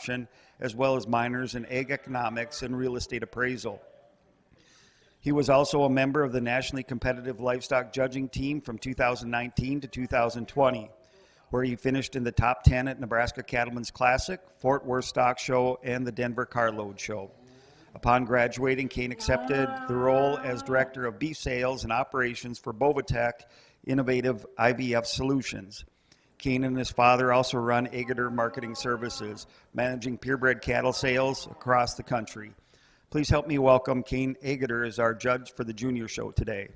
adoption, as well as minors in ag economics and real estate appraisal. He was also a member of the nationally competitive livestock judging team from 2019 to 2020, where he finished in the top 10 at Nebraska Cattlemen's Classic, Fort Worth Stock Show, and the Denver Carload Show. Upon graduating, Kane accepted the role as Director of Beef Sales and Operations for Bovatech Innovative IVF Solutions. Kane and his father also run Agater Marketing Services, managing purebred cattle sales across the country. Please help me welcome Kane Agater as our judge for the Junior Show today.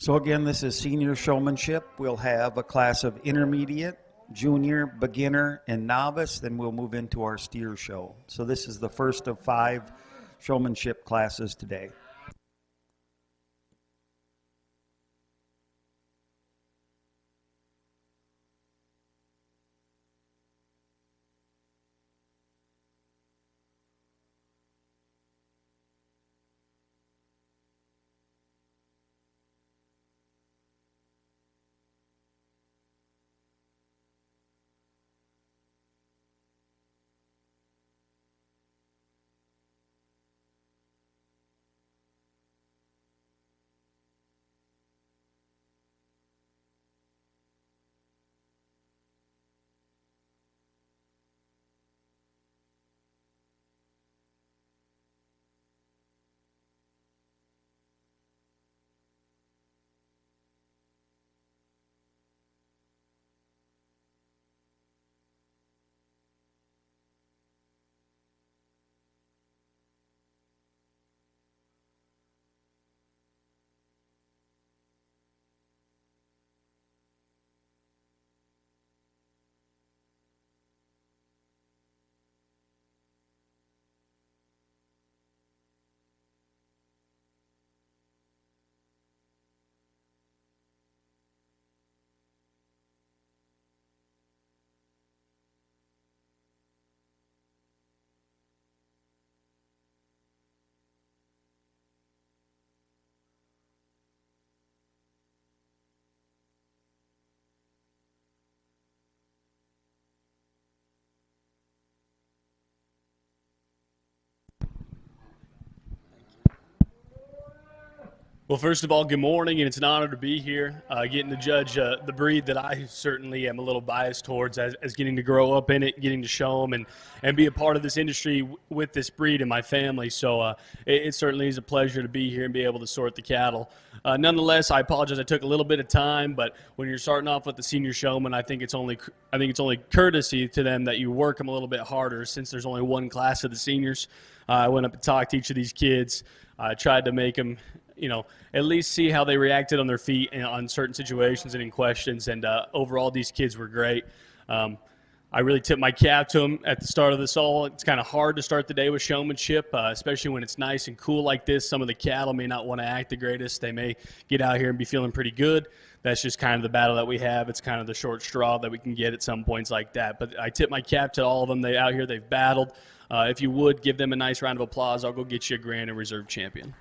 So again, this is senior showmanship. We'll have a class of intermediate, junior, beginner, and novice. Then we'll move into our steer show. So this is the first of 5 showmanship classes today. Well, first of all, good morning, and it's an honor to be here, getting to judge the breed that I certainly am a little biased towards as getting to grow up in it, getting to show them, and be a part of this industry with this breed in my family. So it certainly is a pleasure to be here and be able to sort the cattle. Nonetheless, I apologize. I took a little bit of time, but when you're starting off with the senior showman, I think it's only courtesy to them that you work them a little bit harder since there's only one class of the seniors. I went up and talked to each of these kids. I tried to make them, at least see how they reacted on their feet and on certain situations and in questions. And overall, these kids were great. I really tip my cap to them at the start of this all. It's kind of hard to start the day with showmanship, especially when it's nice and cool like this. Some of the cattle may not want to act the greatest. They may get out here and be feeling pretty good. That's just kind of the battle that we have. It's kind of the short straw that we can get at some points like that. But I tip my cap to all of them. They out here, they've battled. If you would, give them a nice round of applause. I'll go get you a grand and reserve champion.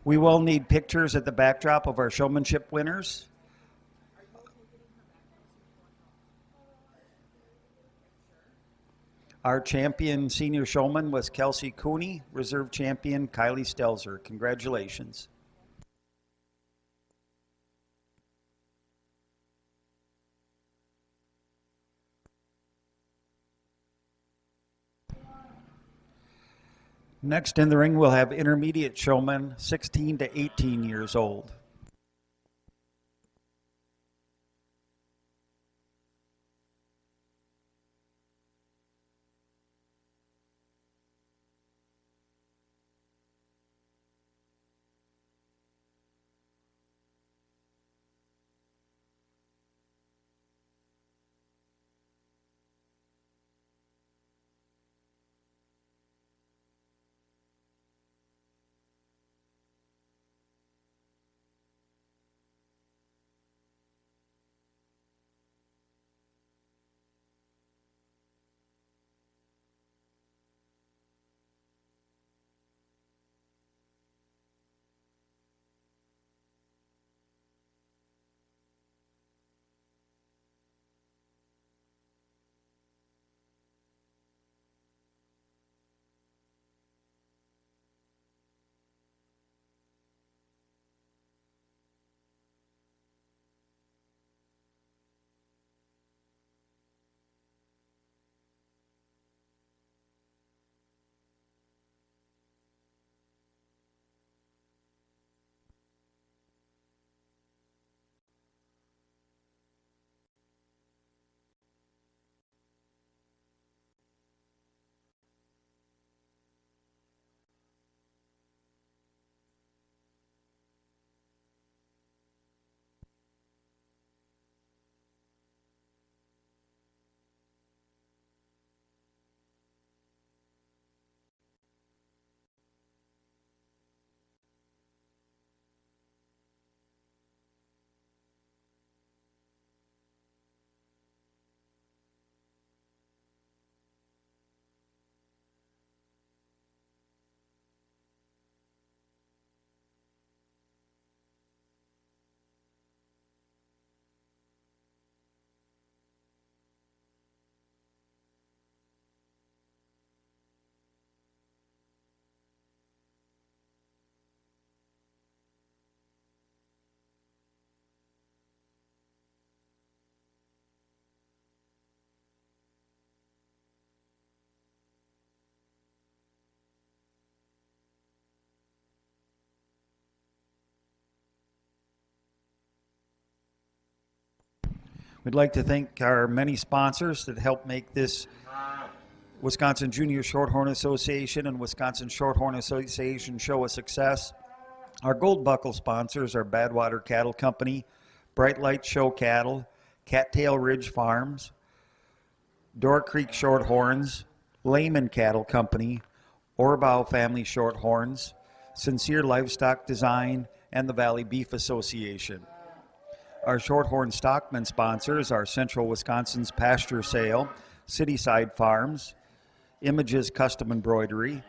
We will need pictures at the backdrop of our showmanship winners. Our champion senior showman was Kelsey Cooney, reserve champion Kylie Stelzer. Congratulations. Next in the ring, we'll have intermediate showman, 16 to 18 years old. We'd like to thank our many sponsors that help make this Wisconsin Junior Shorthorn Association and Wisconsin Shorthorn Association show a success. Our gold buckle sponsors are Badwater Cattle Company, Bright Light Show Cattle, Cattail Ridge Farms, Door Creek Shorthorns, Lehman Cattle Company, Orbow Family Shorthorns, Sincere Livestock Design, and the Valley Beef Association. Our Shorthorn Stockman sponsors are Central Wisconsin's Pasture Sale, Cityside Farms, Images Custom Embroidery,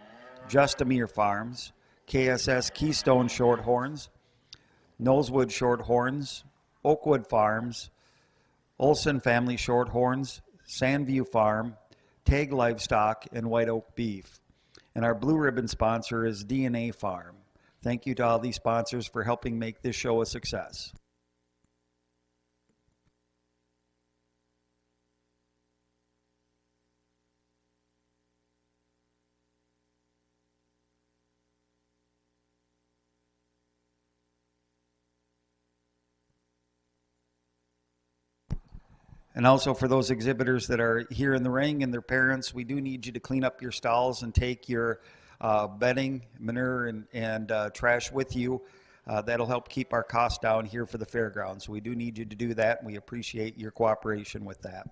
Justamere Farms, KSS Keystone Shorthorns, Knowleswood Shorthorns, Oakwood Farms, Olson Family Shorthorns, Sandview Farm, Tag Livestock, and White Oak Beef. And our blue ribbon sponsor is DNA Farm. Thank you to all these sponsors for helping make this show a success. And also for those exhibitors that are here in the ring and their parents, we do need you to clean up your stalls and take your bedding, manure, and trash with you. That'll help keep our costs down here for the fairgrounds. We do need you to do that, and we appreciate your cooperation with that.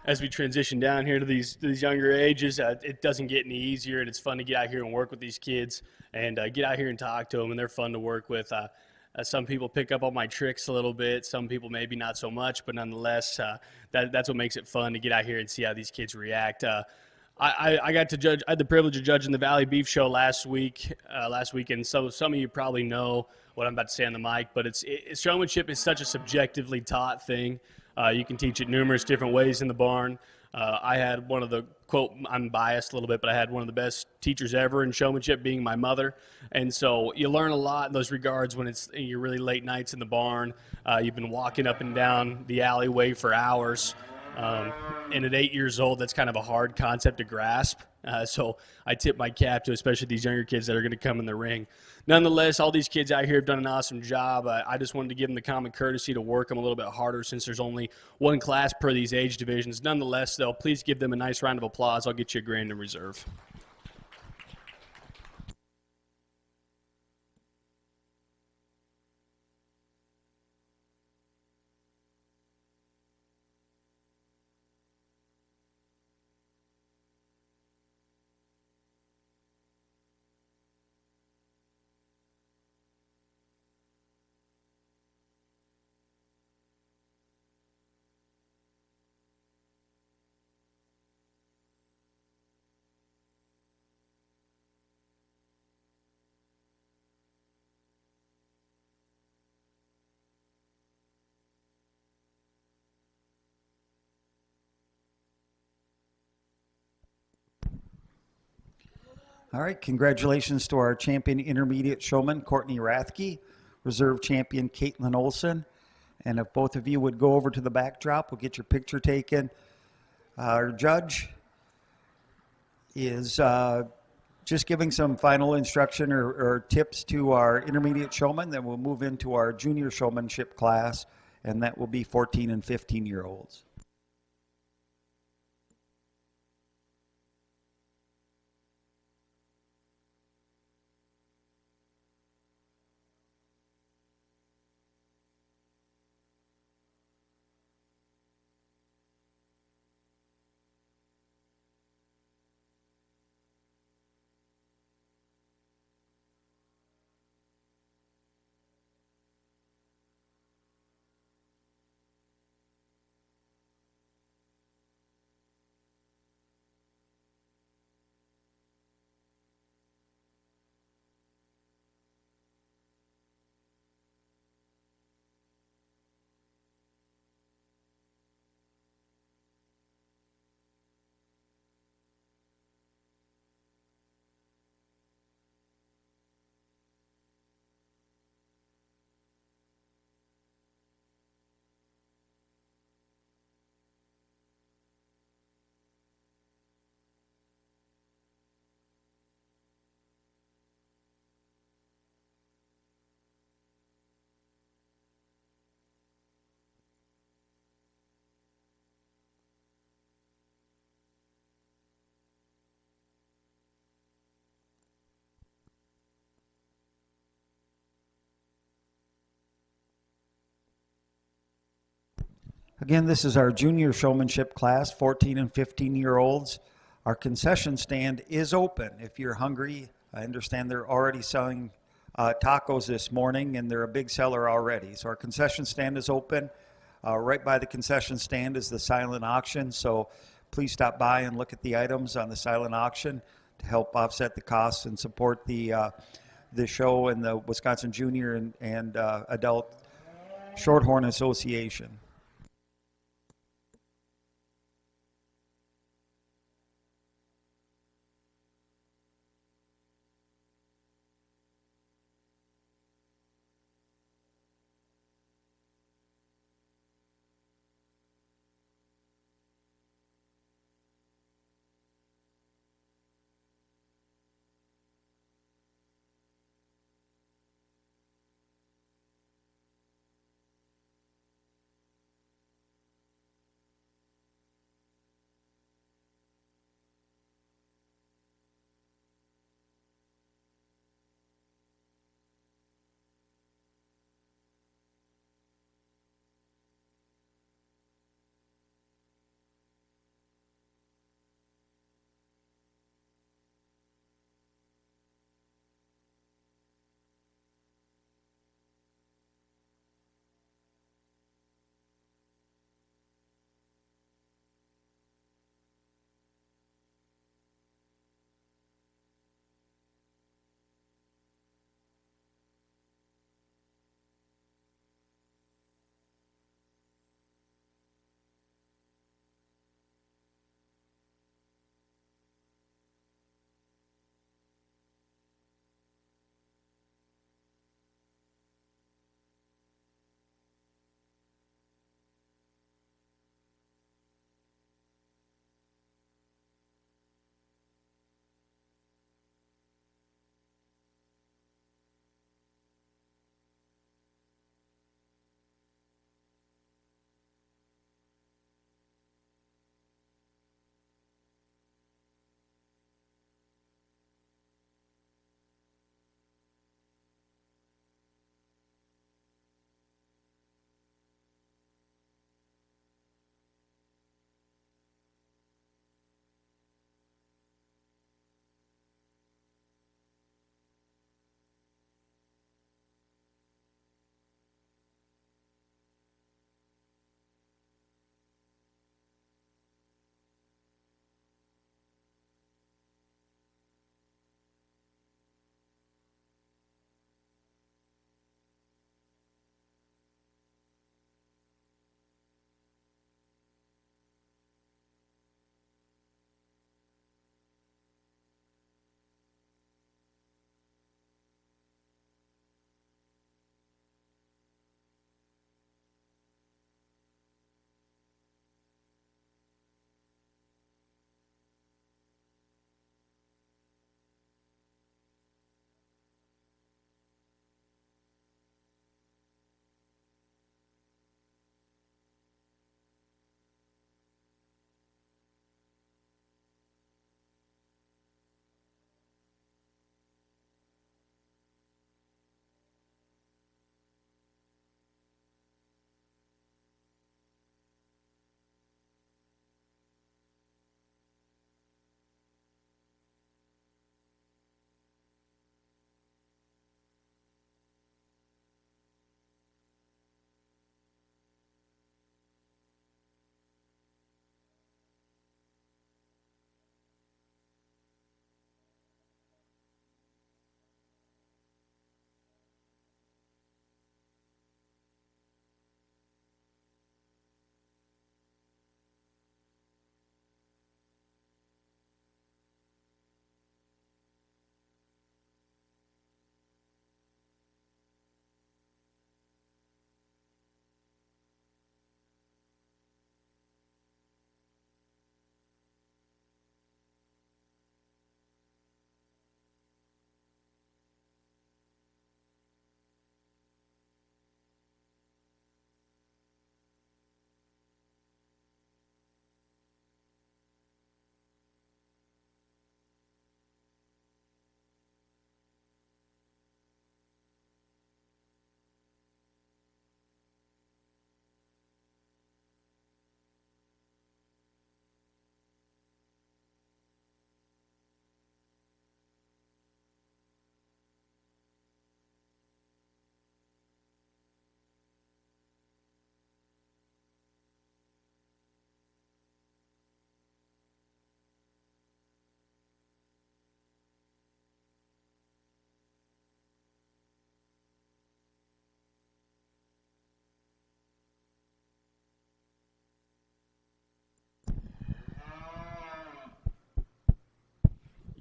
as we transition down here to these younger ages, it doesn't get any easier, and it's fun to get out here and work with these kids and get out here and talk to them, and they're fun to work with. Some people pick up on my tricks a little bit. Some people maybe not so much, but nonetheless, that's what makes it fun to get out here and see how these kids react. I got to judge. I had the privilege of judging the Valley Beef Show last weekend. So some of you probably know what I'm about to say on the mic, but showmanship is such a subjectively taught thing. You can teach it numerous different ways in the barn. I had one of the, quote, I'm biased a little bit, but I had one of the best teachers ever in showmanship, being my mother. And so you learn a lot in those regards when it's your really late nights in the barn. You've been walking up and down the alleyway for hours. And at 8 years old, that's kind of a hard concept to grasp. So I tip my cap to especially these younger kids that are going to come in the ring. Nonetheless, all these kids out here have done an awesome job. I just wanted to give them the common courtesy to work them a little bit harder since there's only one class per these age divisions. Nonetheless, though, please give them a nice round of applause. I'll get you a grand in reserve. All right, congratulations to our champion intermediate showman, Courtney Rathke, reserve champion, Caitlin Olson. And if both of you would go over to the backdrop, we'll get your picture taken. Our judge is just giving some final instruction or tips to our intermediate showman. Then we'll move into our junior showmanship class, and that will be 14 and 15-year-olds. Again, this is our junior showmanship class, 14 and 15-year-olds. Our concession stand is open. If you're hungry, I understand they're already selling tacos this morning, and they're a big seller already. So our concession stand is open. Right by the concession stand is the silent auction. So please stop by and look at the items on the silent auction to help offset the costs and support the show and the Wisconsin Junior and Adult Shorthorn Association.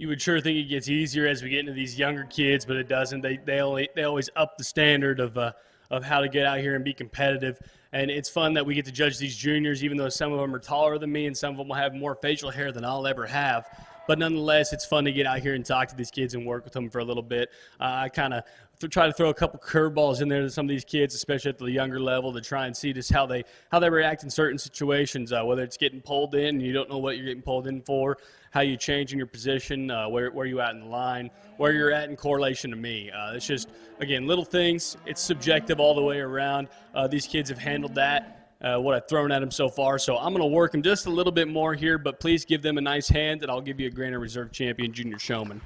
you would sure think it gets easier as we get into these younger kids, but it doesn't. They always up the standard of how to get out here and be competitive. And it's fun that we get to judge these juniors, even though some of them are taller than me and some of them will have more facial hair than I'll ever have. But nonetheless, it's fun to get out here and talk to these kids and work with them for a little bit. I kind of try to throw a couple curveballs in there to some of these kids, especially at the younger level, to try and see just how they react in certain situations, whether it's getting pulled in and you don't know what you're getting pulled in for, how you change in your position, where you at in the line, where you're at in correlation to me. It's just, again, little things. It's subjective all the way around. These kids have handled that. What I've thrown at them so far. So I'm going to work them just a little bit more here, but please give them a nice hand, and I'll give you a Granite Reserve Champion Junior Showman.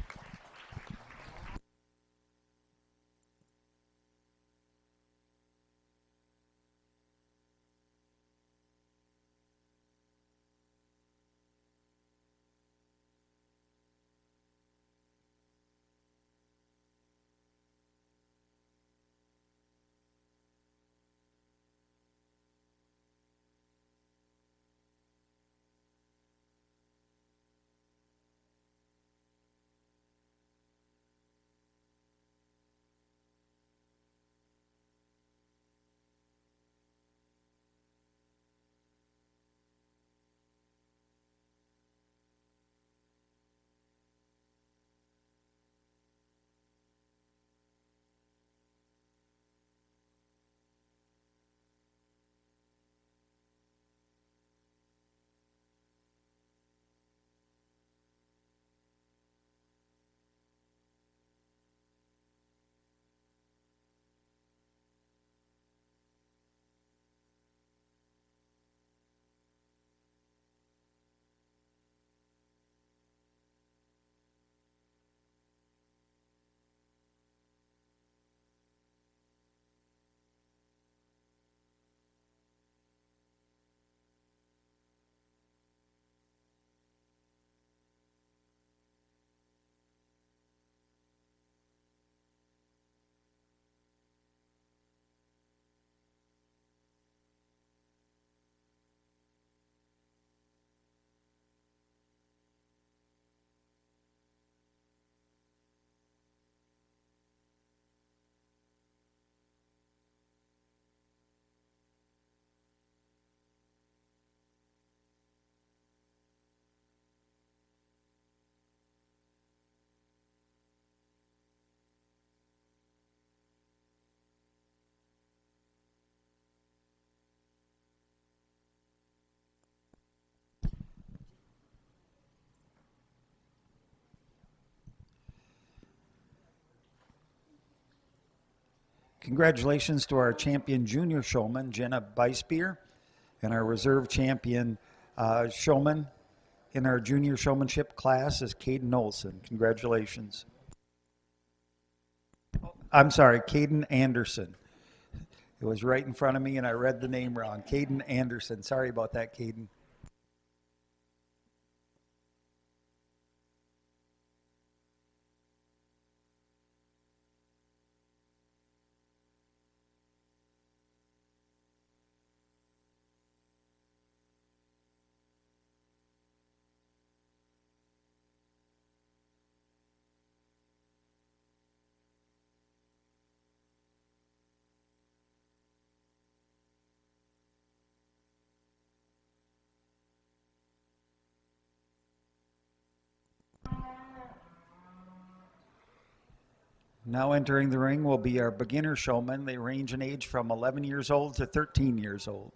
Congratulations to our champion junior showman, Jenna Beisbier, and our reserve champion showman in our junior showmanship class is Caden Olson. Congratulations. I'm sorry, Caden Anderson. It was right in front of me and I read the name wrong. Caden Anderson. Sorry about that, Caden. Now entering the ring will be our beginner showmen. They range in age from 11 years old to 13 years old.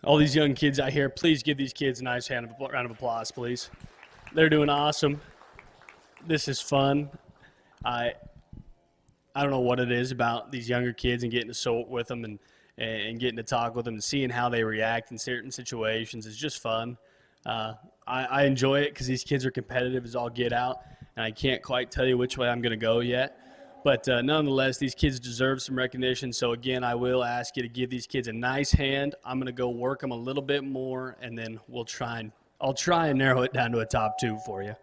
All these young kids out here, please give these kids a nice round of applause, please. They're doing awesome. This is fun. I don't know what it is about these younger kids and getting to sort with them and getting to talk with them and seeing how they react in certain situations. It's just fun. I enjoy it because these kids are competitive as all get out, and I can't quite tell you which way I'm going to go yet. But nonetheless, these kids deserve some recognition. So, again, I will ask you to give these kids a nice hand. I'm going to go work them a little bit more, and then I'll try and narrow it down to a top 2 for you.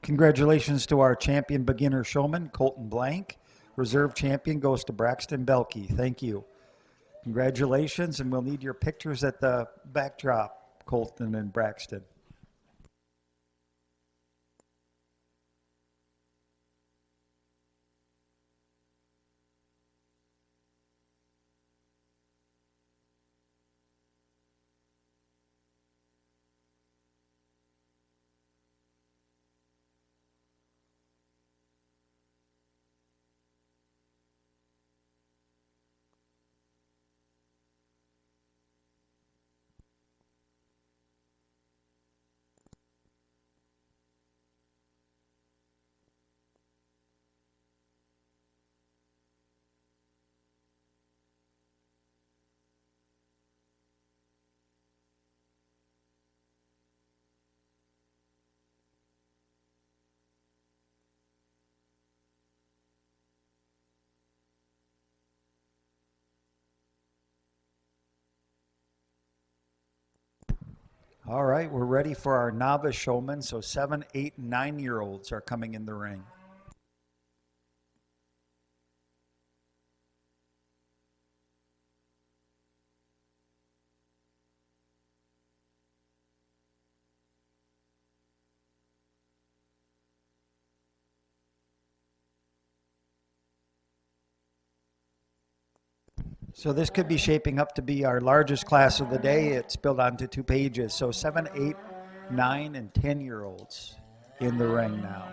Congratulations to our champion beginner showman, Colton Blank. Reserve champion goes to Braxton Belkey. Thank you. Congratulations, and we'll need your pictures at the backdrop, Colton and Braxton. All right, we're ready for our novice showmen. So 7, 8, and 9-year-olds are coming in the ring. So this could be shaping up to be our largest class of the day. It's built onto 2 pages. So 7, 8, 9, and 10-year-olds in the ring now.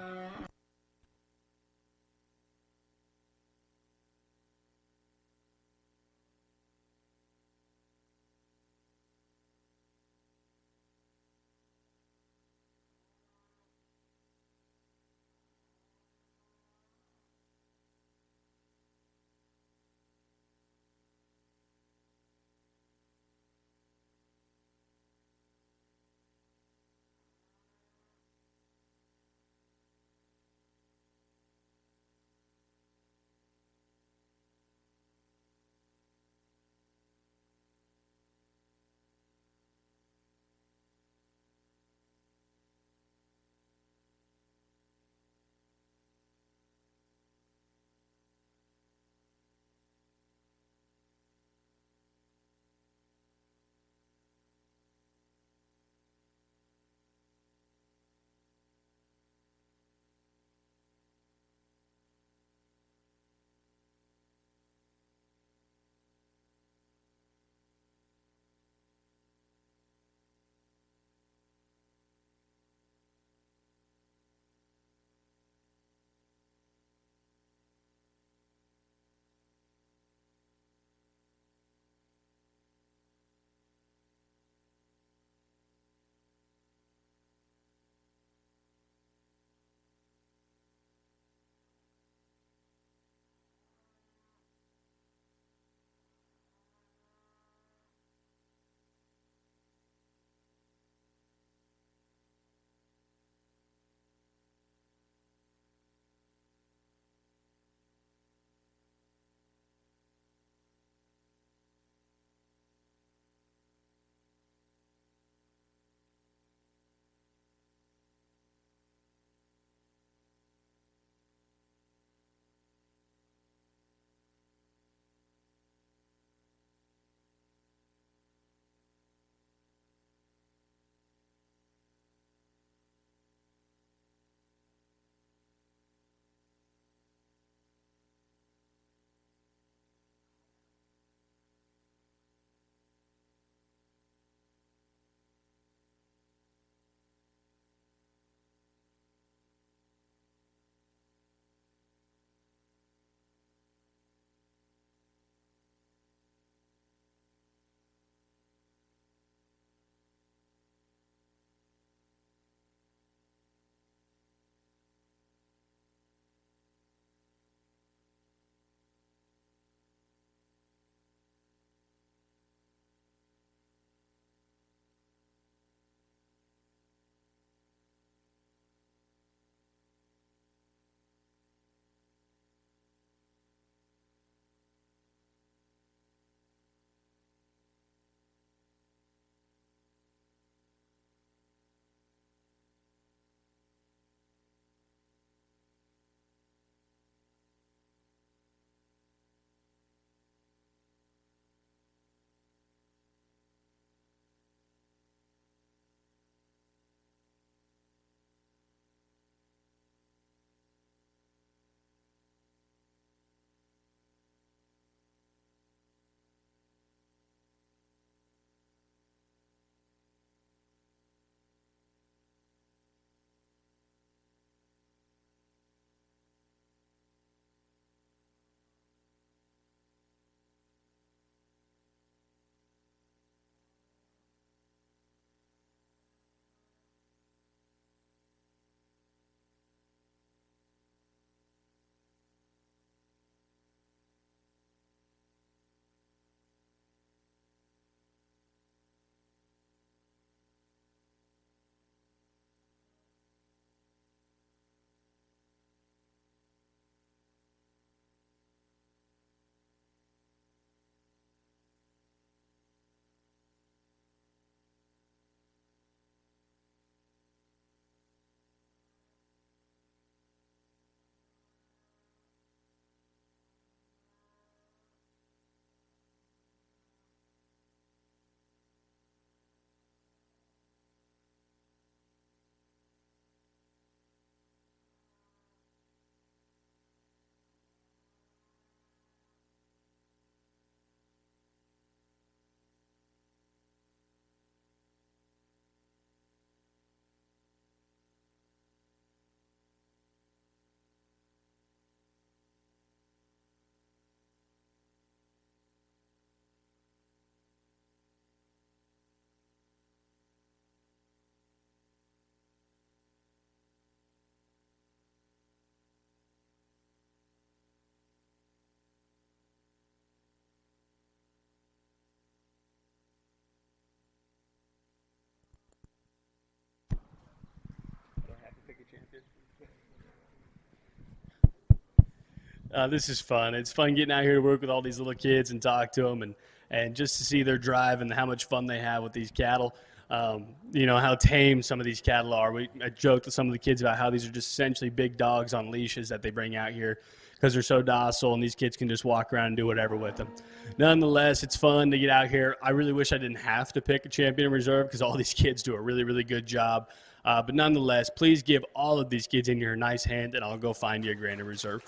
This is fun. It's fun getting out here to work with all these little kids and talk to them, and just to see their drive and how much fun they have with these cattle. How tame some of these cattle are. I joked with some of the kids about how these are just essentially big dogs on leashes that they bring out here because they're so docile, and these kids can just walk around and do whatever with them. Nonetheless, it's fun to get out here. I really wish I didn't have to pick a champion reserve because all these kids do a really, really good job. But nonetheless, please give all of these kids in here a nice hand, and I'll go find you a grand reserve.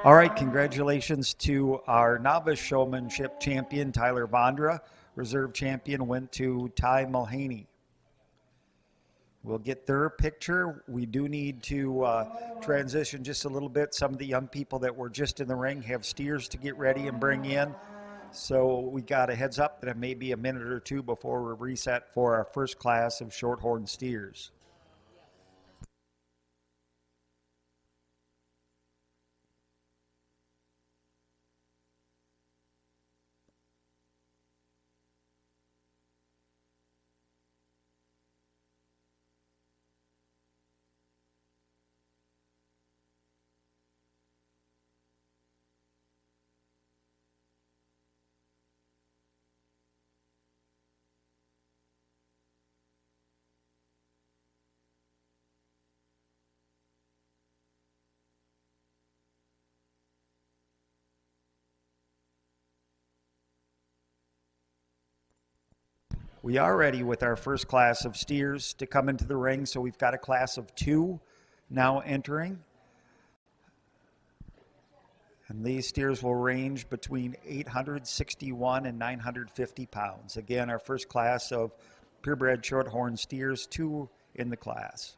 All right, congratulations to our novice showmanship champion, Tyler Vondra. Reserve champion went to Ty Mulhaney. We'll get their picture. We do need to transition just a little bit. Some of the young people that were just in the ring have steers to get ready and bring in. So we got a heads up that it may be a minute or two before we reset for our first class of Shorthorn steers. We are ready with our first class of steers to come into the ring. So we've got a class of 2 now entering. And these steers will range between 861 and 950 pounds. Again, our first class of purebred shorthorn steers, 2 in the class.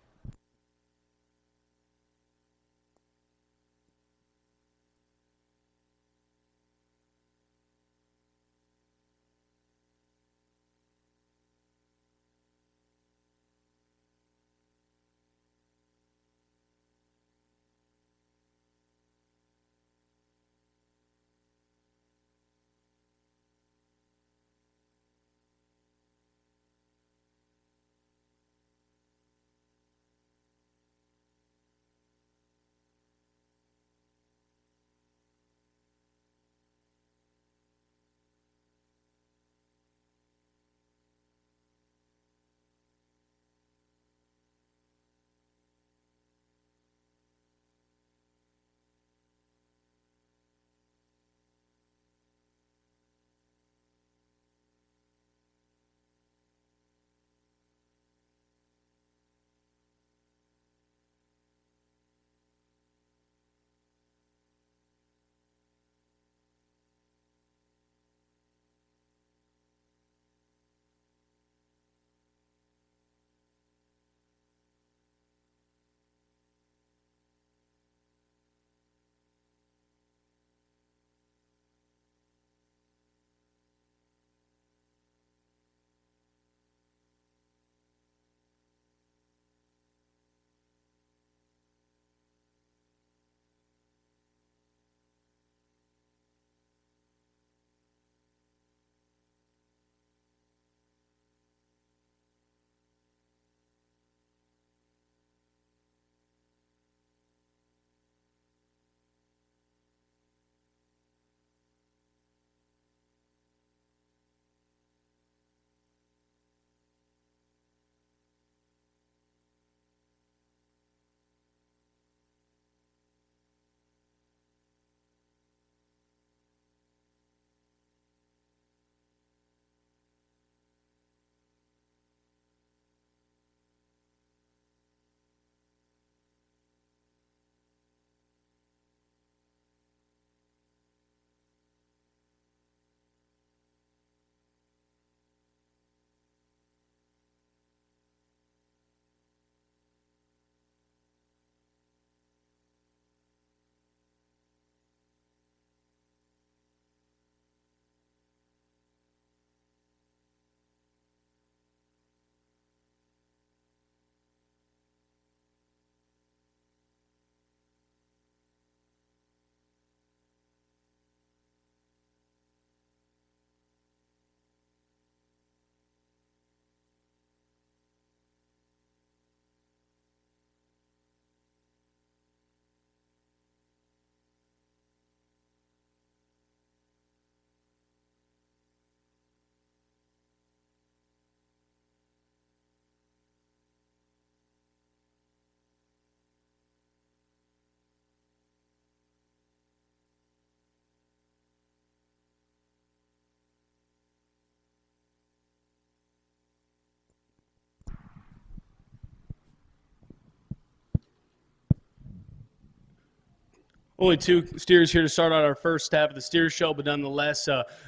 Only two steers here to start out our first half of the steer show, but nonetheless,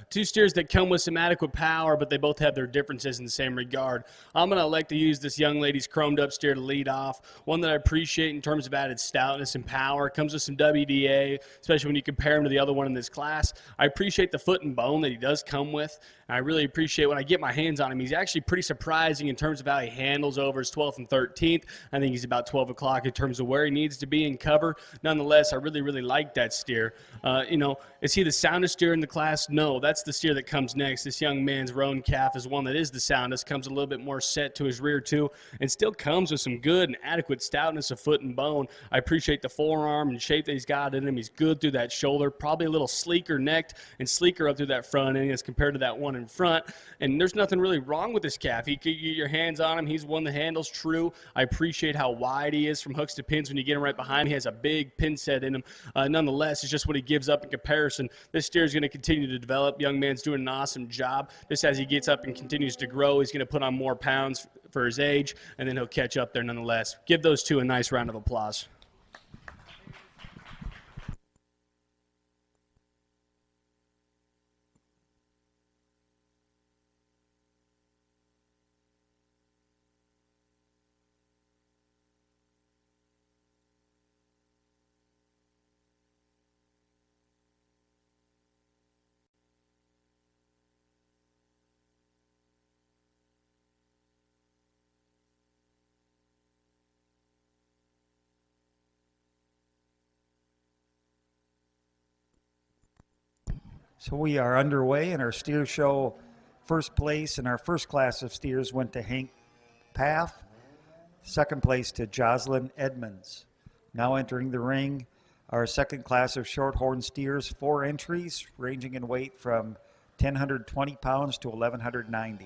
two steers that come with some adequate power, but they both have their differences in the same regard. I'm going to elect to use this young lady's chromed up steer to lead off, one that I appreciate in terms of added stoutness and power. Comes with some WDA, especially when you compare him to the other one in this class. I appreciate the foot and bone that he does come with. I really appreciate when I get my hands on him. He's actually pretty surprising in terms of how he handles over his 12th and 13th. I think he's about 12 o'clock in terms of where he needs to be in cover. Nonetheless, I really like that steer. Is he the soundest steer in the class? No, that's the steer that comes next. This young man's roan calf is one that is the soundest, comes a little bit more set to his rear too, and still comes with some good and adequate stoutness of foot and bone. I appreciate the forearm and shape that he's got in him. He's good through that shoulder, probably a little sleeker necked and sleeker up through that front end as compared to that one in front. And there's nothing really wrong with this calf. He could get your hands on him. He's one that handles true. I appreciate how wide he is from hooks to pins when you get him right behind him. He has a big pin set in him. Nonetheless, it's just what he gives up in comparison. This steer is going to continue to develop. Young man's doing an awesome job. Just as he gets up and continues to grow, he's going to put on more pounds for his age, and then he'll catch up there nonetheless. Give those two a nice round of applause. So we are underway in our steer show. First place in our first class of steers went to Hank Paff. Second place to Jocelyn Edmonds. Now entering the ring, our second class of Shorthorn steers, 4 entries ranging in weight from 1,020 pounds to 1,190.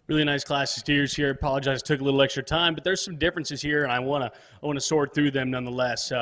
Really nice class of steers here. Apologize, it took a little extra time, but there's some differences here, and I want to sort through them nonetheless.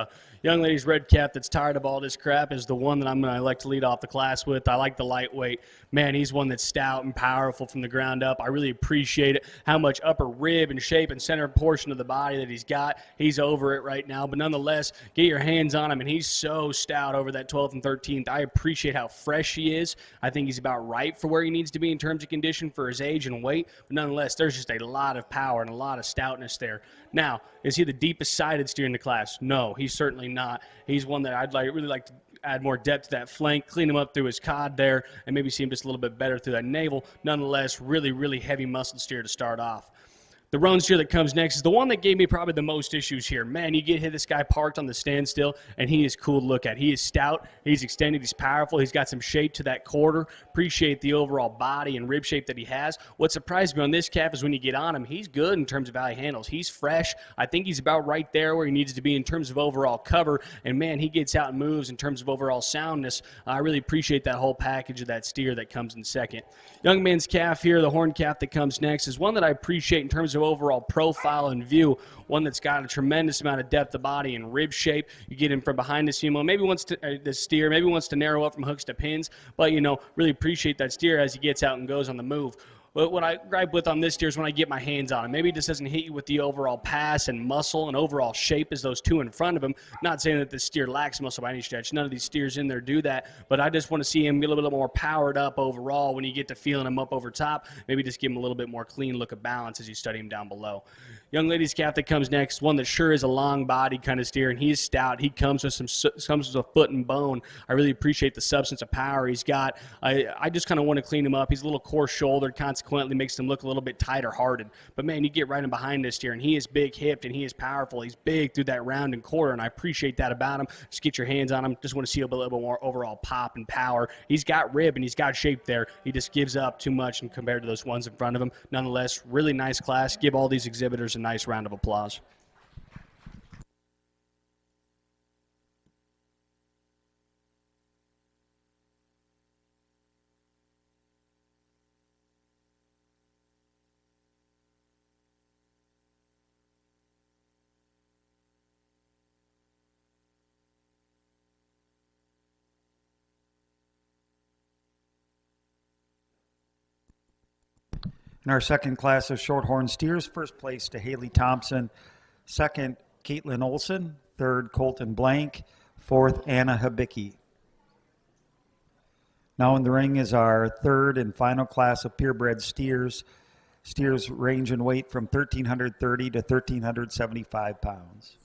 Young lady's red cap that's tired of all this crap is the one that I like to lead off the class with. I like the lightweight. Man, he's one that's stout and powerful from the ground up. I really appreciate it, how much upper rib and shape and center portion of the body that he's got. He's over it right now, but nonetheless, get your hands on him, and he's so stout over that 12th and 13th. I appreciate how fresh he is. I think he's about right for where he needs to be in terms of condition for his age and weight, but nonetheless, there's just a lot of power and a lot of stoutness there. Now, is he the deepest sided steer in the class? No, he's certainly not. He's one that I'd really like to add more depth to that flank, clean him up through his cod there, and maybe see him just a little bit better through that navel. Nonetheless, really, really heavy muscle steer to start off. The roan steer that comes next is the one that gave me probably the most issues here. Man, you get hit this guy parked on the standstill, and he is cool to look at. He is stout, he's extended, he's powerful, he's got some shape to that quarter. Appreciate the overall body and rib shape that he has. What surprised me on this calf is when you get on him, he's good in terms of how he handles. He's fresh. I think he's about right there where he needs to be in terms of overall cover, and man, he gets out and moves in terms of overall soundness. I really appreciate that whole package of that steer that comes in second. Young man's calf here, the horn calf that comes next, is one that I appreciate in terms of overall profile and view, one that's got a tremendous amount of depth of body and rib shape. You get him from behind the sumo, maybe wants to the steer, maybe wants to narrow up from hooks to pins, but really appreciate that steer as he gets out and goes on the move. But what I gripe with on this steer is when I get my hands on him. Maybe he just doesn't hit you with the overall pass and muscle and overall shape as those two in front of him. Not saying that this steer lacks muscle by any stretch. None of these steers in there do that. But I just want to see him get a little bit more powered up overall when you get to feeling him up over top. Maybe just give him a little bit more clean look of balance as you study him down below. Young lady's calf that comes next, one that sure is a long body kind of steer, and he's stout. He comes with a foot and bone. I really appreciate the substance of power he's got. I just kind of want to clean him up. He's a little coarse shouldered, consequently makes him look a little bit tighter hearted. But man, you get right in behind this steer, and he is big hipped and he is powerful. He's big through that round and quarter, and I appreciate that about him. Just get your hands on him. Just want to see a little bit more overall pop and power. He's got rib and he's got shape there. He just gives up too much and compared to those ones in front of him. Nonetheless, really nice class. Give all these exhibitors a nice round of applause. In our second class of Shorthorn steers, first place to Haley Thompson, second Caitlin Olson, third Colton Blank, fourth Anna Habicki. Now in the ring is our third and final class of purebred steers. Steers range in weight from 1,330 to 1,375 pounds.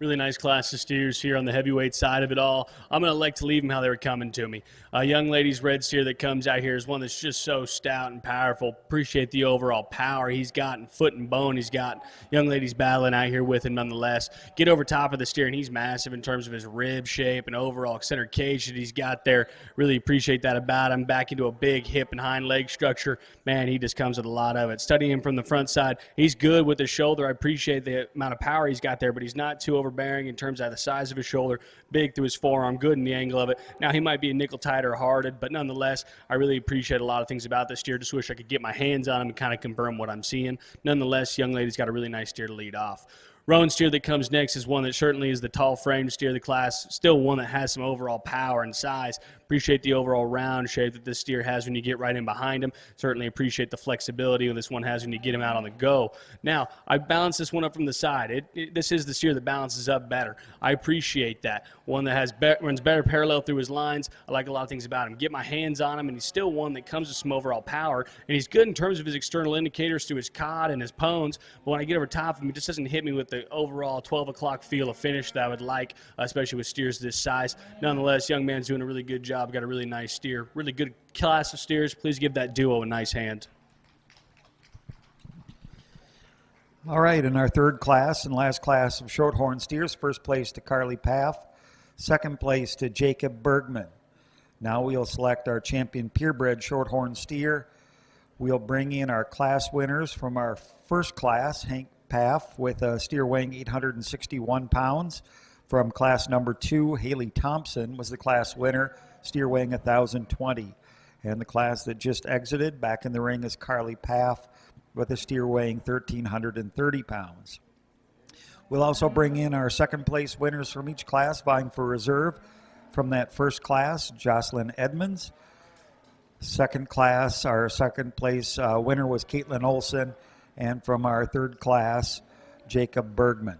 Really nice class of steers here on the heavyweight side of it all. I'm going to elect to leave them how they were coming to me. Young lady's red steer that comes out here is one that's just so stout and powerful. Appreciate the overall power he's got in foot and bone. He's got young ladies battling out here with him nonetheless. Get over top of the steer, and he's massive in terms of his rib shape and overall center cage that he's got there. Really appreciate that about him. Back into a big hip and hind leg structure. Man, he just comes with a lot of it. Studying him from the front side, he's good with his shoulder. I appreciate the amount of power he's got there, but he's not too overbearing in terms of the size of his shoulder, big through his forearm, good in the angle of it. Now, he might be a nickel tight or hearted, but nonetheless, I really appreciate a lot of things about this steer. Just wish I could get my hands on him and kind of confirm what I'm seeing. Nonetheless, young lady's got a really nice steer to lead off. Roan steer that comes next is one that certainly is the tall frame steer of the class, still one that has some overall power and size. Appreciate the overall round shape that this steer has when you get right in behind him. Certainly appreciate the flexibility that this one has when you get him out on the go. Now, I balance this one up from the side. This is the steer that balances up better. I appreciate that. One that runs better parallel through his lines. I like a lot of things about him. Get my hands on him, and he's still one that comes with some overall power, and he's good in terms of his external indicators through his cod and his pones, but when I get over top of him, he just doesn't hit me with the overall 12 o'clock feel of finish that I would like, especially with steers this size. Nonetheless, young man's doing a really good job. Got a really nice steer. Really good class of steers. Please give that duo a nice hand. All right, in our third class and last class of Shorthorn steers, first place to Carly Paff, second place to Jacob Bergman. Now we'll select our champion purebred Shorthorn steer. We'll bring in our class winners from our first class, Hank Paff with a steer weighing 861 pounds. From class number 2, Haley Thompson was the class winner, steer weighing 1,020. And the class that just exited back in the ring is Carly Paff with a steer weighing 1,330 pounds. We'll also bring in our second place winners from each class vying for reserve. From that first class, Jocelyn Edmonds. Second class, our second place winner was Caitlin Olson. And from our third class, Jacob Bergman.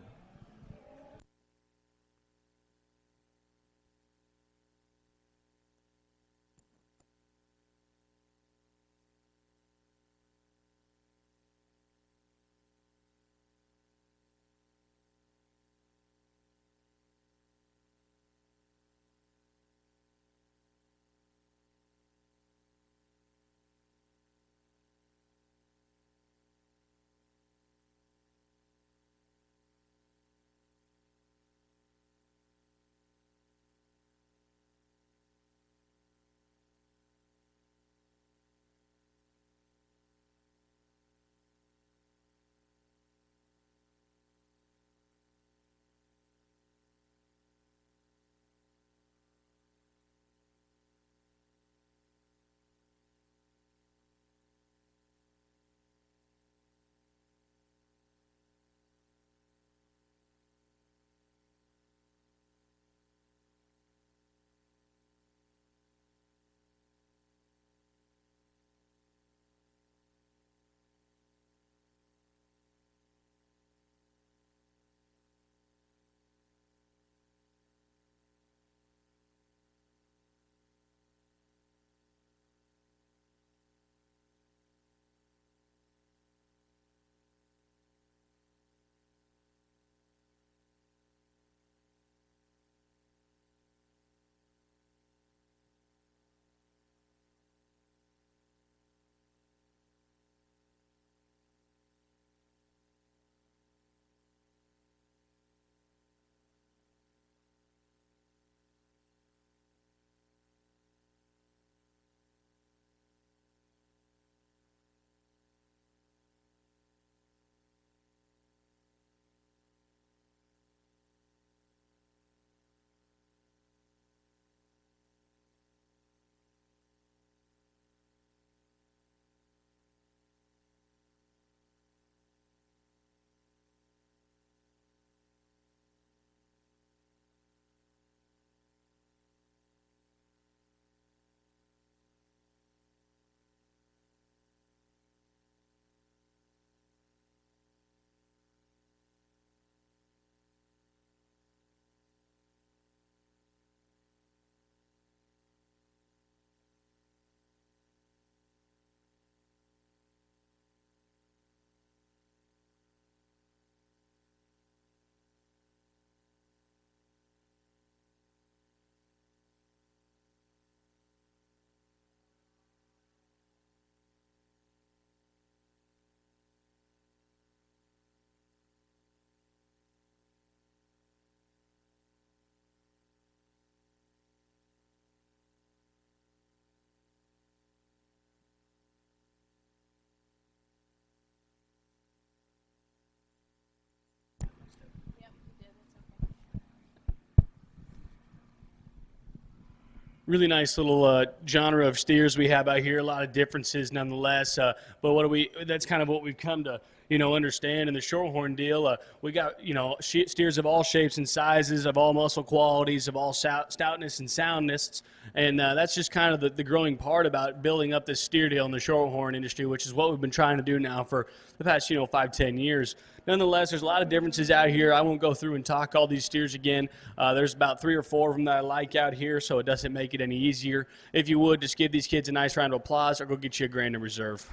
really nice little genre of steers we have out here. A lot of differences nonetheless. But that's kind of what we've come to, understand in the Shorthorn deal. We got, steers of all shapes and sizes, of all muscle qualities, of all stoutness and soundness. And that's just kind of the growing part about building up this steer deal in the Shorthorn industry, which is what we've been trying to do now for the past, 5-10 years. Nonetheless, there's a lot of differences out here. I won't go through and talk all these steers again. There's about 3 or 4 of them that I like out here, so it doesn't make it any easier. If you would, just give these kids a nice round of applause or go get you a grand in reserve.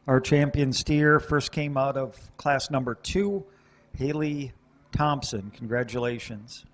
Our champion steer first came out of class number 2, Haley Thompson. Congratulations.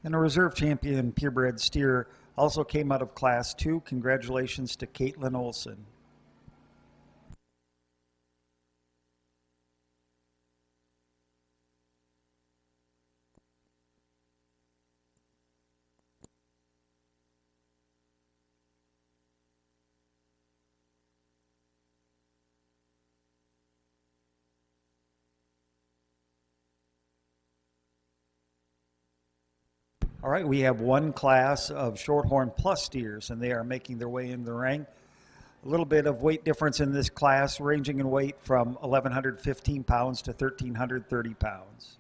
And a reserve champion purebred steer also came out of class 2. Congratulations to Caitlin Olson. All right, we have one class of Shorthorn Plus steers, and they are making their way in the ring. A little bit of weight difference in this class, ranging in weight from 1,115 pounds to 1,330 pounds.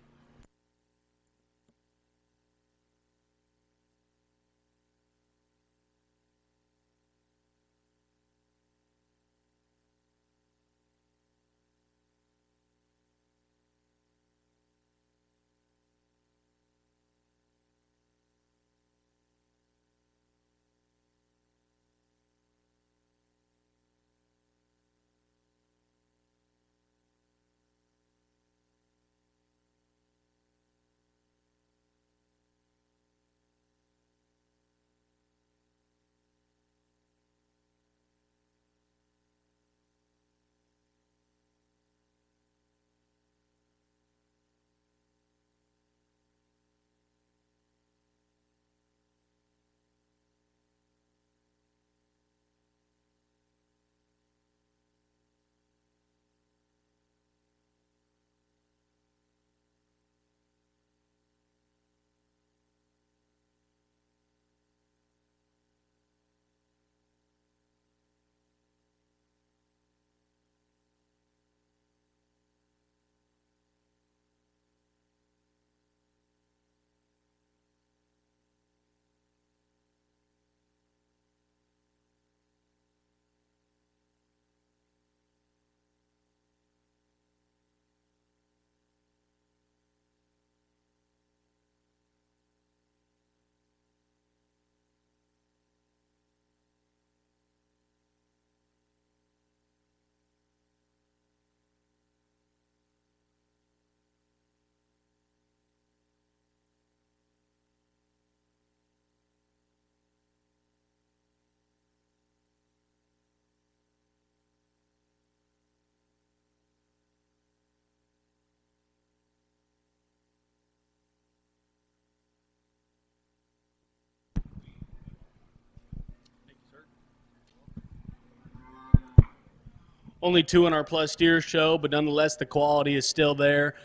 only 2 in our plus steer show, but nonetheless the quality is still there.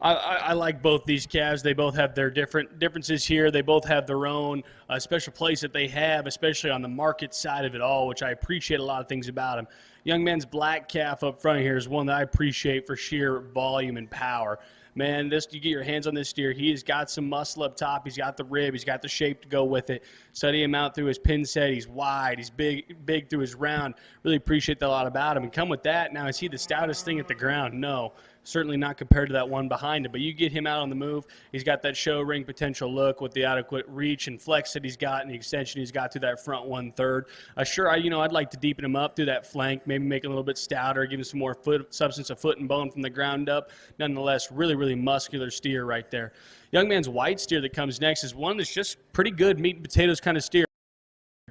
I like both these calves. They both have their differences here. They both have their own special place that they have, especially on the market side of it all, which I appreciate a lot of things about them. Young man's black calf up front here is one that I appreciate for sheer volume and power. Man, you get your hands on this steer. He has got some muscle up top. He's got the rib. He's got the shape to go with it. Study him out through his pin set. He's wide. He's big through his round. Really appreciate that a lot about him. And come with that, now is he the stoutest thing at the ground? No. Certainly not compared to that one behind him, but you get him out on the move. He's got that show ring potential look with the adequate reach and flex that he's got and the extension he's got through that front 1/3. I'd like to deepen him up through that flank, maybe make it a little bit stouter, give him some more substance of foot and bone from the ground up. Nonetheless, really, really muscular steer right there. Young man's white steer that comes next is one that's just pretty good meat and potatoes kind of steer.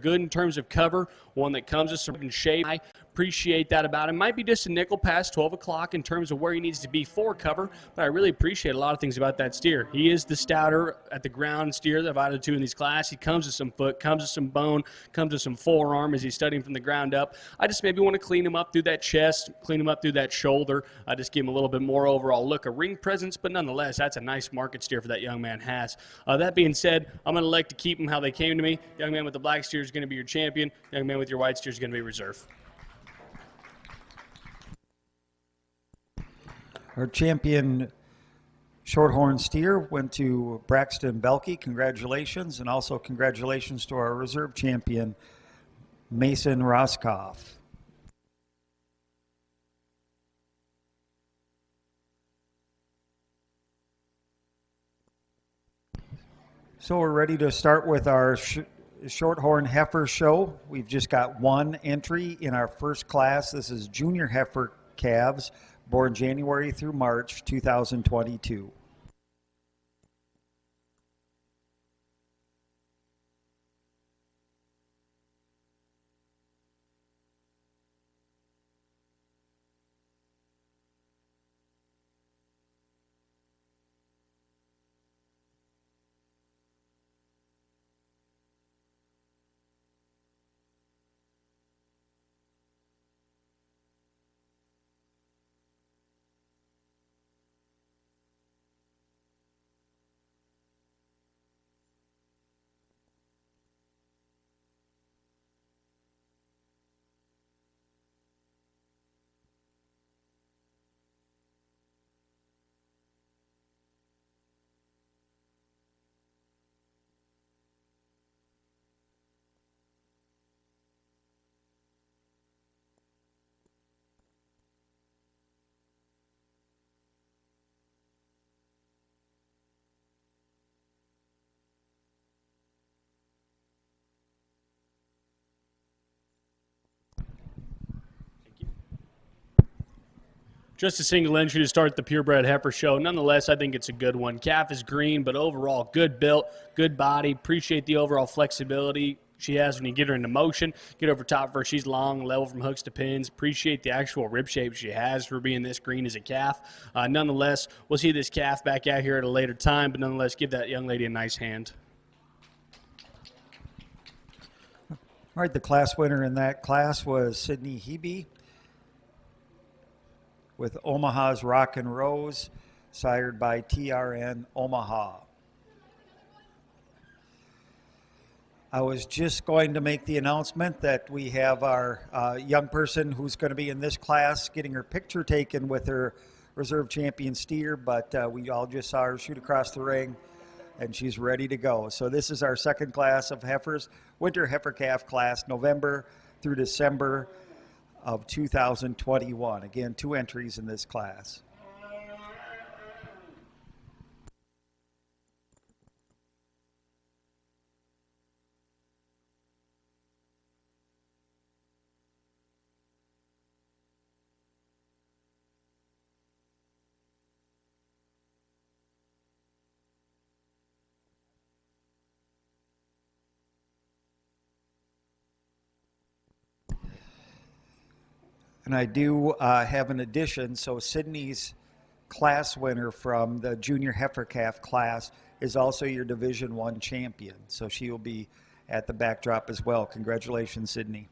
Good in terms of cover, one that comes with some shape. I appreciate that about him. Might be just a nickel past 12 o'clock in terms of where he needs to be for cover, but I really appreciate a lot of things about that steer. He is the stouter at the ground steer that I've added to in these classes. He comes with some foot, comes with some bone, comes with some forearm as he's studying from the ground up. I just maybe want to clean him up through that chest, clean him up through that shoulder. I just give him a little bit more overall look, a ring presence, but nonetheless, that's a nice market steer for that young man has. That being said, I'm going to elect to keep them how they came to me. Young man with the black steer is going to be your champion. Young man with your white steer is going to be reserve. Our champion Shorthorn steer went to Braxton Belkey. Congratulations. And also congratulations to our reserve champion, Mason Roskoff. So we're ready to start with our Shorthorn Heifer show. We've just got one entry in our first class. This is Junior Heifer calves, born January through March 2022. Just a single entry to start the Purebred Heifer show. Nonetheless, I think it's a good one. Calf is green, but overall good built, good body. Appreciate the overall flexibility she has when you get her into motion. Get over top of her. She's long, level from hooks to pins. Appreciate the actual rib shape she has for being this green as a calf. Nonetheless, we'll see this calf back out here at a later time, but nonetheless, give that young lady a nice hand. All right, the class winner in that class was Sydney Hebe with Omaha's Rock and Rose, sired by TRN Omaha. I was just going to make the announcement that we have our young person who's going to be in this class getting her picture taken with her reserve champion steer, but we all just saw her shoot across the ring and she's ready to go. So this is our second class of heifers, winter heifer calf class, November through December of 2021. Again, 2 entries in this class. And I do have an addition. So Sydney's class winner from the junior heifer calf class is also your Division I champion. So she will be at the backdrop as well. Congratulations, Sydney.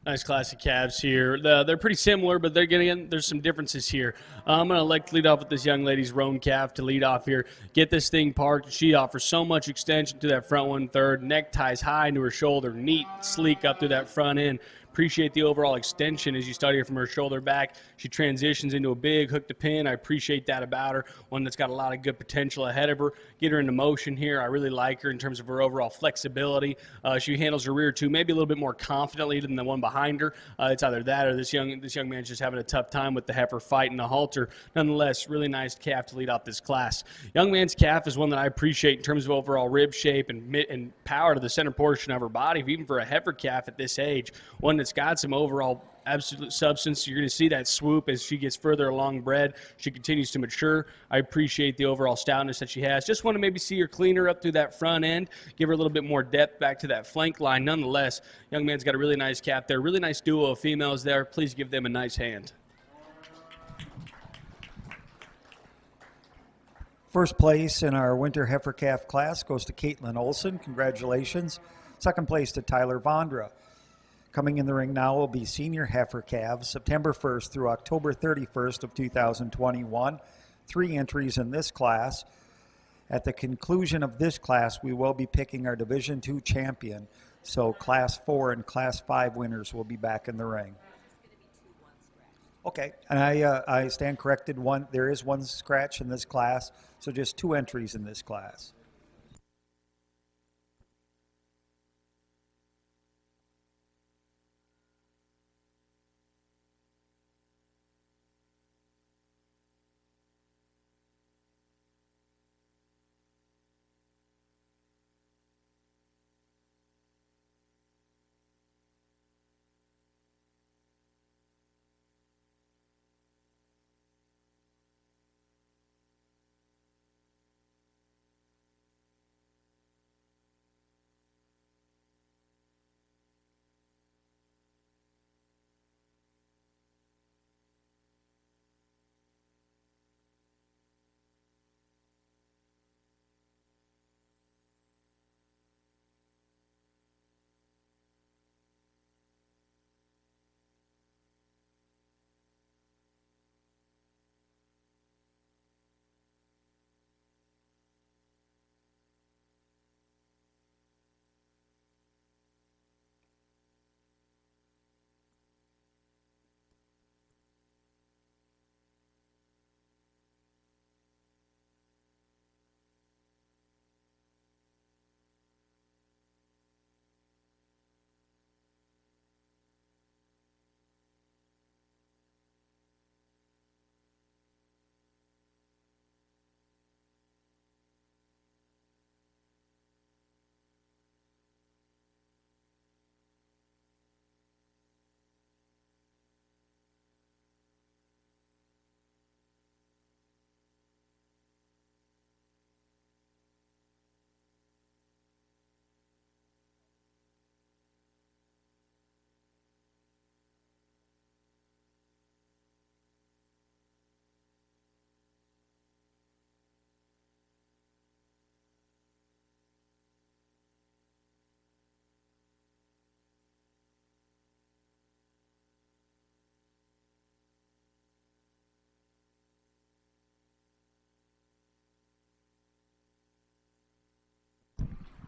Nice classic calves here. They're pretty similar, but there's some differences here. I'm going to like to lead off with this young lady's roan calf to lead off here. Get this thing parked. She offers so much extension to that front 1/3. Neck ties high into her shoulder. Neat, sleek up through that front end. Appreciate the overall extension as you study her from her shoulder back. She transitions into a big hook to pin. I appreciate that about her. One that's got a lot of good potential ahead of her. Get her into motion here. I really like her in terms of her overall flexibility. She handles her rear too, maybe a little bit more confidently than the one behind her. It's either that or this young man's just having a tough time with the heifer fighting the halter. Nonetheless, really nice calf to lead off this class. Young man's calf is one that I appreciate in terms of overall rib shape and power to the center portion of her body, even for a heifer calf at this age. One that's got some overall absolute substance. You're going to see that swoop as she gets further along bred. She continues to mature. I appreciate the overall stoutness that she has. Just want to maybe see her cleaner up through that front end, give her a little bit more depth back to that flank line. Nonetheless, young man's got a really nice calf there. Really nice duo of females there. Please give them a nice hand. First place in our winter heifer calf class goes to Caitlin Olson. Congratulations. Second place to Tyler Vondra. Coming in the ring now will be senior heifer calves, September 1st through October 31st of 2021. 3 entries in this class. At the conclusion of this class, we will be picking our Division II champion. So Class 4 and Class 5 winners will be back in the ring. Okay, and I stand corrected. There is one scratch in this class, so just 2 entries in this class.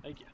Thank you.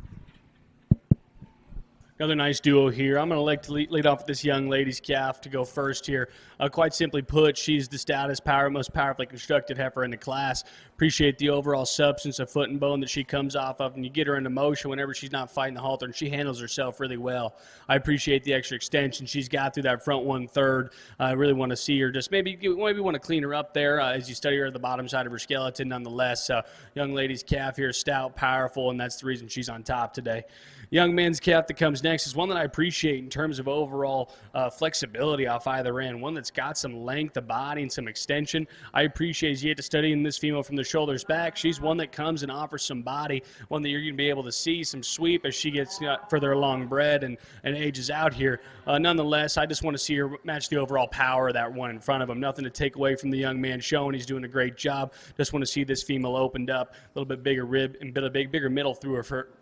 Another nice duo here. I'm going to like to lead off with this young lady's calf to go first here. Quite simply put, she's the stoutest, most powerfully constructed heifer in the class. Appreciate the overall substance of foot and bone that she comes off of, and you get her into motion whenever she's not fighting the halter, and she handles herself really well. I appreciate the extra extension she's got through that front 1/3. I really want to see her just maybe want to clean her up there as you study her at the bottom side of her skeleton. Nonetheless, young lady's calf here is stout, powerful, and that's the reason she's on top today. Young man's calf that comes next is one that I appreciate in terms of overall flexibility off either end, one that's got some length of body and some extension. I appreciate as you get to studying this female from the shoulders back. She's one that comes and offers some body, one that you're going to be able to see some sweep as she gets further along bred and ages out here. Nonetheless, I just want to see her match the overall power of that one in front of him. Nothing to take away from the young man showing. He's doing a great job. Just want to see this female opened up, a little bit bigger rib and bigger middle through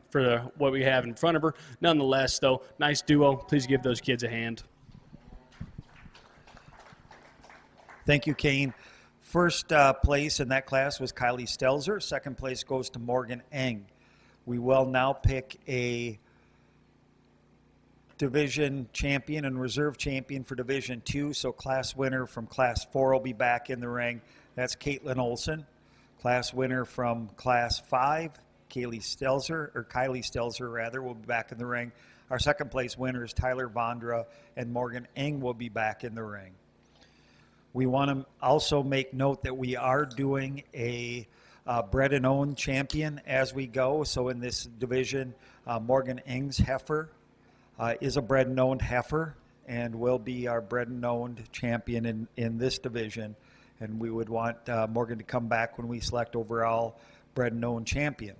for what we have in front of her. Nonetheless, though, nice duo. Please give those kids a hand. Thank you, Kane. First place in that class was Kylie Stelzer. Second place goes to Morgan Eng. We will now pick a division champion and reserve champion for Division 2. So class winner from Class 4 will be back in the ring. That's Caitlin Olson. Class winner from Class 5, Kylie Stelzer, will be back in the ring. Our second place winner is Tyler Vondra, and Morgan Eng will be back in the ring. We want to also make note that we are doing a bred and owned champion as we go. So in this division, Morgan Eng's Heifer is a bred and owned heifer and will be our bred and owned champion in this division. And we would want Morgan to come back when we select overall bred and owned champion.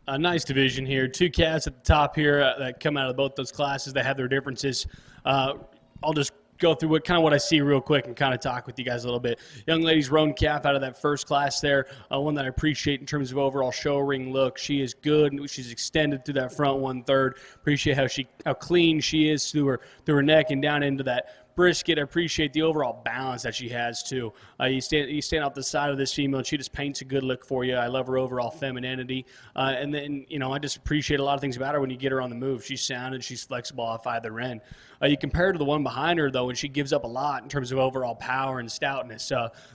A nice division here. Two cats at the top here that come out of both those classes that have their differences. I'll just go through what I see real quick and kind of talk with you guys a little bit. Young lady's roan calf out of that first class there, one that I appreciate in terms of overall show ring look. She is good. She's extended through that front 1/3. Appreciate how clean she is through her neck and down into that brisket. I appreciate the overall balance that she has too. You stand out the side of this female, and she just paints a good look for you. I love her overall femininity, and then I just appreciate a lot of things about her when you get her on the move. She's sound and she's flexible off either end. You compare her to the one behind her though, and she gives up a lot in terms of overall power and stoutness.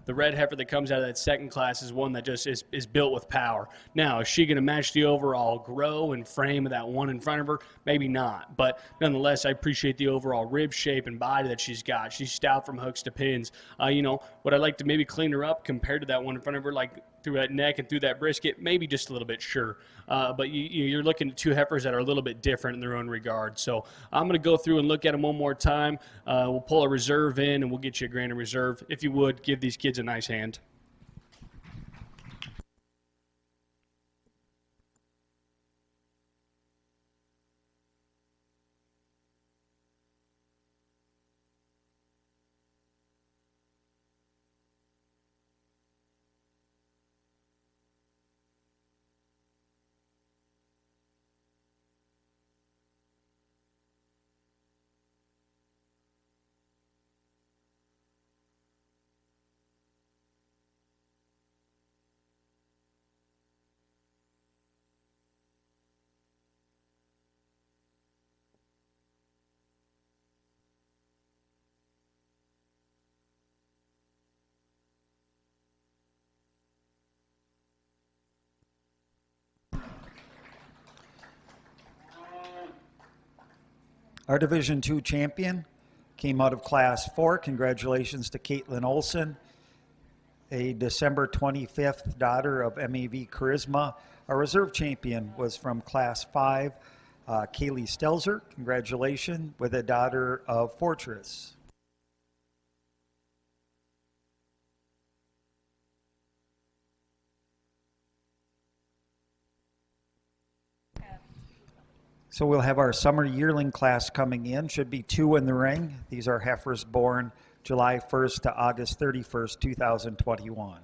The red heifer that comes out of that second class is one that just is built with power. Now, is she going to match the overall grow and frame of that one in front of her? Maybe not, but nonetheless, I appreciate the overall rib shape and body that she's got. She's stout from hooks to pins. Would I like to maybe clean her up compared to that one in front of her, like through that neck and through that brisket? Maybe just a little bit, sure. But you're looking at two heifers that are a little bit different in their own regard. So I'm going to go through and look at them one more time. We'll pull a reserve in, and we'll get you a grand in reserve. If you would, give these kids a nice hand. Our Division II champion came out of Class 4. Congratulations to Caitlin Olson, a December 25th daughter of MAV Charisma. Our reserve champion was from Class 5, Kaylee Stelzer. Congratulations, with a daughter of Fortress. So we'll have our summer yearling class coming in. Should be 2 in the ring. These are heifers born July 1st to August 31st, 2021.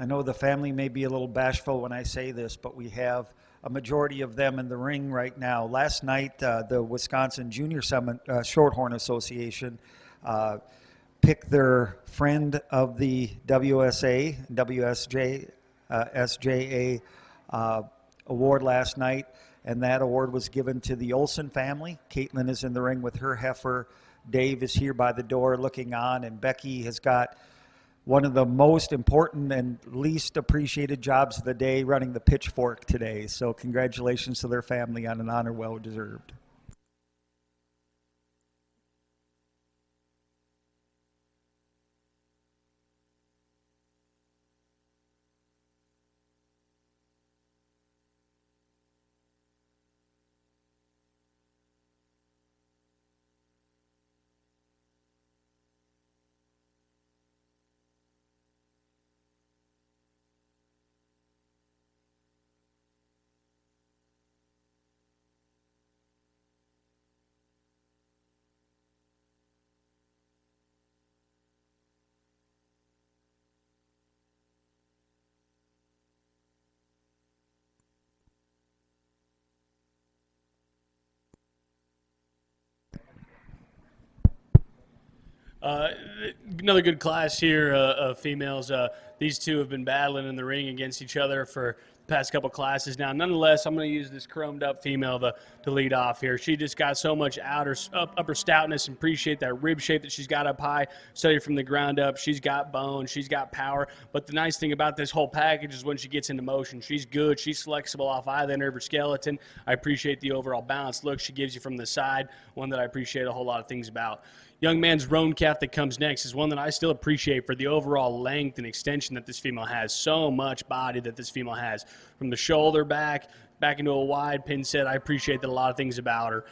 I know the family may be a little bashful when I say this, but we have a majority of them in the ring right now. Last night, the Wisconsin Junior Shorthorn Association picked their friend of the SJA award last night, and that award was given to the Olson family. Caitlin is in the ring with her heifer. Dave is here by the door looking on, and Becky has got one of the most important and least appreciated jobs of the day, running the pitchfork today. So congratulations to their family on an honor well deserved. Another good class here of females. These two have been battling in the ring against each other for the past couple classes now. Nonetheless, I'm going to use this chromed up female to lead off here. She just got so much upper stoutness, and appreciate that rib shape that she's got up high, studied from the ground up. She's got bone, she's got power. But the nice thing about this whole package is when she gets into motion, she's good, she's flexible off either end of her skeleton. I appreciate the overall balanced look she gives you from the side, one that I appreciate a whole lot of things about. Young man's roan calf that comes next is one that I still appreciate for the overall length and extension that this female has. So much body that this female has, from the shoulder back back into a wide pin set. I appreciate that a lot of things about her.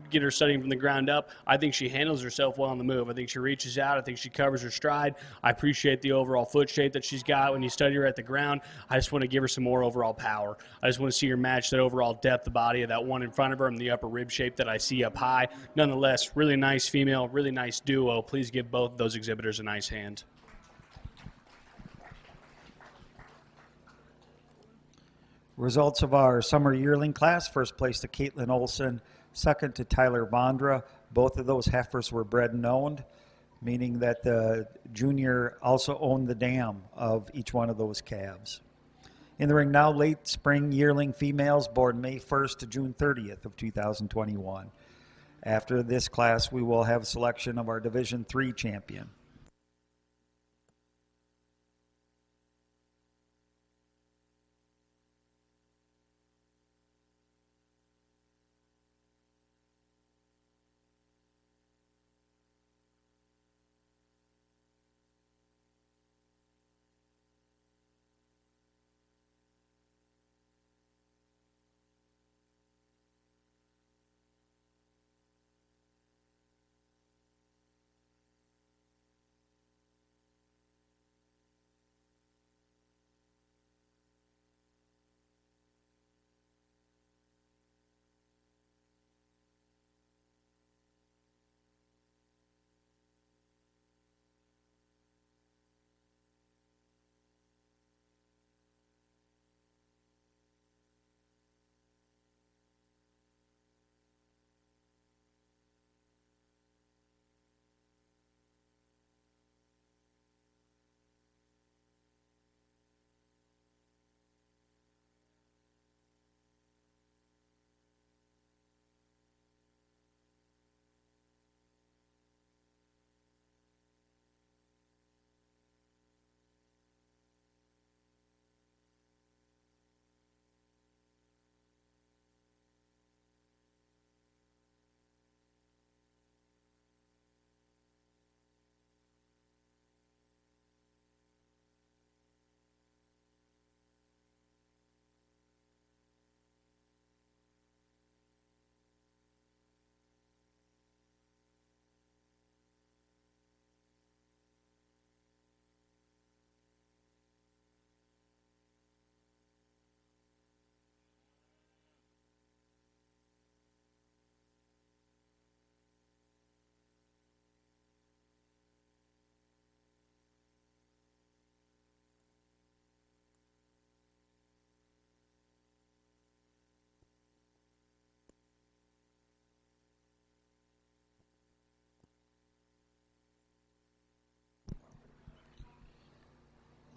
Get her studying from the ground up. I think she handles herself well on the move. I think she reaches out. I think she covers her stride. I appreciate the overall foot shape that she's got when you study her at the ground. I just want to give her some more overall power. I just want to see her match that overall depth of body of that one in front of her and the upper rib shape that I see up high. Nonetheless, really nice female, really nice duo. Please give both of those exhibitors a nice hand. Results of our summer yearling class: first place to Caitlin Olson, second to Tyler Bondra. Both of those heifers were bred and owned, meaning that the junior also owned the dam of each one of those calves. In the ring now, late spring yearling females born May 1st to June 30th of 2021. After this class, we will have selection of our Division III champion.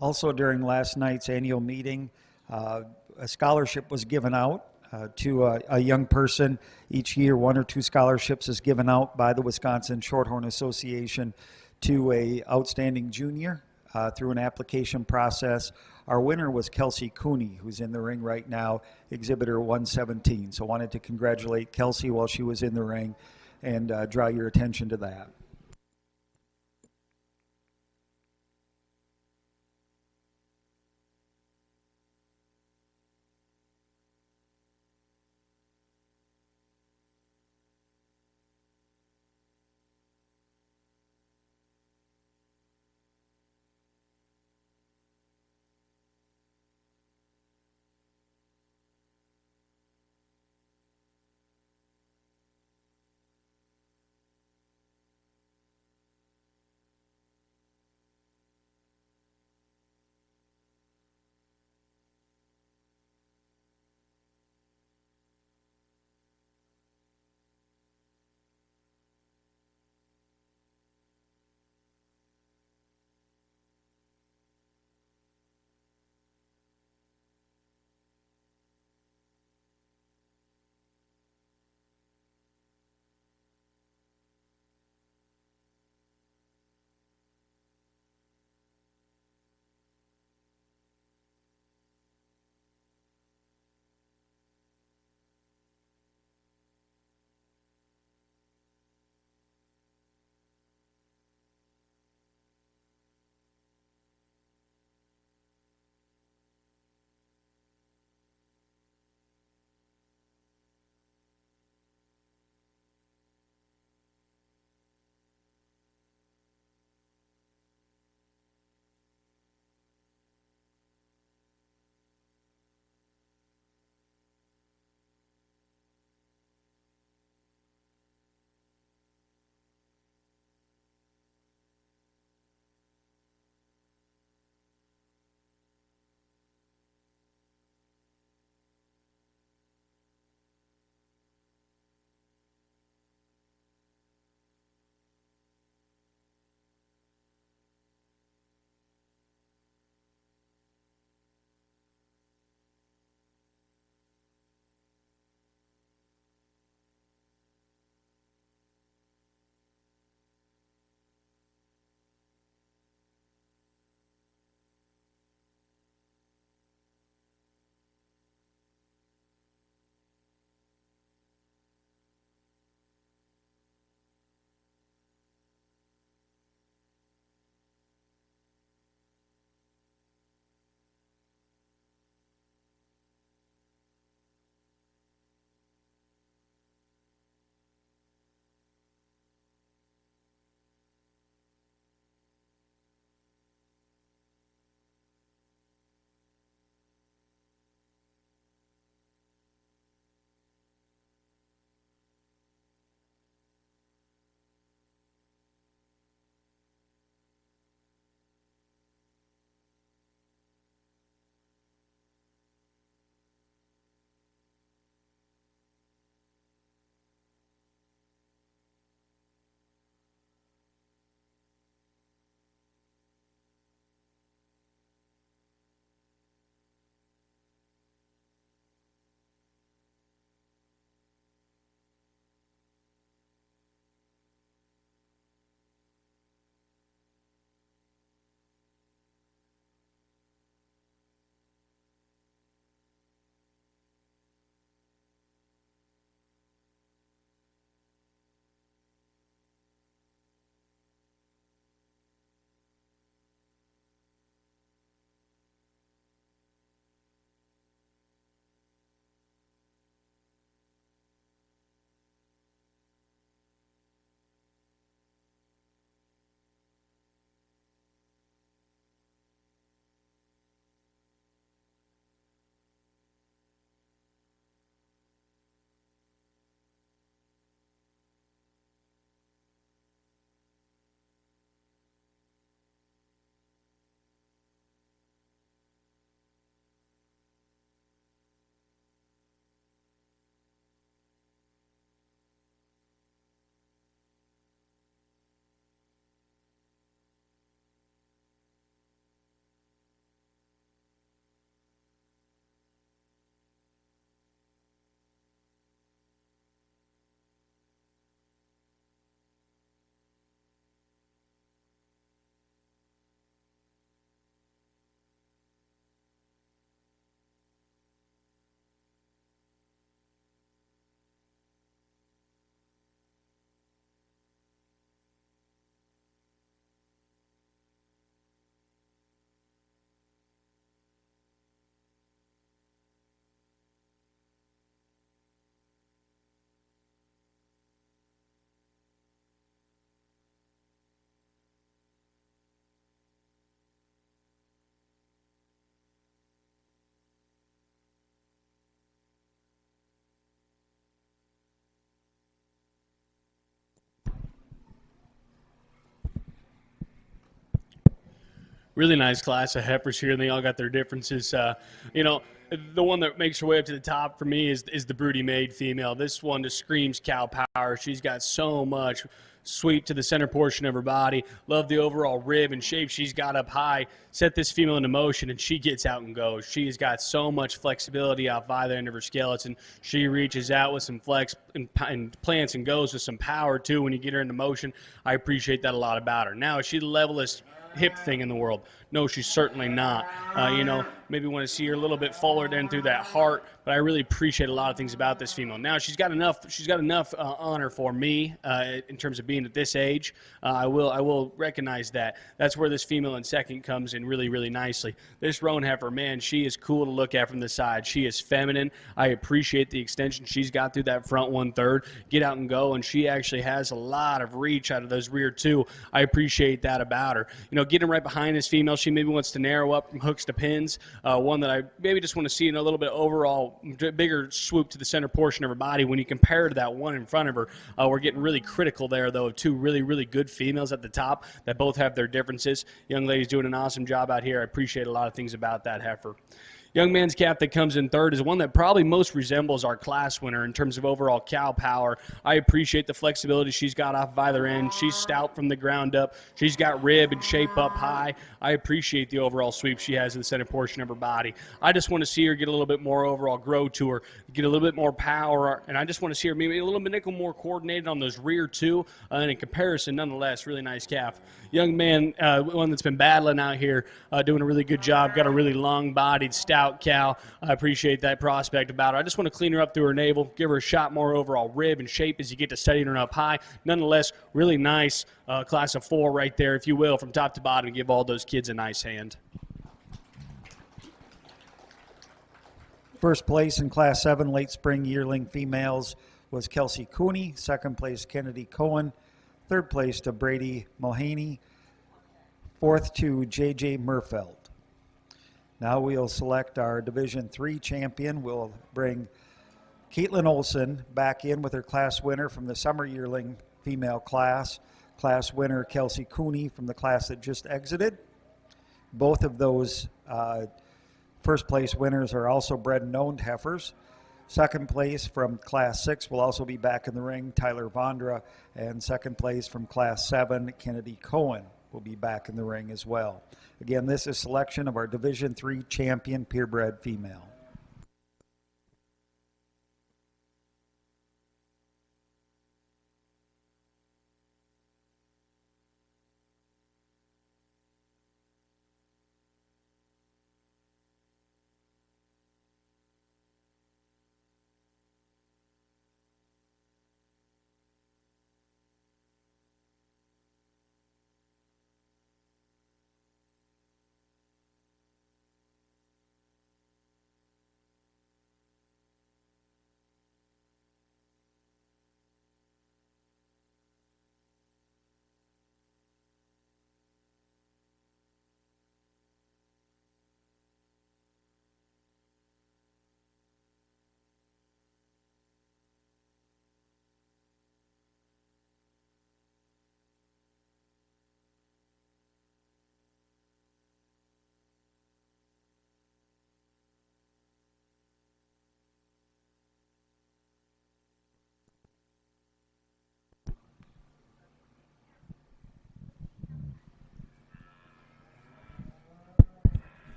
Also, during last night's annual meeting, a scholarship was given out to a young person. Each year, 1 or 2 scholarships is given out by the Wisconsin Shorthorn Association to a outstanding junior through an application process. Our winner was Kelsey Cooney, who's in the ring right now, exhibitor 117. So wanted to congratulate Kelsey while she was in the ring and draw your attention to that. Really nice class of heifers here, and they all got their differences. The one that makes her way up to the top for me is the Broody Maid female. This one just screams cow power. She's got so much sweep to the center portion of her body. Love the overall rib and shape she's got up high. Set this female into motion, and she gets out and goes. She's got so much flexibility off either end of her skeleton. She reaches out with some flex and plants and goes with some power, too, when you get her into motion. I appreciate that a lot about her. Now, is she the levelest hip thing in the world? No, she's certainly not. Maybe want to see her a little bit forward in through that heart, but I really appreciate a lot of things about this female. Now she's got enough honor for me in terms of being at this age. I will recognize that. That's where this female in second comes in really, really nicely. This roan heifer, man, she is cool to look at from the side. She is feminine. I appreciate the extension she's got through that front 1/3. Get out and go, and she actually has a lot of reach out of those rear two. I appreciate that about her. Getting right behind this female, she maybe wants to narrow up from hooks to pins. One that I maybe just want to see in a little bit overall bigger swoop to the center portion of her body. When you compare to that one in front of her, we're getting really critical there, though, of two really, really good females at the top that both have their differences. Young lady's doing an awesome job out here. I appreciate a lot of things about that heifer. Young man's calf that comes in third is one that probably most resembles our class winner in terms of overall cow power. I appreciate the flexibility she's got off of either end. She's stout from the ground up. She's got rib and shape up high. I appreciate the overall sweep she has in the center portion of her body. I just want to see her get a little bit more overall grow to her, get a little bit more power, and I just want to see her maybe a little bit more coordinated on those rear two. And in comparison, nonetheless, really nice calf. Young man, one that's been battling out here, doing a really good job, got a really long-bodied, stout cow. I appreciate that prospect about her. I just want to clean her up through her navel, give her a shot more overall rib and shape as you get to studying her up high. Nonetheless, really nice class of 4 right there, if you will, from top to bottom. Give all those kids a nice hand. First place in Class 7 late spring yearling females was Kelsey Cooney. Second place, Kennedy Cohen. Third place to Brady Mulhaney. Fourth to J.J. Murfeld. Now we'll select our Division III champion. We'll bring Caitlin Olson back in with her class winner from the summer yearling female class. Class winner Kelsey Cooney from the class that just exited. Both of those first place winners are also bred and owned heifers. Second place from Class 6 will also be back in the ring, Tyler Vondra, and second place from Class 7, Kennedy Cohen will be back in the ring as well. Again, this is selection of our Division III champion purebred female.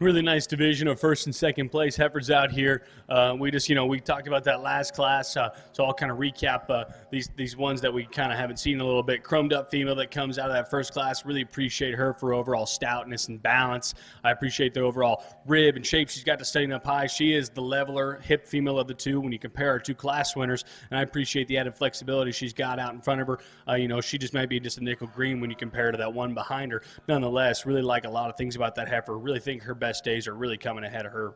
Really nice division of first and second place heifers out here. We talked about that last class, so I'll kind of recap these ones that we kind of haven't seen a little bit. Chromed up female that comes out of that first class. Really appreciate her for overall stoutness and balance. I appreciate the overall rib and shape she's got to studying up high. She is the leveler hip female of the two when you compare her to class winners, and I appreciate the added flexibility she's got out in front of her. She just might be just a nickel green when you compare to that one behind her. Nonetheless, really like a lot of things about that heifer. Really think her best days are really coming ahead of her.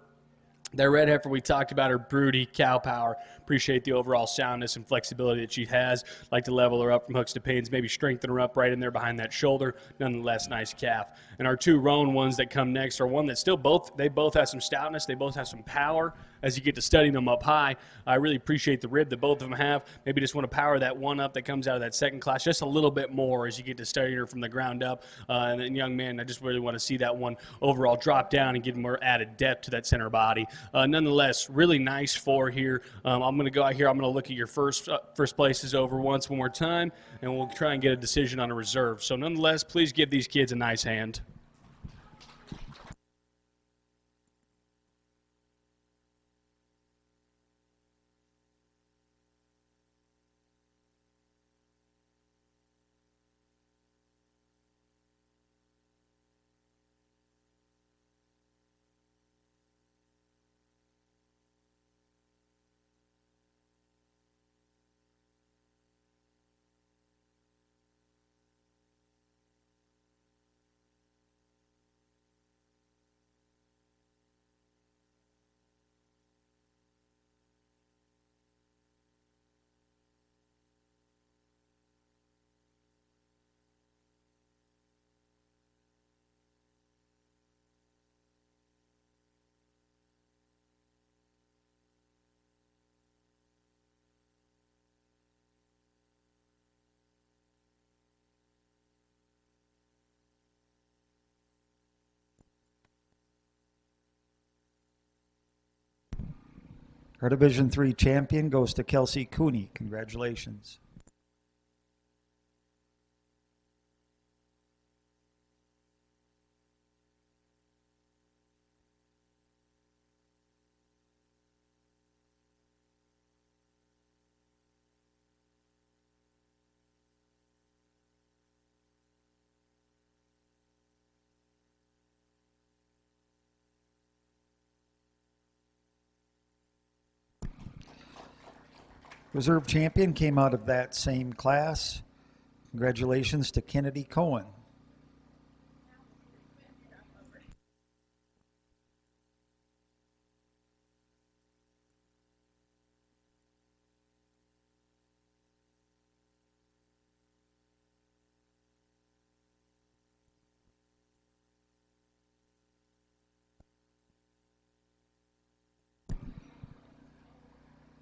That red heifer we talked about, her broody cow power. Appreciate the overall soundness and flexibility that she has. Like to level her up from hooks to pins, maybe strengthen her up right in there behind that shoulder. Nonetheless, nice calf. And our two roan ones that come next are one that still both have some stoutness. They both have some power as you get to studying them up high. I really appreciate the rib that both of them have. Maybe just want to power that one up that comes out of that second class just a little bit more as you get to study her from the ground up. And then, young man, I just really want to see that one overall drop down and get more added depth to that center body. Nonetheless, really nice four here. I'm going to go out here. I'm going to look at your first places over one more time, and we'll try and get a decision on a reserve. So nonetheless, please give these kids a nice hand. Our Division III champion goes to Kelsey Cooney. Congratulations. Reserve champion came out of that same class. Congratulations to Kennedy Cohen.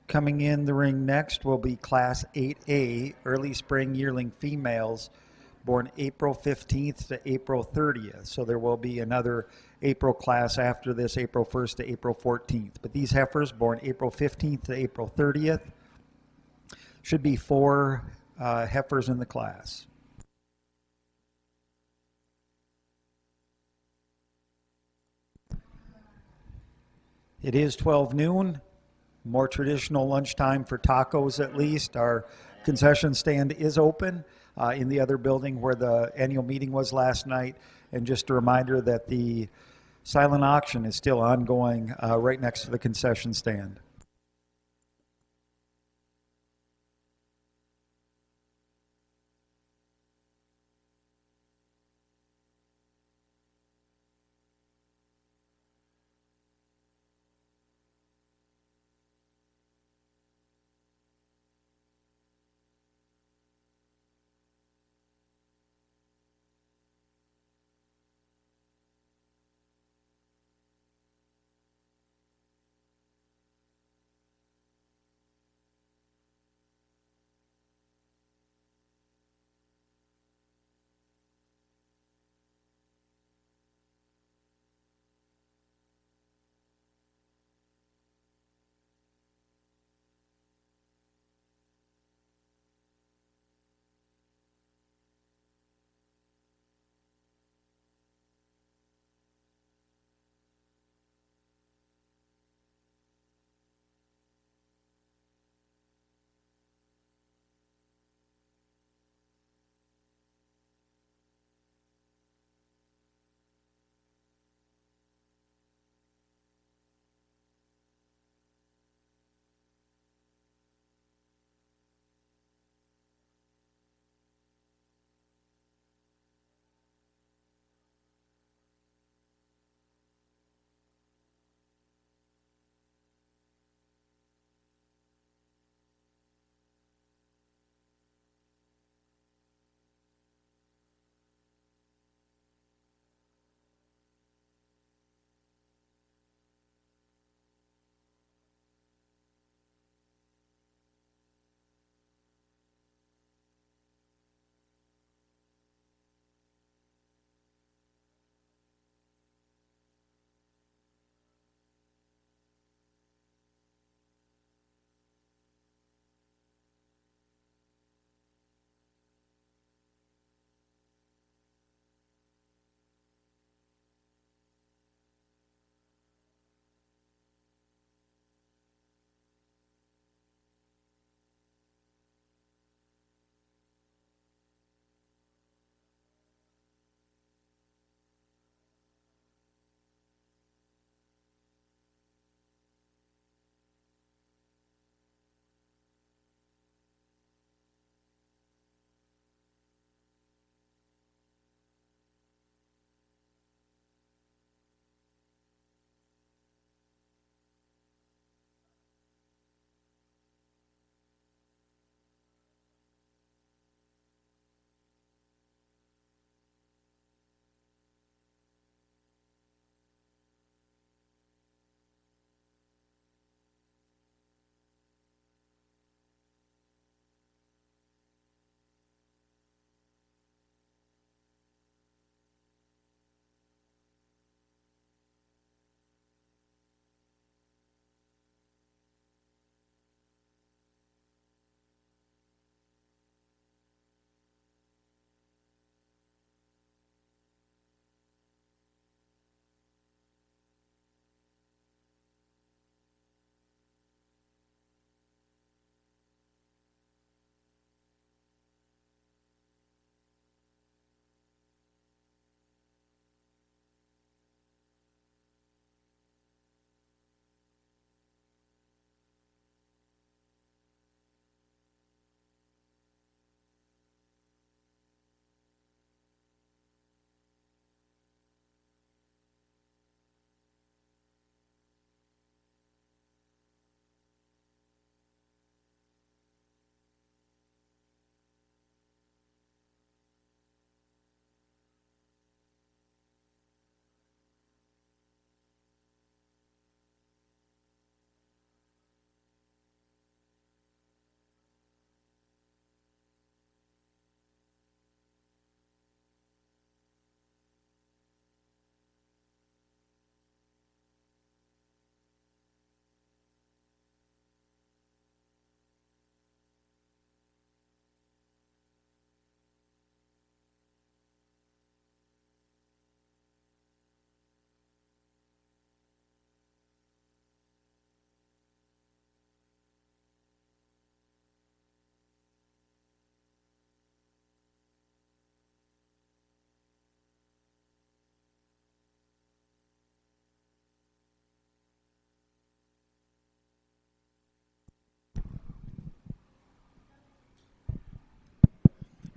Coming in the ring next will be Class 8A, early spring yearling females, born April 15th to April 30th. So there will be another April class after this, April 1st to April 14th. But these heifers, born April 15th to April 30th, should be 4 heifers in the class. It is 12 noon. More traditional lunchtime for tacos, at least. Our concession stand is open in the other building where the annual meeting was last night. And just a reminder that the silent auction is still ongoing right next to the concession stand.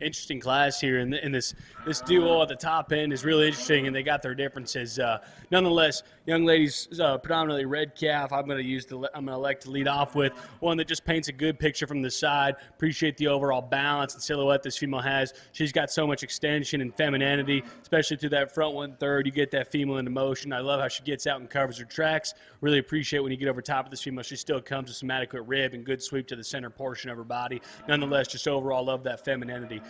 interesting class here, and this duo at the top end is really interesting, and they got their differences. Nonetheless, young ladies, predominantly red calf. I'm going to elect to lead off with one that just paints a good picture from the side. Appreciate the overall balance and silhouette this female has. She's got so much extension and femininity, especially through that front 1/3. You get that female into motion. I love how she gets out and covers her tracks. Really appreciate when you get over top of this female, she still comes with some adequate rib and good sweep to the center portion of her body. Nonetheless, just overall love that femininity.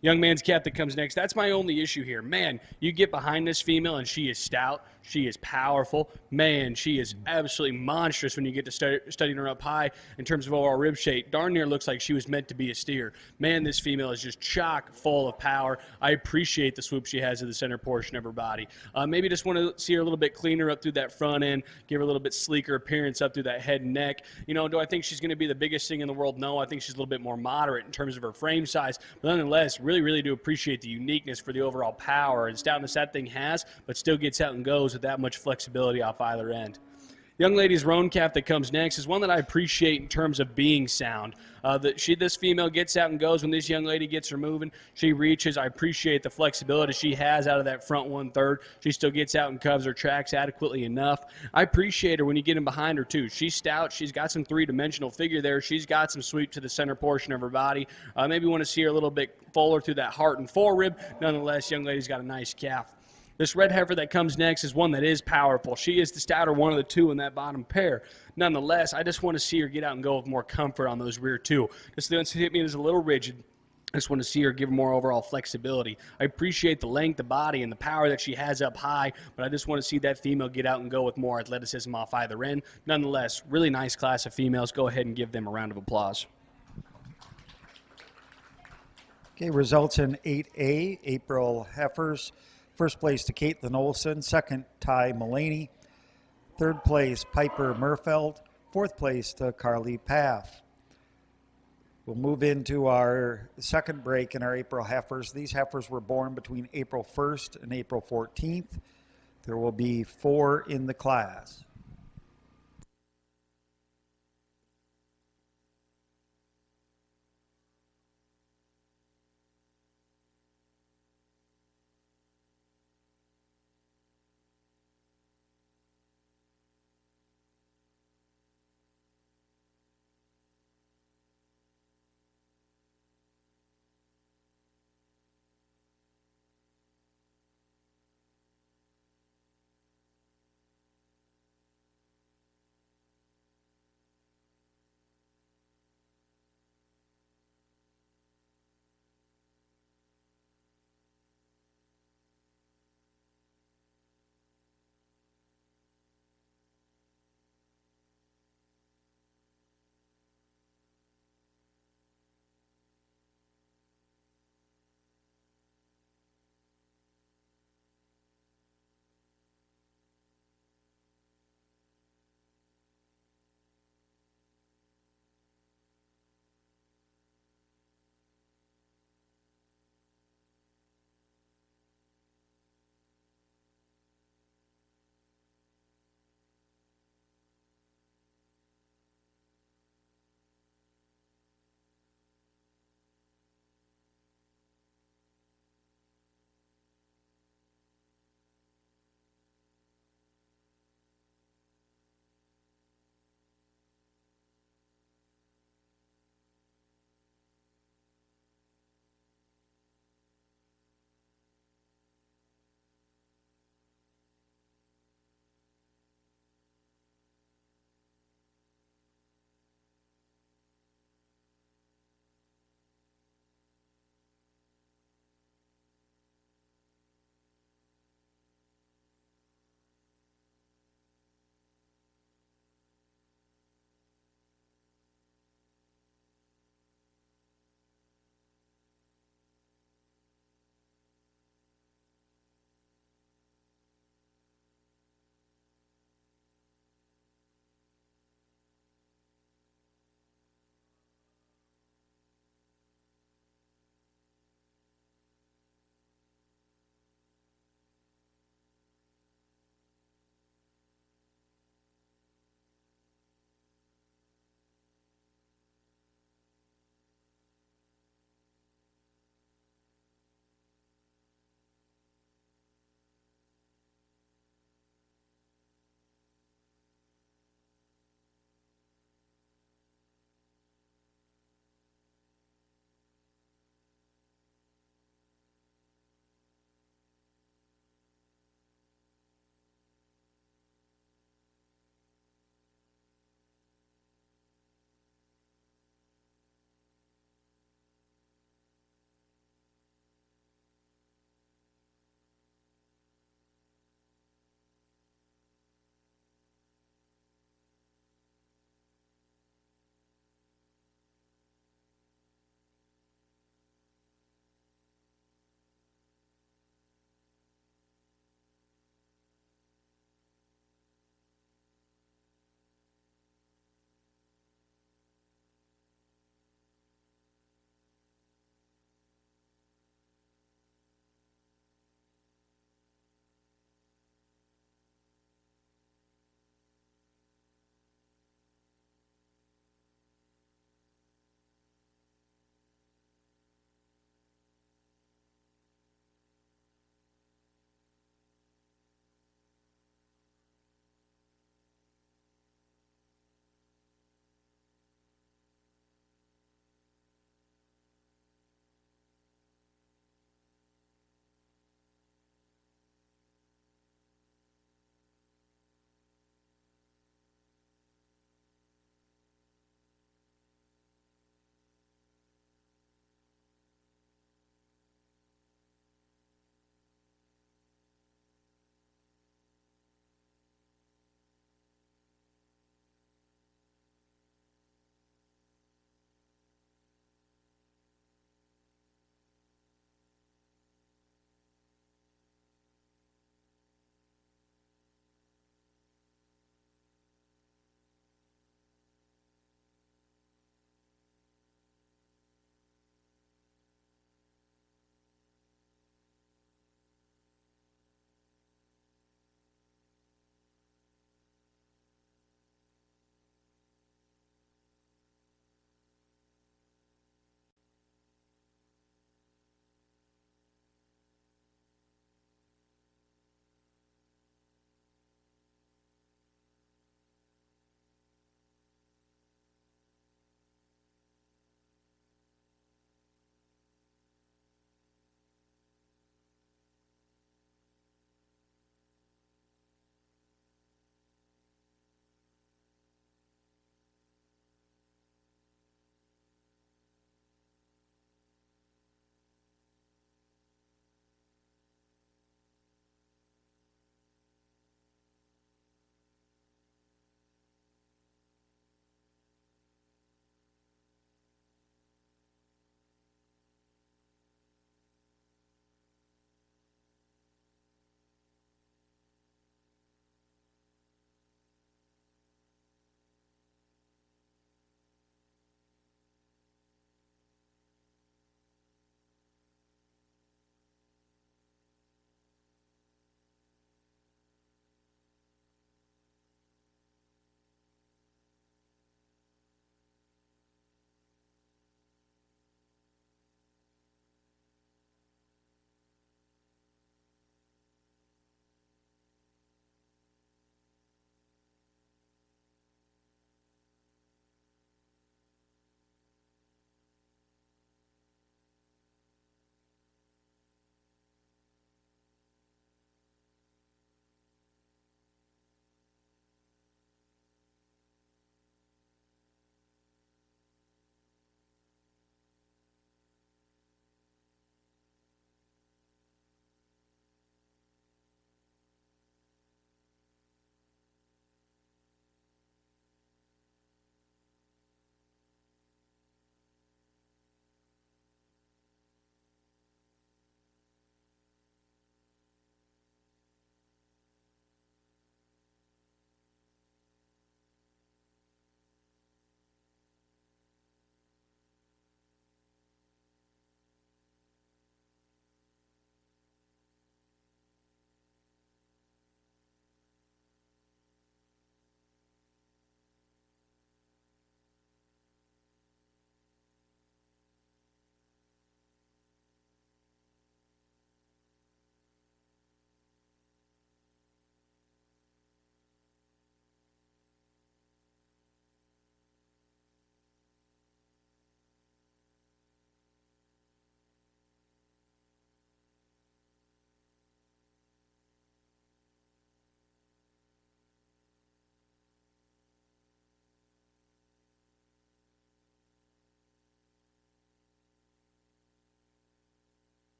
Young man's calf that comes next, that's my only issue here. Man, you get behind this female and she is stout. She is powerful. Man, she is absolutely monstrous when you get to studying her up high in terms of overall rib shape. Darn near looks like she was meant to be a steer. Man, this female is just chock full of power. I appreciate the swoop she has to the center portion of her body. Maybe just want to see her a little bit cleaner up through that front end, give her a little bit sleeker appearance up through that head and neck. You know, do I think she's going to be the biggest thing in the world? No, I think she's a little bit more moderate in terms of her frame size. But nonetheless, really do appreciate the uniqueness for the overall power and stoutness that thing has, but still gets out and goes with that much flexibility off either end. Young lady's roan calf that comes next is one that I appreciate in terms of being sound. This female gets out and goes. When this young lady gets her moving, she reaches. I appreciate the flexibility she has out of that front 1/3. She still gets out and covers her tracks adequately enough. I appreciate her when you get in behind her too. She's stout. She's got some three-dimensional figure there. She's got some sweep to the center portion of her body. Maybe want to see her a little bit fuller through that heart and forerib. Nonetheless, young lady's got a nice calf. This red heifer that comes next is one that is powerful. She is the stouter one of the two in that bottom pair. Nonetheless, I just want to see her get out and go with more comfort on those rear two. Just the hip is a little rigid. I just want to see her give her more overall flexibility. I appreciate the length, the body, and the power that she has up high, but I just want to see that female get out and go with more athleticism off either end. Nonetheless, really nice class of females. Go ahead and give them a round of applause. Okay, results in 8A, April Heifers. First place to Caitlin Olson, second Ty Mullaney, third place Piper Murfeld, fourth place to Carly Paff. We'll move into our second break in our April Heifers. These heifers were born between April 1st and April 14th. There will be 4 in the class.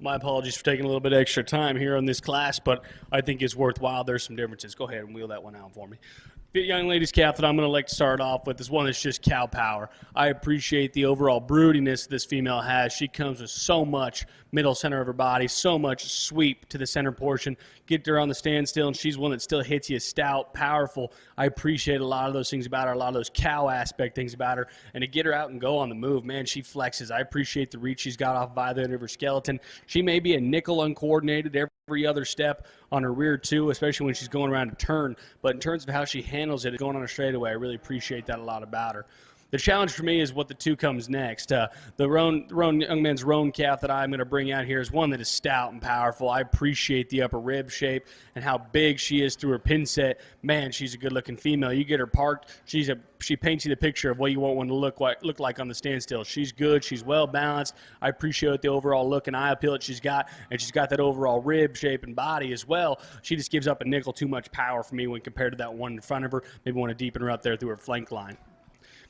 My apologies for taking a little bit extra time here on this class, but I think it's worthwhile. There's some differences. Go ahead and wheel that one out for me. The young lady's calf that I'm going to like to start off with is one that's just cow power. I appreciate the overall broodiness this female has. She comes with so much middle center of her body, so much sweep to the center portion. Get her on the standstill, and she's one that still hits you stout, powerful. I appreciate a lot of those things about her, a lot of those cow aspect things about her. And to get her out and go on the move, man, she flexes. I appreciate the reach she's got off by the end of her skeleton. She may be a nickel uncoordinated every other step on her rear too, especially when she's going around a turn. But in terms of how she handles it going on a straightaway, I really appreciate that a lot about her. The challenge for me is what the two comes next. The young man's roan calf that I'm going to bring out here is one that is stout and powerful. I appreciate the upper rib shape and how big she is through her pin set. Man, she's a good-looking female. You get her parked, she paints you the picture of what you want one to look like on the standstill. She's good. She's well-balanced. I appreciate the overall look and eye appeal that she's got, and she's got that overall rib shape and body as well. She just gives up a nickel too much power for me when compared to that one in front of her. Maybe want to deepen her up there through her flank line.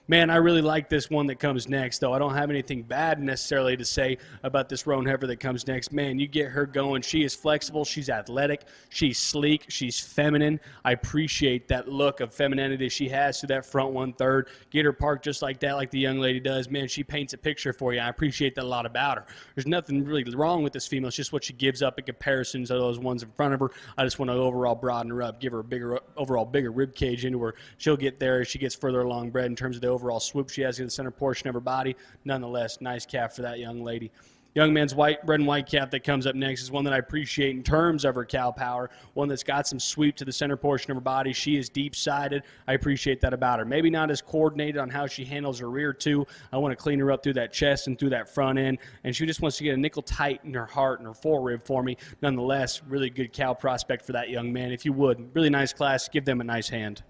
Man, I really like this one that comes next, though. I don't have anything bad necessarily to say about this roan heifer that comes next. Man, you get her going. She is flexible. She's athletic. She's sleek. She's feminine. I appreciate that look of femininity she has through that front 1/3. Get her parked just like that, like the young lady does. Man, she paints a picture for you. I appreciate that a lot about her. There's nothing really wrong with this female. It's just what she gives up in comparison to those ones in front of her. I just want to overall broaden her up, give her a overall bigger rib cage into her. She'll get there as she gets further along bred in terms of the overall swoop she has in the center portion of her body. Nonetheless, nice calf for that young lady. Young man's red and white calf that comes up next is one that I appreciate in terms of her cow power, one that's got some sweep to the center portion of her body. She is deep-sided. I appreciate that about her. Maybe not as coordinated on how she handles her rear, too. I want to clean her up through that chest and through that front end, and she just wants to get a nickel tight in her heart and her forerib for me. Nonetheless, really good cow prospect for that young man. If you would, really nice class. Give them a nice hand.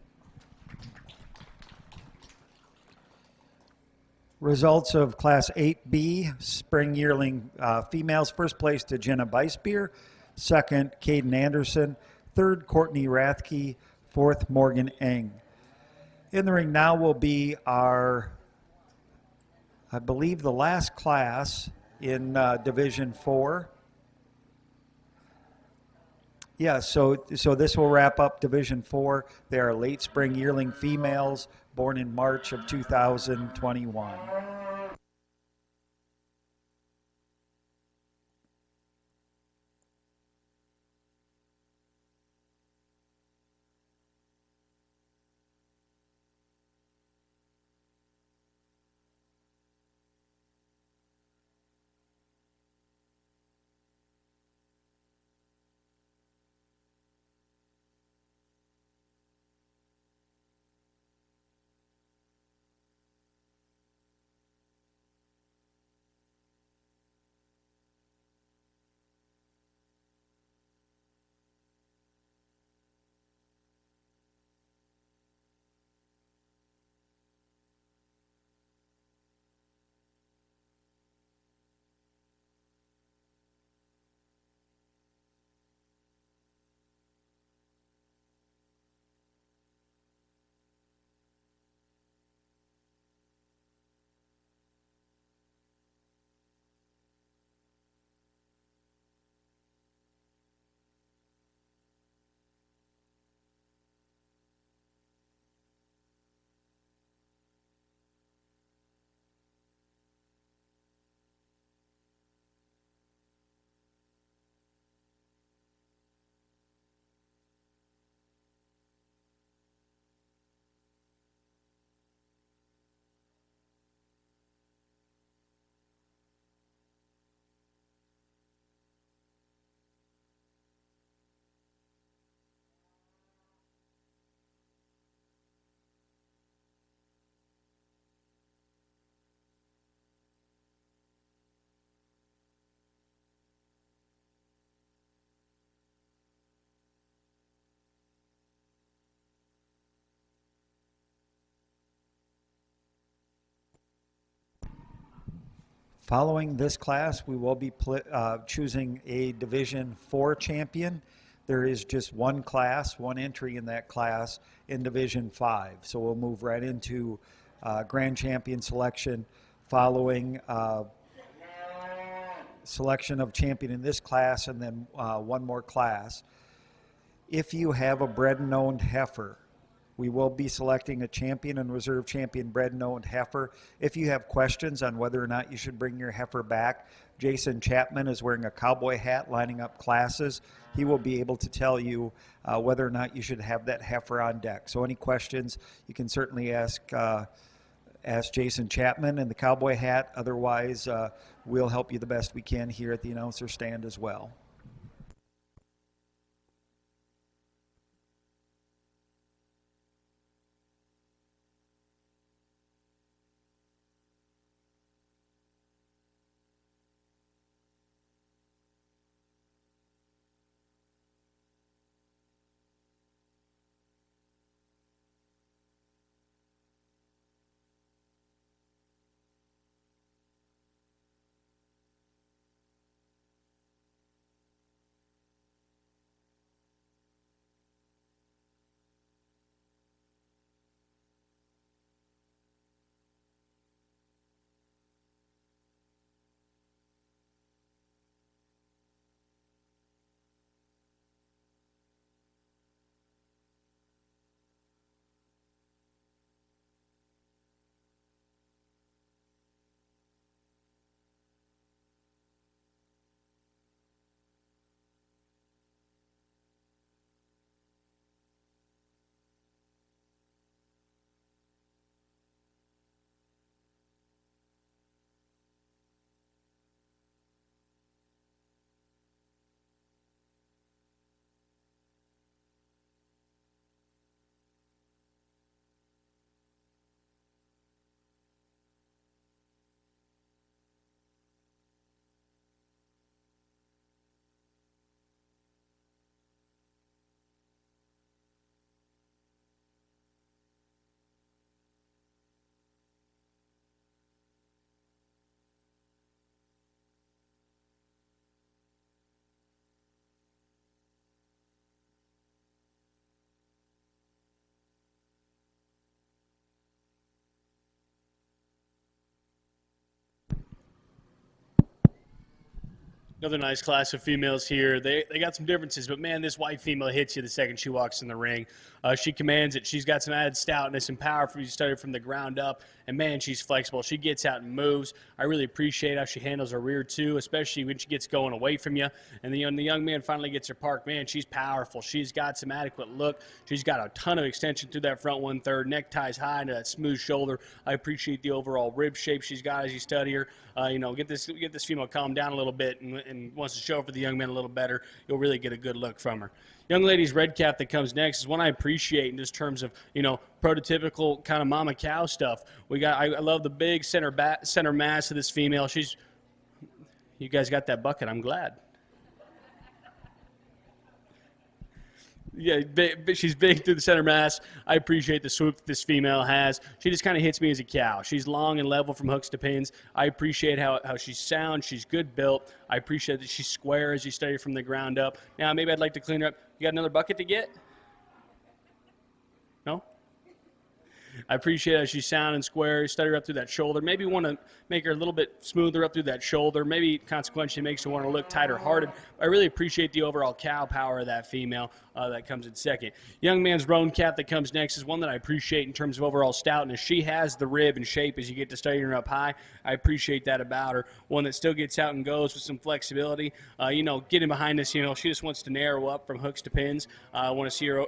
Results of Class 8B, Spring Yearling Females. First place to Jenna Beisbier. Second, Caden Anderson. Third, Courtney Rathke. Fourth, Morgan Eng. In the ring now will be our, I believe, the last class in Division 4. Yeah, so this will wrap up Division 4. They are late spring yearling females born in March of 2021. Following this class, we will be choosing a Division 4 champion. There is just one class, one entry in that class in Division 5. So we'll move right into Grand Champion selection following selection of champion in this class and then one more class. If you have a bred and owned heifer, we will be selecting a champion and reserve champion bred and owned heifer. If you have questions on whether or not you should bring your heifer back, Jason Chapman is wearing a cowboy hat lining up classes. He will be able to tell you whether or not you should have that heifer on deck. So any questions, you can certainly ask Jason Chapman in the cowboy hat. Otherwise, we'll help you the best we can here at the announcer stand as well. Another nice class of females here. They got some differences, but man, this white female hits you the second she walks in the ring. She commands it. She's got some added stoutness and power for you to study from the ground up, and man, she's flexible. She gets out and moves. I really appreciate how she handles her rear too, especially when she gets going away from you. And the young man finally gets her parked. Man, she's powerful. She's got some adequate look. She's got a ton of extension through that front 1/3. Neck ties high into that smooth shoulder. I appreciate the overall rib shape she's got as you study her. Get this female calmed down a little bit and wants to show for the young man a little better. You'll really get a good look from her. Young lady's red calf that comes next is one I appreciate in just terms of, prototypical kind of mama cow stuff. I love the big center mass of this female. You guys got that bucket. I'm glad. Yeah, she's big through the center mass. I appreciate the swoop that this female has. She just kind of hits me as a cow. She's long and level from hooks to pins. I appreciate how she's sound. She's good built. I appreciate that she's square as you study from the ground up. Now, maybe I'd like to clean her up. You got another bucket to get? No? I appreciate how she's sound and square. Study her up through that shoulder. Maybe want to make her a little bit smoother up through that shoulder. Maybe consequently makes her want to look tighter hearted. I really appreciate the overall cow power of that female that comes in second. Young man's roan calf that comes next is one that I appreciate in terms of overall stoutness. She has the rib and shape as you get to study her up high. I appreciate that about her. One that still gets out and goes with some flexibility. Getting behind this, she just wants to narrow up from hooks to pins. I want to see her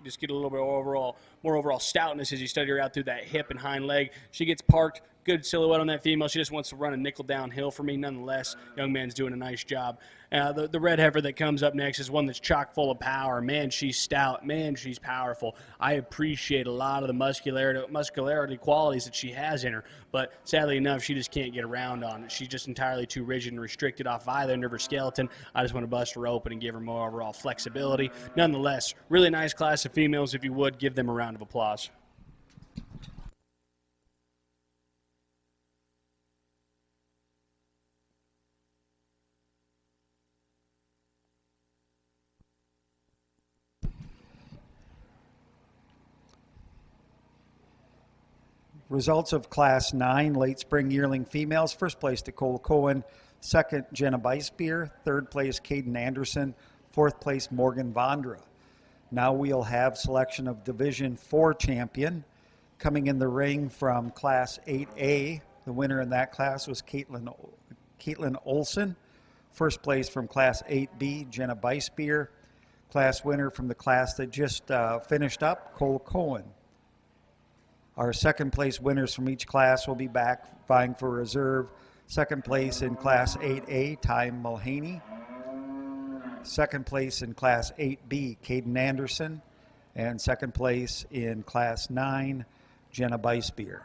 just get a little bit more overall stoutness as you study her out through that hip and hind leg. She gets parked. Good silhouette on that female. She just wants to run a nickel downhill for me. Nonetheless, young man's doing a nice job. The red heifer that comes up next is one that's chock full of power. Man, she's stout. Man, she's powerful. I appreciate a lot of the muscularity qualities that she has in her, but sadly enough, she just can't get around on it. She's just entirely too rigid and restricted off either end of her skeleton. I just want to bust her open and give her more overall flexibility. Nonetheless, really nice class of females. If you would, give them a round of applause. Results of Class 9 late spring yearling females. First place to Cole Cohen, Second, Jenna Beisbier. Third place, Caden Anderson. Fourth place, Morgan Vondra. Now we'll have selection of Division 4 champion. Coming in the ring from Class 8A, the winner in that class was Caitlin Olson. First place from Class 8B, Jenna Beisbier. Class winner from the class that just finished up, Cole Cohen. Our second place winners from each class will be back vying for reserve. Second place in Class 8A, Ty Mulhaney. Second place in Class 8B, Caden Anderson. And second place in Class 9, Jenna Beisbier.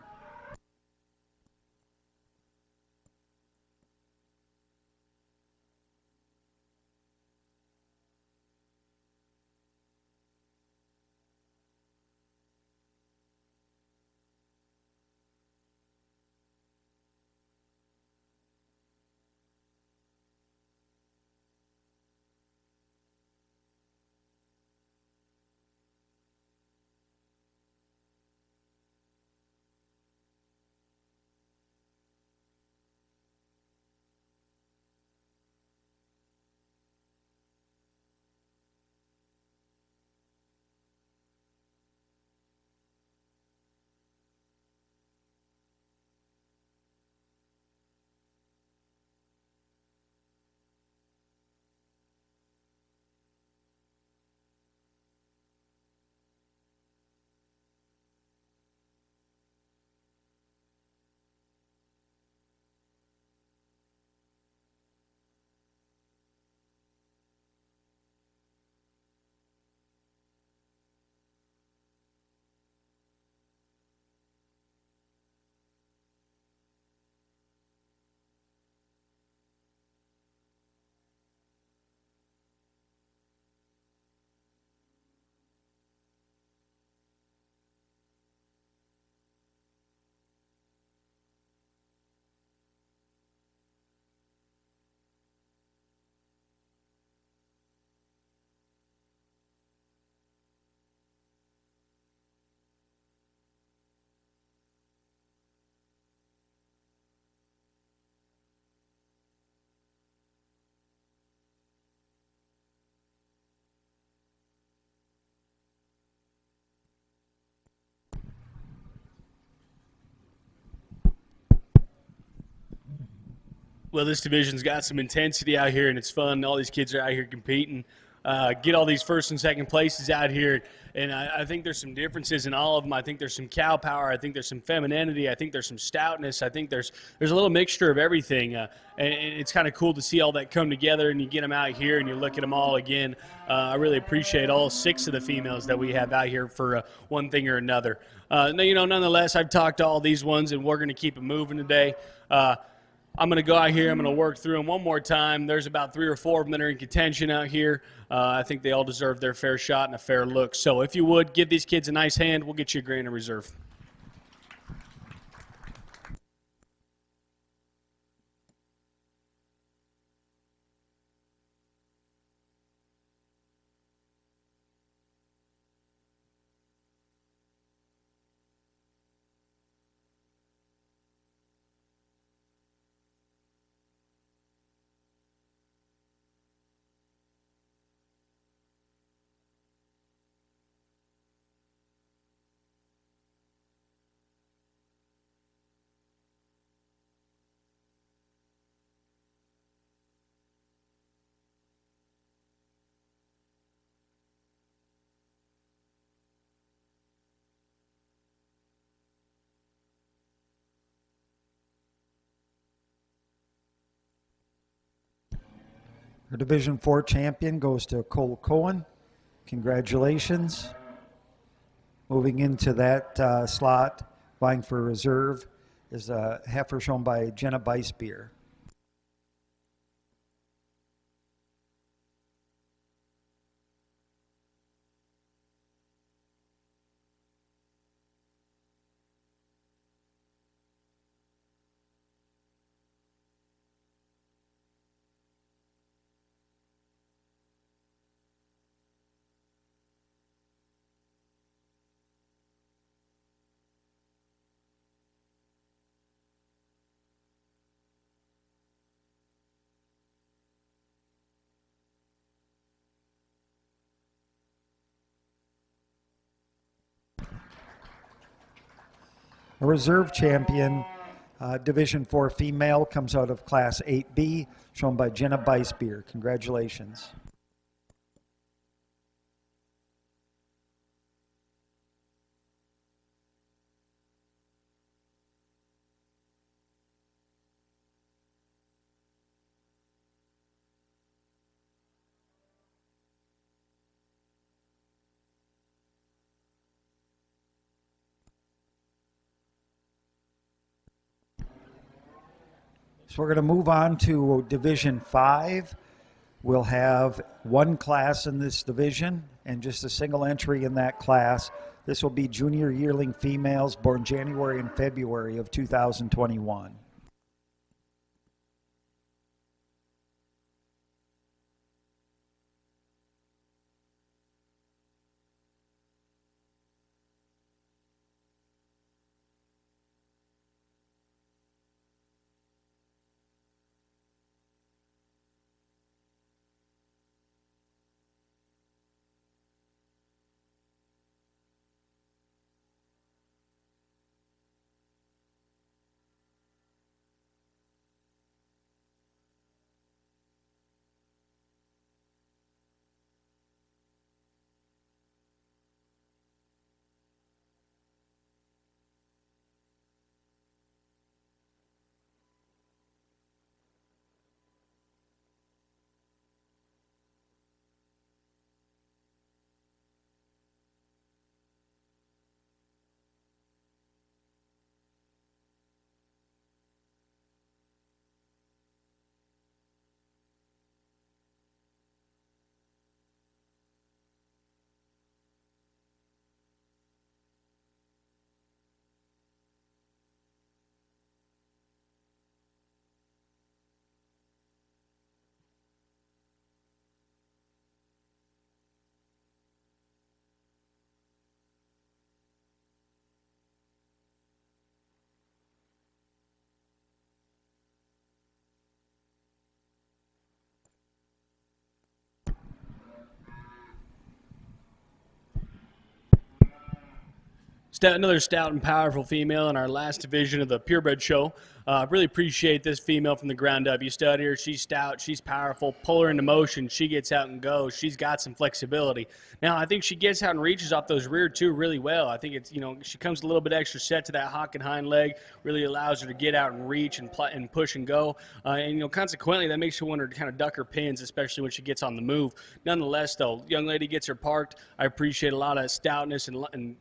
Well, this division's got some intensity out here, and it's fun. All these kids are out here competing. Get all these first and second places out here, and I think there's some differences in all of them. I think there's some cow power. I think there's some femininity. I think there's some stoutness. I think there's a little mixture of everything, and it's kind of cool to see all that come together. And you get them out here, and you look at them all again. I really appreciate all 6 of the females that we have out here for one thing or another. Nonetheless, I've talked to all these ones, and we're going to keep it moving today. I'm going to go out here. I'm going to work through them one more time. There's about 3 or 4 of them that are in contention out here. I think they all deserve their fair shot and a fair look. So if you would, give these kids a nice hand. We'll get you a grand in reserve. Our Division 4 champion goes to Cole Cohen. Congratulations. Moving into that slot, vying for reserve, is a heifer shown by Jenna Beisbier. A reserve champion, Division 4 female, comes out of Class 8B, shown by Jenna Beisbier. Congratulations. So we're going to move on to Division 5. We'll have one class in this division and just a single entry in that class. This will be junior yearling females born January and February of 2021. Another stout and powerful female in our last division of the Purebred show. Really appreciate this female from the ground up. You study her, she's stout, she's powerful, pull her into motion, she gets out and goes. She's got some flexibility. Now, I think she gets out and reaches off those rear two really well. I think it's, she comes a little bit extra set to that hock and hind leg, really allows her to get out and reach and push and go. Consequently, that makes her want her to kind of duck her pins, especially when she gets on the move. Nonetheless, though, young lady gets her parked. I appreciate a lot of stoutness and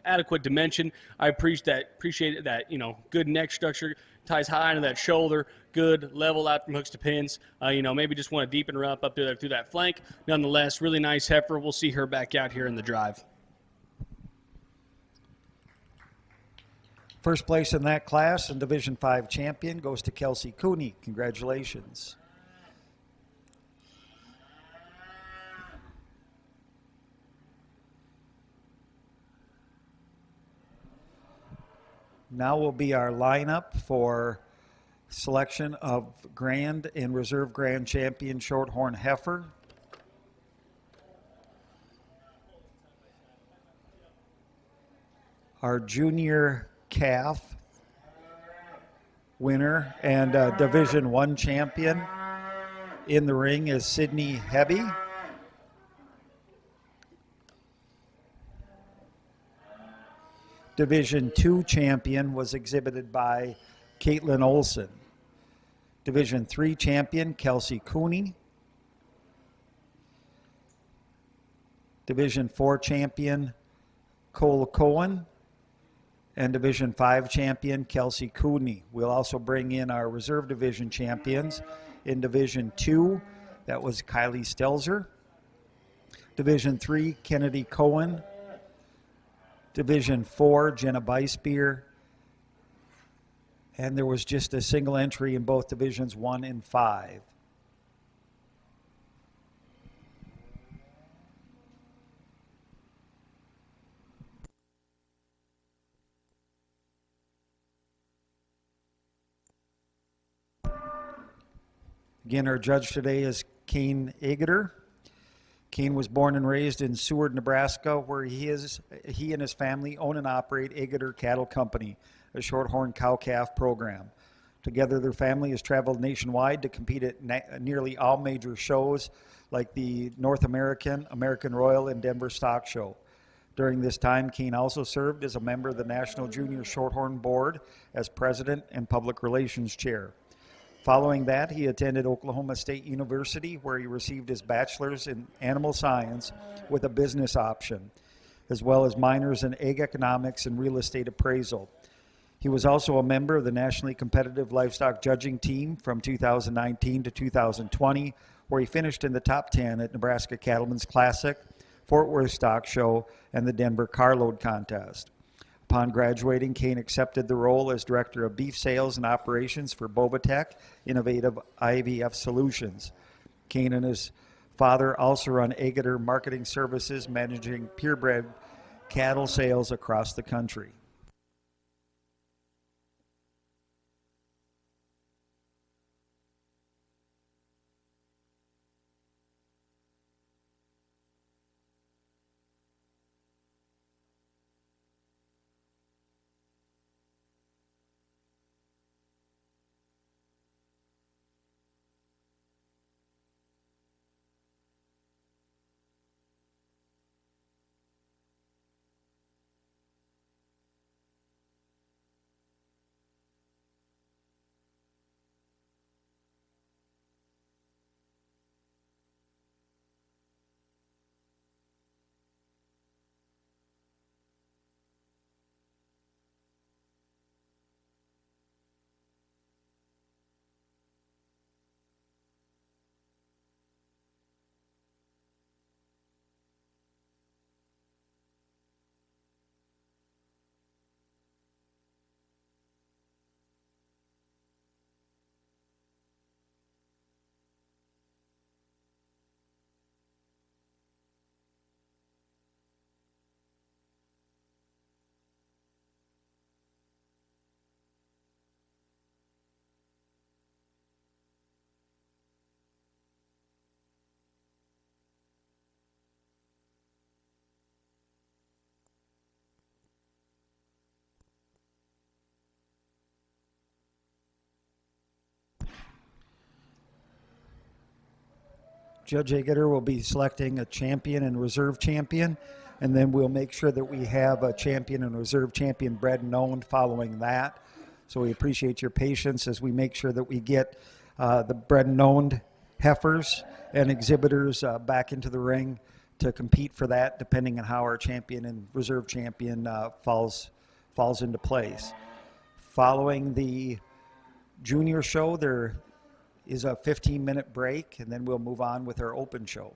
adequate dimension. I appreciate that, good neck structure, ties high into that shoulder, good level out from hooks to pins. Maybe just want to deepen her up through that flank. Nonetheless, really nice heifer. We'll see her back out here in the drive. First place in that class and Division 5 champion goes to Kelsey Cooney. Congratulations. Now will be our lineup for selection of Grand and Reserve Grand Champion Shorthorn Heifer. Our junior calf winner and Division 1 champion in the ring is Sydney Hebby. Division 2 champion was exhibited by Caitlin Olson. Division 3 champion, Kelsey Cooney. Division 4 champion, Cole Cohen. And Division 5 champion, Kelsey Cooney. We'll also bring in our Reserve Division champions. In Division 2, that was Kylie Stelzer. Division 3, Kennedy Cohen. Division 4, Jenna Beisbier. And there was just a single entry in both Divisions 1 and 5. Again, our judge today is Kane Egeter. Kane was born and raised in Seward, Nebraska, where he and his family own and operate Agater Cattle Company, a shorthorn cow-calf program. Together, their family has traveled nationwide to compete at nearly all major shows like the North American, American Royal, and Denver Stock Show. During this time, Kane also served as a member of the National Junior Shorthorn Board as president and public relations chair. Following that, he attended Oklahoma State University, where he received his bachelor's in animal science with a business option, as well as minors in egg economics and real estate appraisal. He was also a member of the nationally competitive livestock judging team from 2019 to 2020, where he finished in the top 10 at Nebraska Cattlemen's Classic, Fort Worth Stock Show, and the Denver Carload Contest. Upon graduating, Kane accepted the role as Director of Beef Sales and Operations for Bovatech Innovative IVF Solutions. Kane and his father also run Agater Marketing Services, managing purebred cattle sales across the country. Judge Agater will be selecting a champion and reserve champion, and then we'll make sure that we have a champion and reserve champion bred and owned following that. So we appreciate your patience as we make sure that we get the bred and owned heifers and exhibitors back into the ring to compete for that, depending on how our champion and reserve champion falls into place. Following the junior show, there is a 15-minute break, and then we'll move on with our open show.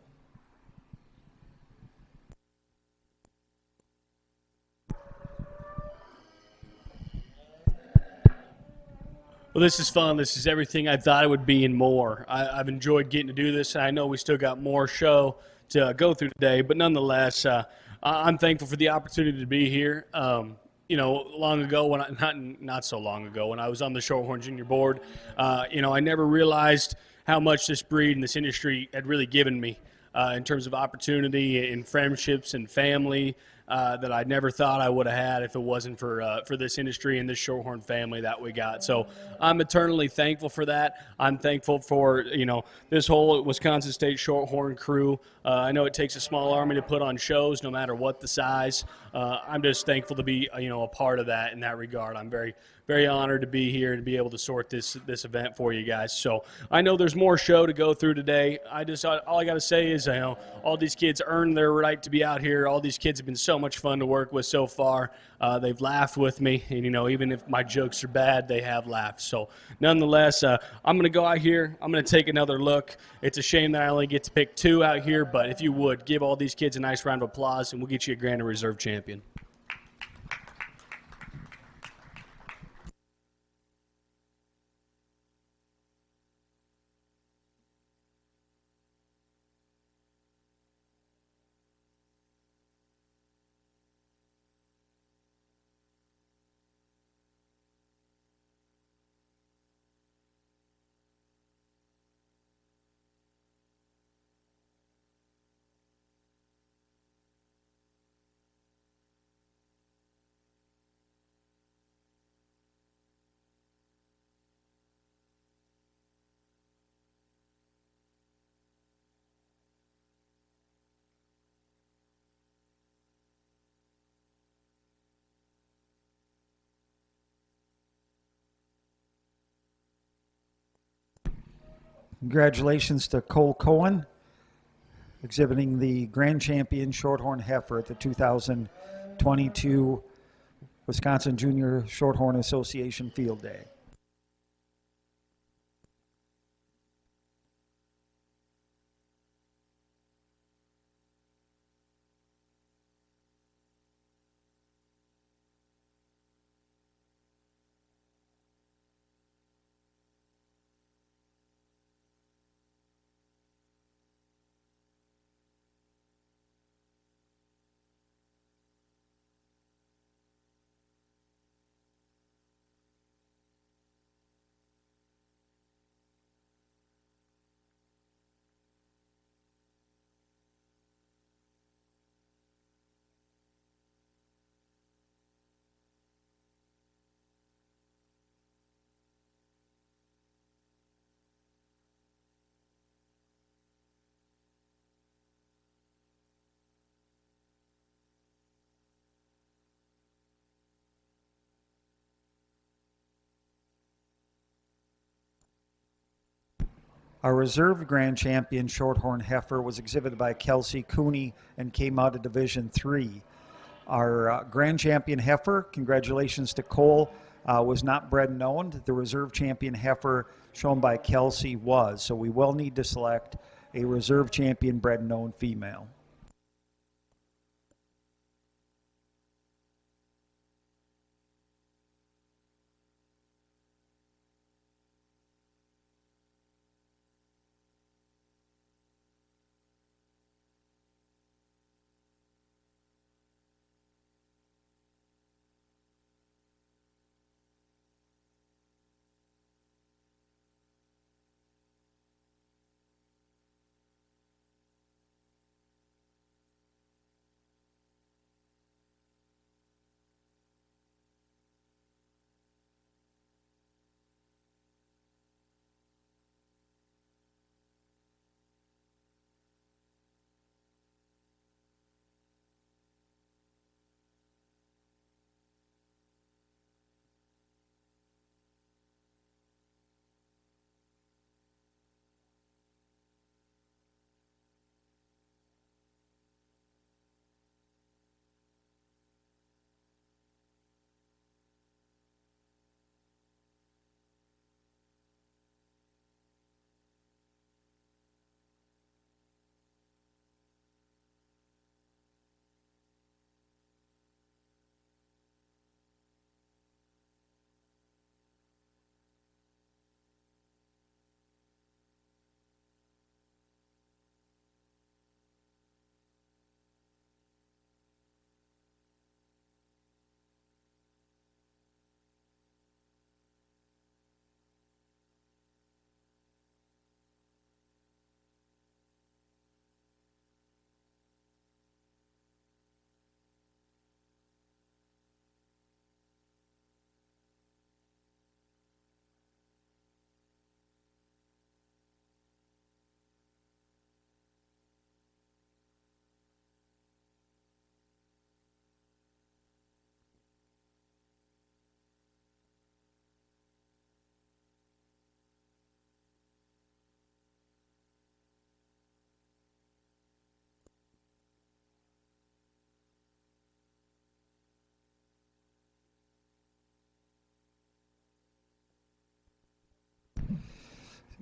Well, this is fun. This is everything I thought it would be and more. I've enjoyed getting to do this, and I know we still got more show to go through today, but nonetheless, I'm thankful for the opportunity to be here. Long ago, when not so long ago, when I was on the Shorthorn Junior Board, I never realized how much this breed and this industry had really given me in terms of opportunity and friendships and family that I never thought I would have had if it wasn't for this industry and this Shorthorn family that we got. So I'm eternally thankful for that. I'm thankful for this whole Wisconsin State Shorthorn crew. I know it takes a small army to put on shows, no matter what the size. I'm just thankful to be a part of that in that regard. I'm very, very honored to be here and to be able to sort this event for you guys. So I know there's more show to go through today. All I got to say is all these kids earned their right to be out here. All these kids have been so much fun to work with so far. They've laughed with me, and even if my jokes are bad, they have laughed. So nonetheless, I'm going to go out here. I'm going to take another look. It's a shame that I only get to pick two out here, but if you would, give all these kids a nice round of applause, and we'll get you a Grand and Reserve champion. Congratulations to Cole Cohen, exhibiting the Grand Champion Shorthorn Heifer at the 2022 Wisconsin Junior Shorthorn Association Field Day. Our reserve Grand Champion Shorthorn Heifer was exhibited by Kelsey Cooney and came out of Division III. Our Grand Champion Heifer, congratulations to Cole, was not bred and owned. The Reserve Champion Heifer shown by Kelsey was. So we will need to select a Reserve Champion bred and owned female.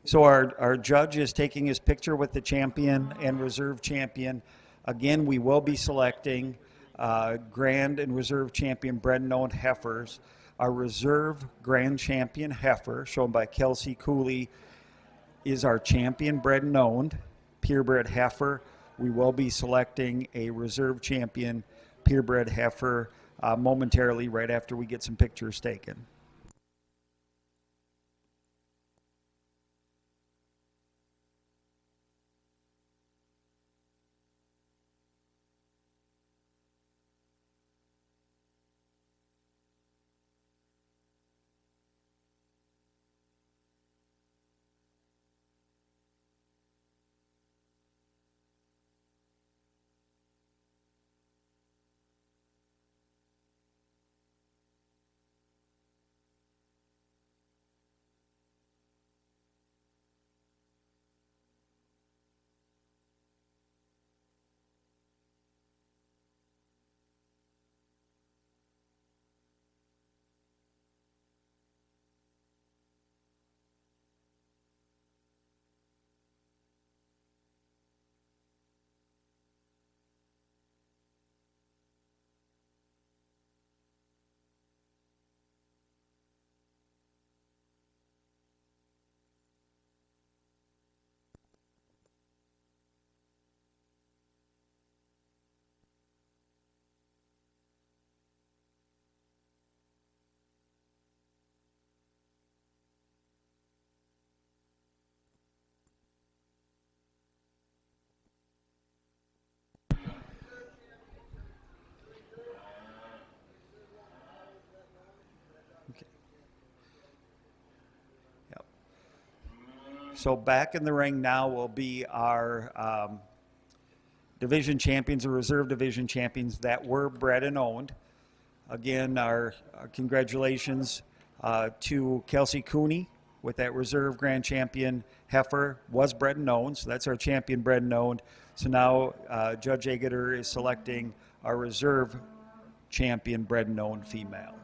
So our judge is taking his picture with the champion and reserve champion. Again, we will be selecting grand and reserve champion bred and owned heifers. Our reserve grand champion heifer, shown by Kelsey Cooley, is our champion bred and owned purebred heifer. We will be selecting a reserve champion purebred heifer momentarily right after we get some pictures taken. So back in the ring now will be our division champions or reserve division champions that were bred and owned. Again, our congratulations to Kelsey Cooney with that reserve grand champion heifer, was bred and owned, so that's our champion bred and owned. So now Judge Agutter is selecting our reserve champion bred and owned female.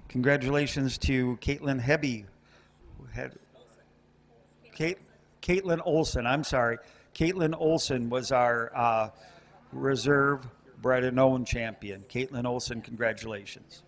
Congratulations to Caitlin Hebe. Caitlin Olson, I'm sorry. Caitlin Olson was our reserve bred and owned champion. Caitlin Olson, congratulations.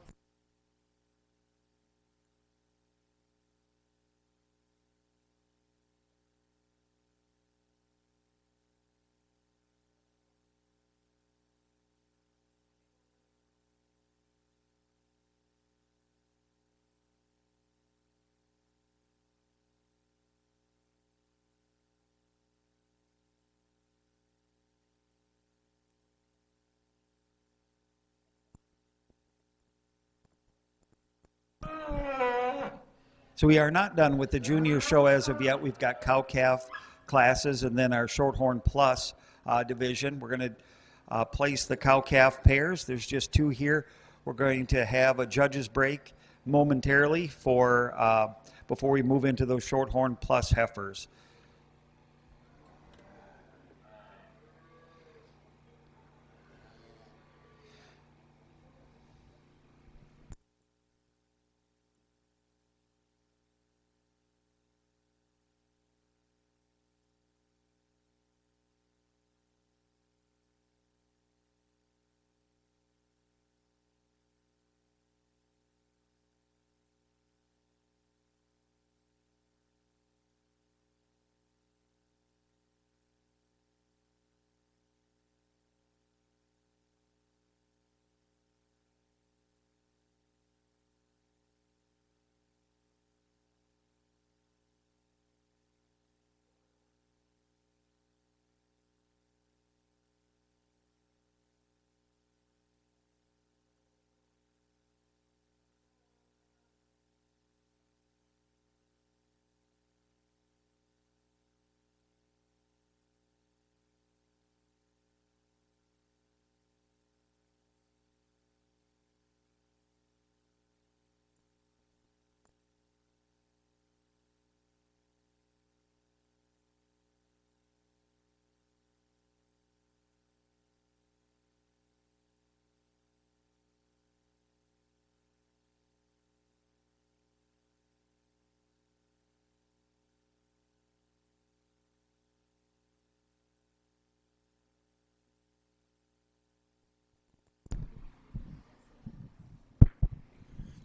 So we are not done with the junior show as of yet. We've got cow-calf classes and then our Shorthorn Plus division. We're going to place the cow-calf pairs. There's just two here. We're going to have a judge's break momentarily for before we move into those Shorthorn Plus heifers.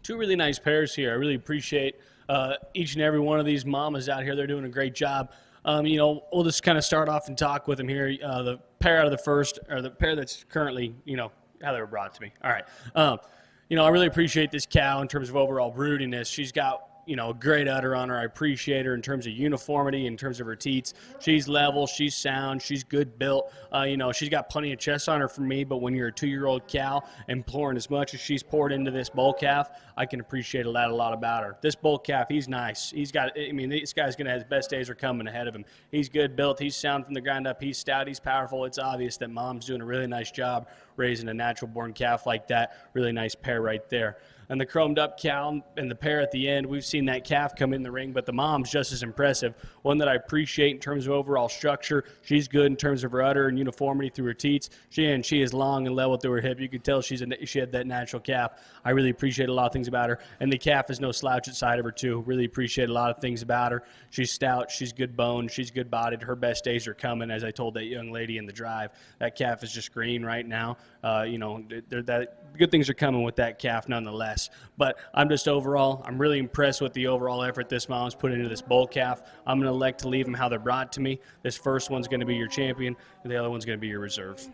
Two really nice pairs here. I really appreciate each and every one of these mamas out here. They're doing a great job. We'll just kind of start off and talk with them here. The pair out of the first, or the pair that's currently, how they were brought to me. All right. I really appreciate this cow in terms of overall broodiness. She's got, a great udder on her. I appreciate her in terms of uniformity, in terms of her teats. She's level, she's sound, she's good built. She's got plenty of chest on her for me, but when you're a 2-year-old cow and pouring as much as she's poured into this bull calf, I can appreciate a lot about her. This bull calf, he's nice. This guy's going to have his best days are coming ahead of him. He's good built, he's sound from the ground up, he's stout, he's powerful. It's obvious that mom's doing a really nice job raising a natural born calf like that. Really nice pair right there. And the chromed up cow and the pair at the end, we've seen that calf come in the ring, but the mom's just as impressive. One that I appreciate in terms of overall structure. She's good in terms of her udder and uniformity through her teats. She is long and level through her hip. You can tell she had that natural calf. I really appreciate a lot of things about her. And the calf is no slouch at side of her too. Really appreciate a lot of things about her. She's stout. She's good boned. She's good bodied. Her best days are coming, as I told that young lady in the drive. That calf is just green right now. Good things are coming with that calf nonetheless. But I'm really impressed with the overall effort this mom's put into this bull calf. I'm going to elect to leave them how they're brought to me. This first one's going to be your champion, and the other one's going to be your reserve.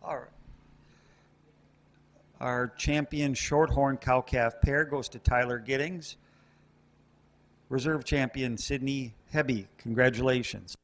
All right. Our champion Shorthorn cow-calf pair goes to Tyler Giddings. Reserve champion Sydney Hebby. Congratulations.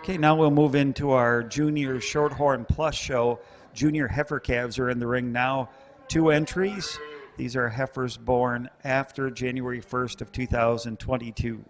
Okay, now we'll move into our Junior Shorthorn Plus show. Junior heifer calves are in the ring now. 2 entries. These are heifers born after January 1st of 2022.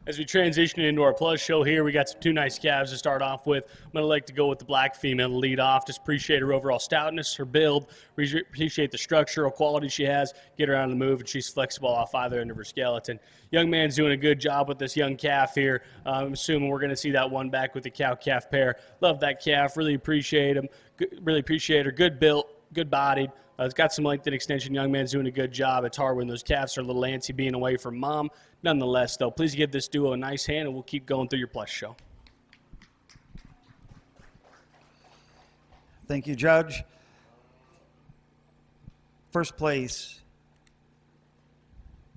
As we transition into our plus show here, we got some 2 nice calves to start off with. I'm going to like to go with the black female to lead off. Just appreciate her overall stoutness, her build, appreciate the structural quality she has, get her on the move, and she's flexible off either end of her skeleton. Young man's doing a good job with this young calf here. I'm assuming we're going to see that one back with the cow-calf pair. Love that calf. Really appreciate him. Really appreciate her. Good built, good bodied. It's got some length and extension. Young man's doing a good job. It's hard when those calves are a little antsy being away from mom. Nonetheless, though, please give this duo a nice hand, and we'll keep going through your plus show. Thank you, Judge. First place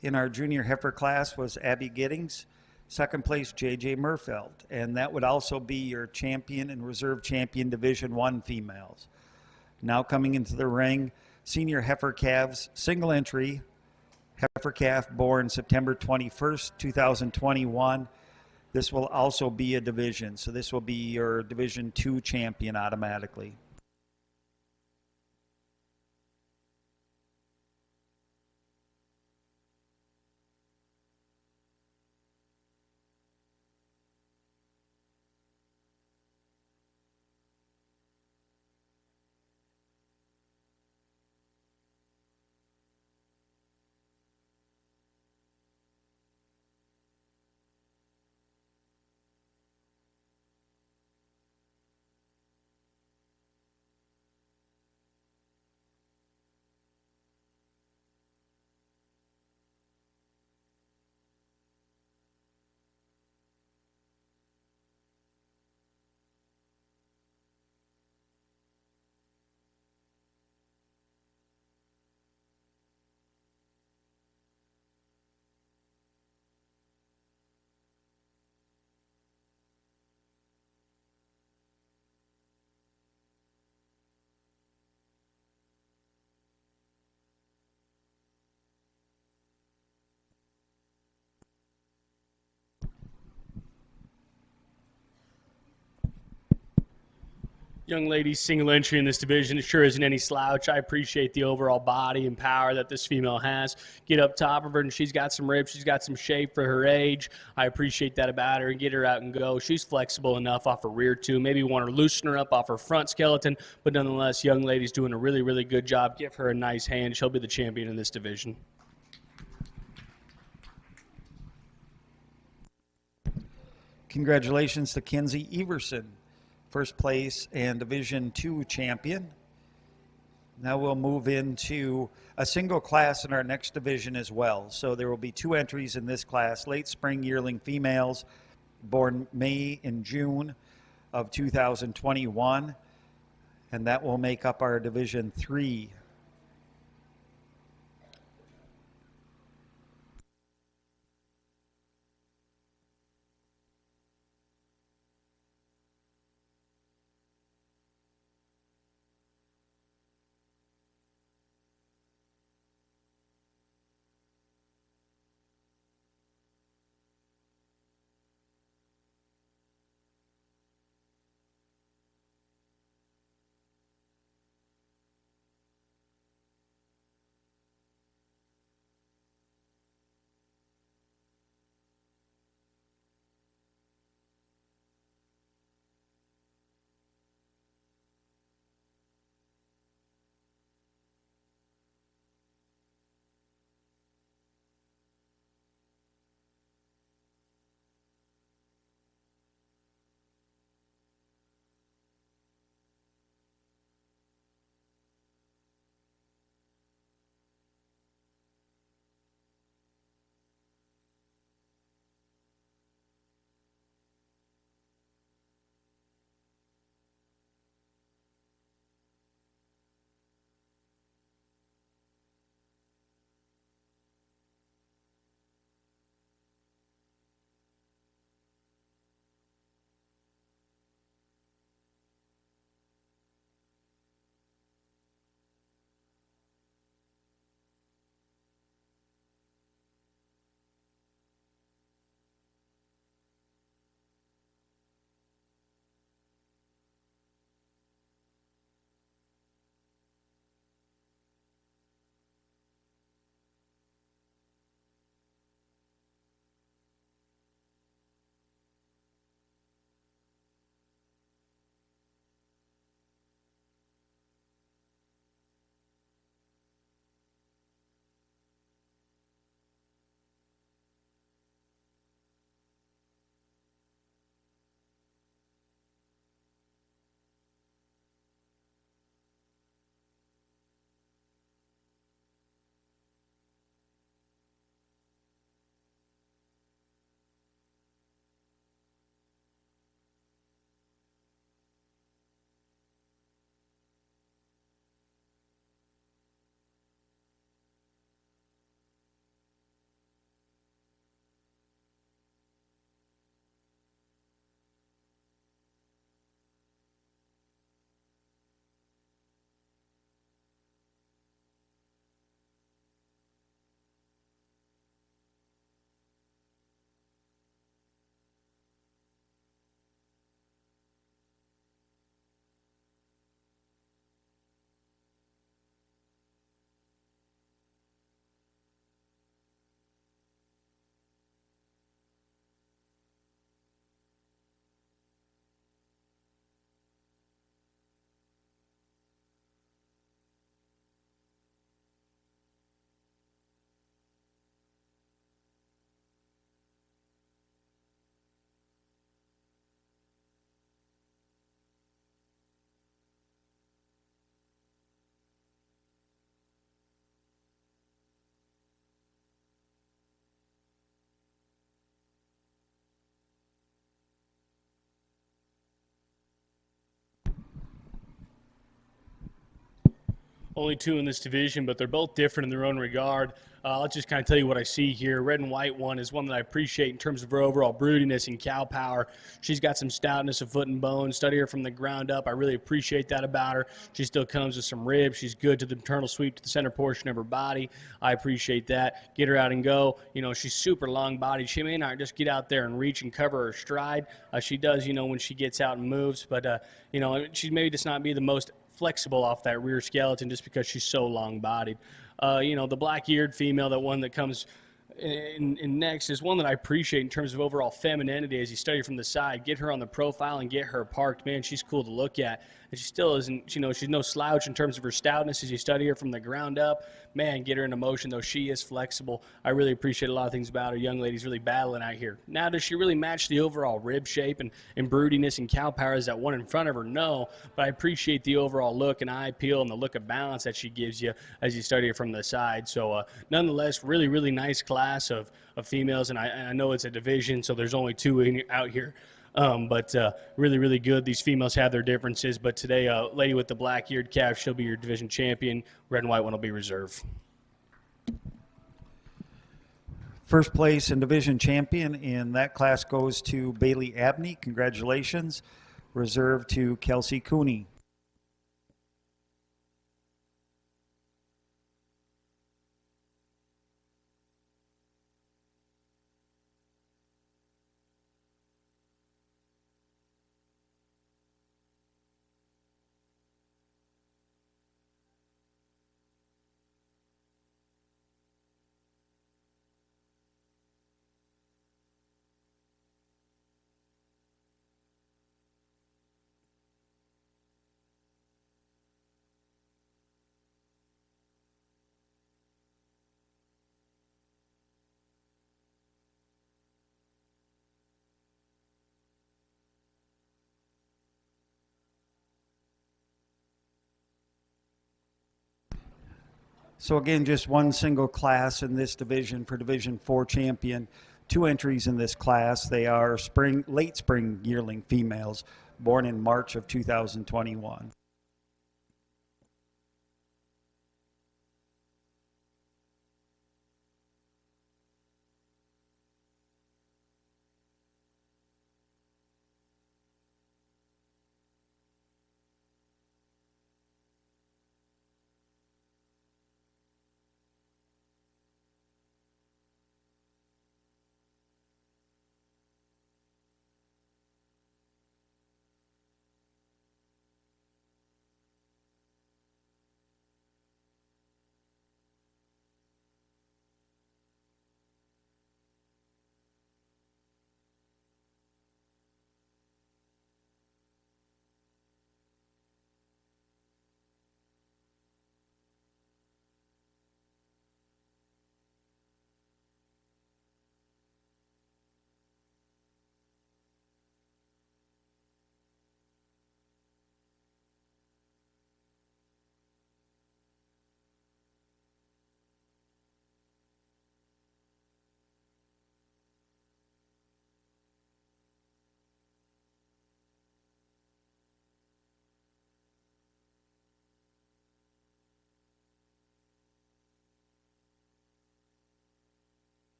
in our junior heifer class was Abby Giddings. Second place, J.J. Murfeld. And that would also be your champion and reserve champion Division I females. Now coming into the ring, senior heifer calves, single entry, heifer calf born September 21st, 2021. This will also be a division, so this will be your Division II champion automatically. Young lady's single entry in this division. It sure isn't any slouch. I appreciate the overall body and power that this female has. Get up top of her, and she's got some ribs. She's got some shape for her age. I appreciate that about her. Get her out and go. She's flexible enough off her rear, too. Maybe want to loosen her up off her front skeleton, but nonetheless, young lady's doing a really, really good job. Give her a nice hand. She'll be the champion in this division. Congratulations to Kenzie Everson, first place and Division II champion. Now we'll move into a single class in our next division as well. So there will be 2 entries in this class, late spring yearling females born May and June of 2021, and that will make up our Division III. only two in this division, but they're both different in their own regard. I'll just kind of tell you what I see here. Red and white one is one that I appreciate in terms of her overall broodiness and cow power. She's got some stoutness of foot and bone. Study her from the ground up. I really appreciate that about her. She still comes with some ribs. She's good to the internal sweep to the center portion of her body. I appreciate that. Get her out and go. You know, she's super long bodied. She may not just get out there and reach and cover her stride. She does, you know, when she gets out and moves, but, you know, she may just not be the most flexible off that rear skeleton just because she's so long bodied. You know, the black-eared female, that one that comes in next, is one that I appreciate in terms of overall femininity as you study from the side. Get her on the profile and get her parked. Man, she's cool to look at. And she still isn't, you know, she's no slouch in terms of her stoutness as you study her from the ground up. Man, get her into motion, though. She is flexible. I really appreciate a lot of things about her. Young lady's really battling out here. Now, does she really match the overall rib shape and broodiness and cow power as that one in front of her? No, but I appreciate the overall look and eye appeal and the look of balance that she gives you as you study her from the side. So, nonetheless, really, really nice class of females, and I know it's a division, so there's only two out here. But really, really good. These females have their differences, but today, lady with the black-eared calf, she'll be your division champion. Red and white one will be reserve. First place and division champion in that class goes to Bailey Abney. Congratulations. Reserve to Kelsey Cooney. So again, just one single class in this division for Division 4 champion. Two entries in this class. They are late spring yearling females born in March of 2021.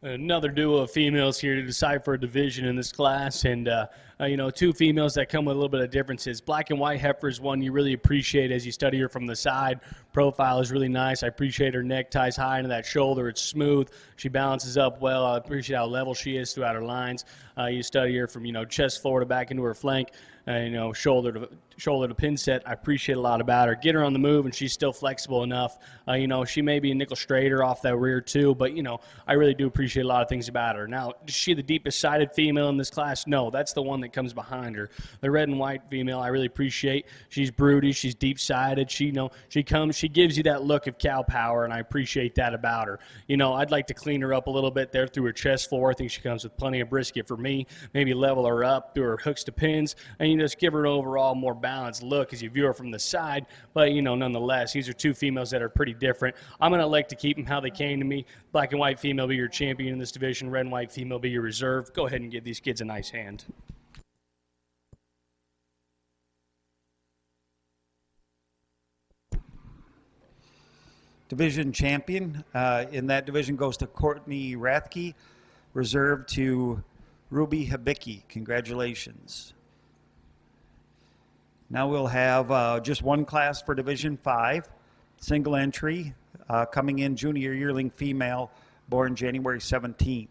Another duo of females here to decide for a division in this class, and two females that come with a little bit of differences. Black and white heifer is one you really appreciate as you study her from the side. Profile is really nice. I appreciate her neck ties high into that shoulder. It's smooth. She balances up well. I appreciate how level she is throughout her lines. You study her from, chest floor to back into her flank. Shoulder to pin set. I appreciate a lot about her. Get her on the move, and she's still flexible enough. She may be a nickel straighter off that rear too, but I really do appreciate a lot of things about her. Now, is she the deepest sided female in this class? No, that's the one that comes behind her. The red and white female, I really appreciate. She's broody. She's deep sided. She gives you that look of cow power, and I appreciate that about her. I'd like to clean her up a little bit there through her chest floor. I think she comes with plenty of brisket for me. Maybe level her up through her hooks to pins, and just give her an overall more balanced look as you view her from the side. But nonetheless, these are two females that are pretty different. I'm going to elect to keep them how they came to me. Black and white female be your champion in this division. Red and white female be your reserve. Go ahead and give these kids a nice hand. Division champion in that division goes to Courtney Rathke, reserved to Ruby Hibicki. Congratulations. Now we'll have just one class for Division 5, single entry, coming in junior yearling female, born January 17th.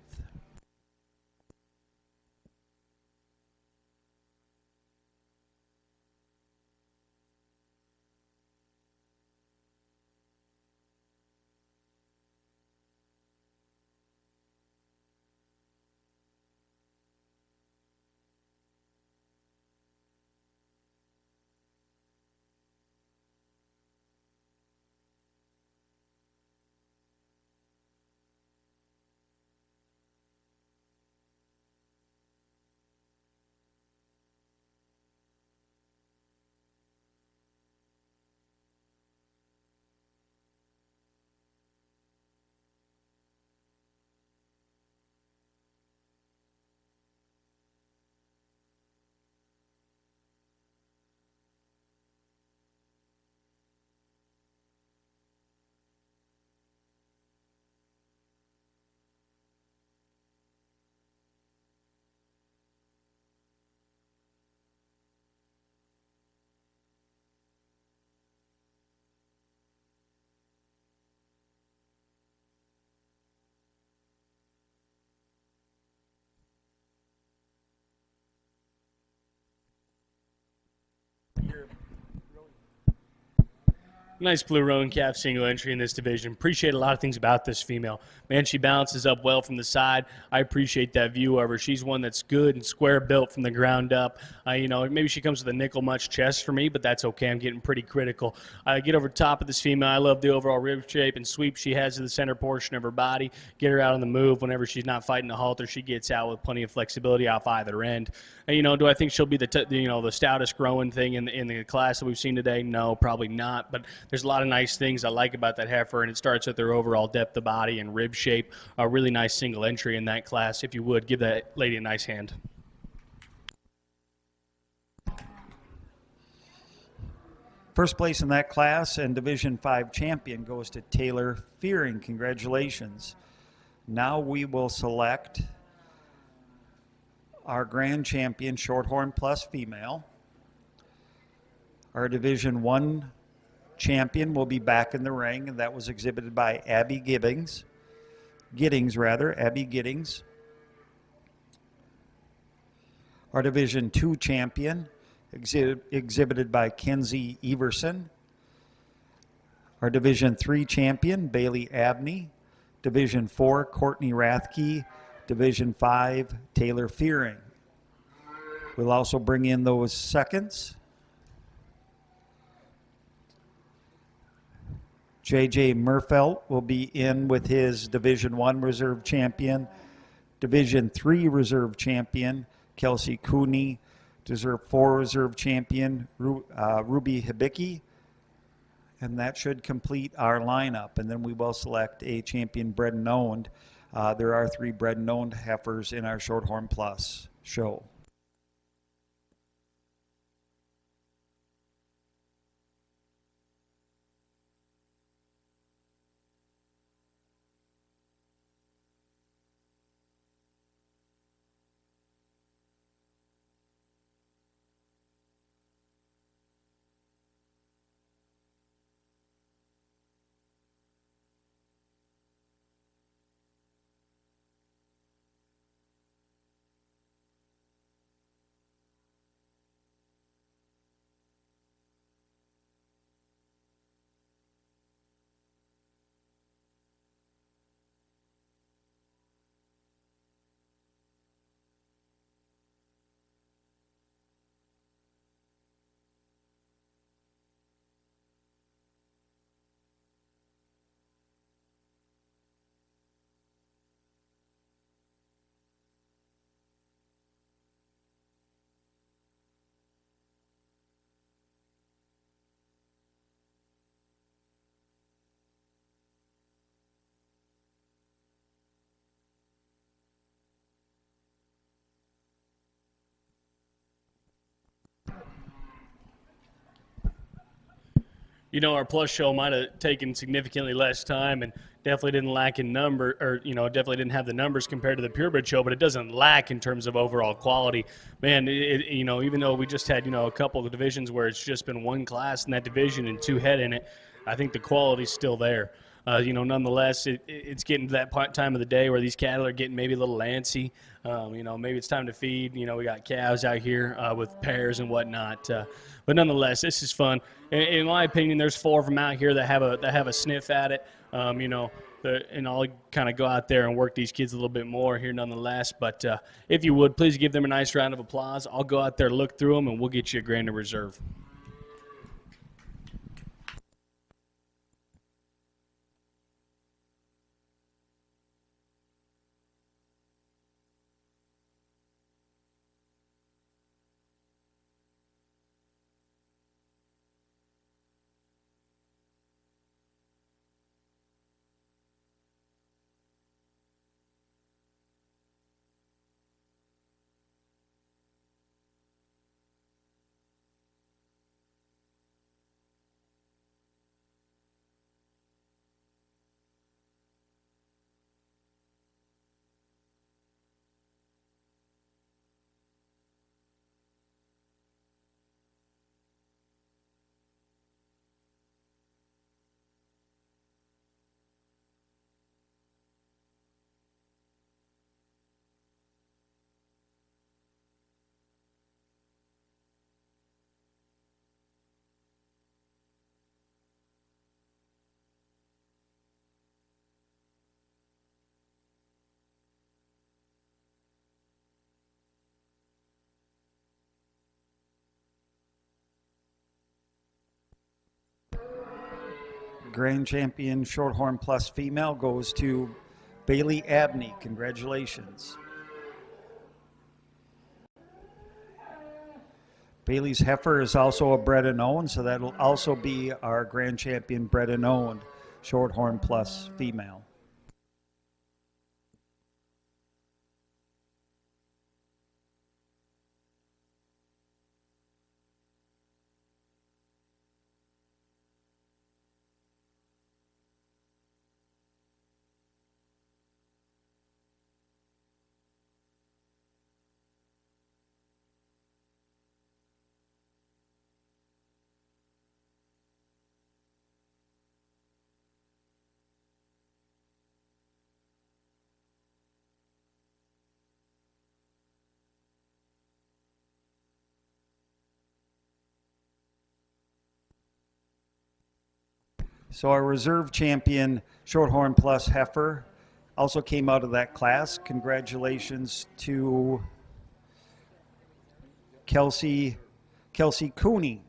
Nice blue roan calf single entry in this division. Appreciate a lot of things about this female. Man, she balances up well from the side. I appreciate that view of her. She's one that's good and square built from the ground up. Maybe she comes with a nickel much chest for me, but that's okay. I'm getting pretty critical. I get over top of this female. I love the overall rib shape and sweep she has to the center portion of her body. Get her out on the move whenever she's not fighting the halter. She gets out with plenty of flexibility off either end. Do I think she'll be the stoutest growing thing in the class that we've seen today? No, probably not. But there's a lot of nice things I like about that heifer, and it starts with their overall depth of body and rib shape. A really nice single entry in that class. If you would, give that lady a nice hand. First place in that class and Division 5 champion goes to Taylor Fearing. Congratulations. Now we will select our grand champion, Shorthorn Plus female. Our Division 1 champion will be back in the ring, and that was exhibited by Abby Giddings. Our Division 2 champion, exhibited by Kenzie Everson. Our Division 3 champion, Bailey Abney. Division 4, Courtney Rathke. Division 5, Taylor Fearing. We'll also bring in those seconds. J.J. Murfelt will be in with his Division 1 reserve champion. Division 3 reserve champion, Kelsey Cooney. Division 4 reserve champion, Ruby Hibicki. And that should complete our lineup. And then we will select a champion bred and owned. There are 3 bred and owned heifers in our Shorthorn Plus show. our plus show might have taken significantly less time and definitely didn't lack in number, or definitely didn't have the numbers compared to the Purebred show, but it doesn't lack in terms of overall quality. Man, even though we just had a couple of divisions where it's just been one class in that division and two head in it, I think the quality's still there. Nonetheless, it's getting to that time of the day where these cattle are getting maybe a little antsy. Maybe it's time to feed. We got calves out here with pairs and whatnot. But nonetheless, this is fun. In my opinion, there's 4 of them out here that have a sniff at it. And I'll kind of go out there and work these kids a little bit more here nonetheless. But if you would, please give them a nice round of applause. I'll go out there, look through them, and we'll get you a grand in reserve. Grand champion Shorthorn Plus female goes to Bailey Abney. Congratulations. Bailey's heifer is also a bred and owned, so that'll also be our grand champion bred and owned Shorthorn Plus female. So our reserve champion Shorthorn Plus heifer also came out of that class. Congratulations to Kelsey Cooney.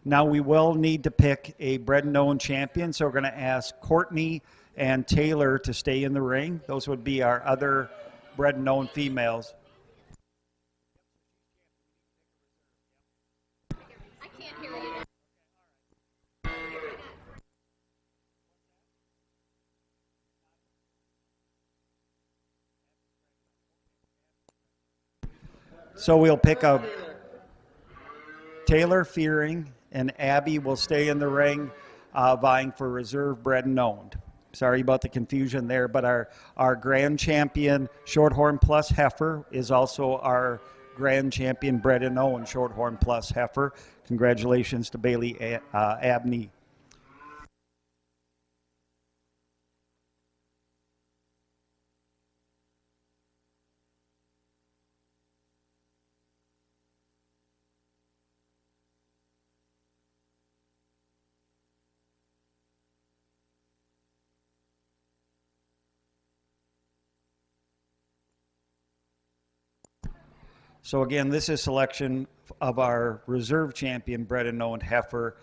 Now we will need to pick a bred and owned champion, so we're going to ask Courtney and Taylor to stay in the ring. Those would be our other bred and owned females. I can't hear you. So we'll pick up Taylor Fearing, and Abby will stay in the ring vying for reserve bred and owned. Sorry about the confusion there, but our grand champion Shorthorn Plus heifer is also our grand champion bred and owned Shorthorn Plus heifer. Congratulations to Bailey Abney. So again, this is selection of our reserve champion bred and owned heifer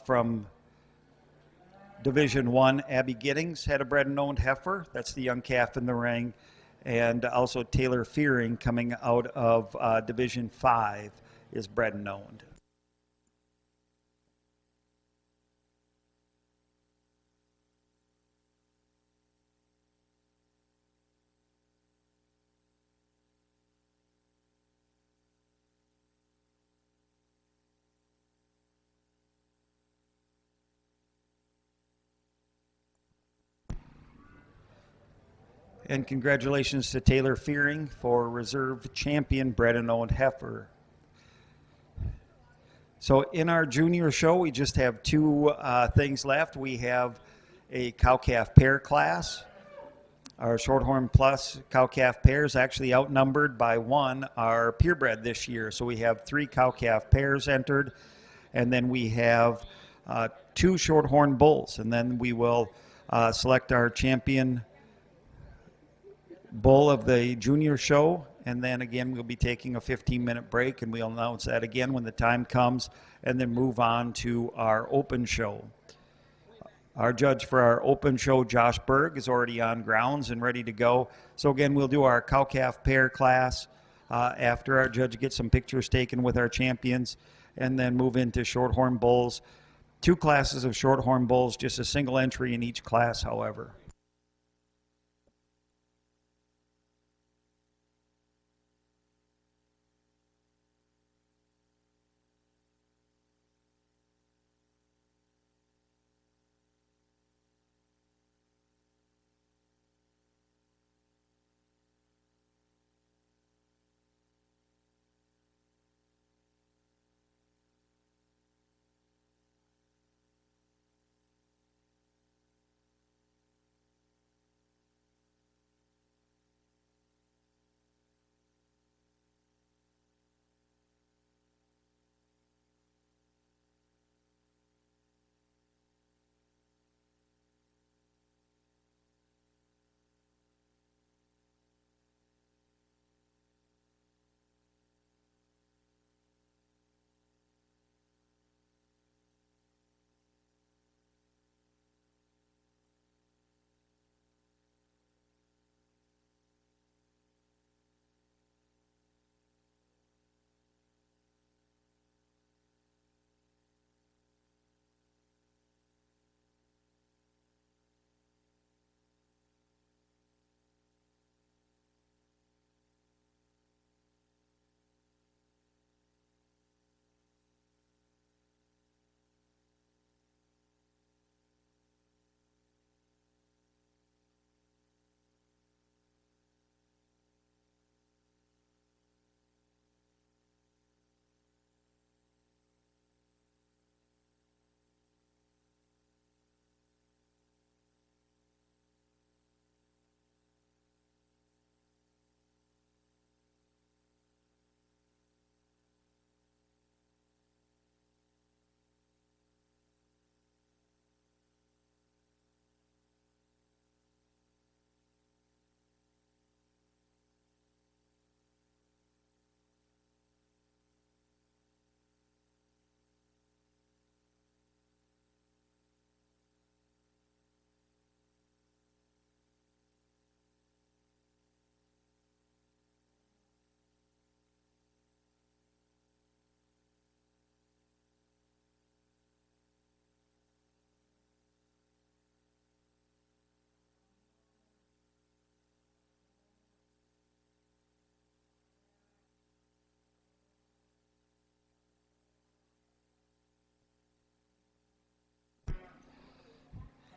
from Division 1. Abby Giddings had a bred and owned heifer. That's the young calf in the ring. And also Taylor Fearing coming out of Division 5 is bred and owned. And congratulations to Taylor Fearing for reserve champion bred and owned heifer. So in our junior show, we just have two things left. We have a cow-calf pair class. Our Shorthorn Plus cow-calf pairs actually outnumbered by one are purebred this year. So we have 3 cow-calf pairs entered, and then we have 2 Shorthorn bulls, and then we will select our champion bull of the junior show, and then again we'll be taking a 15-minute break, and we'll announce that again when the time comes, and then move on to our open show. Our judge for our open show, Josh Berg, is already on grounds and ready to go. So again, we'll do our cow-calf pair class after our judge gets some pictures taken with our champions, and then move into Shorthorn bulls. 2 classes of Shorthorn bulls, just a single entry in each class, however.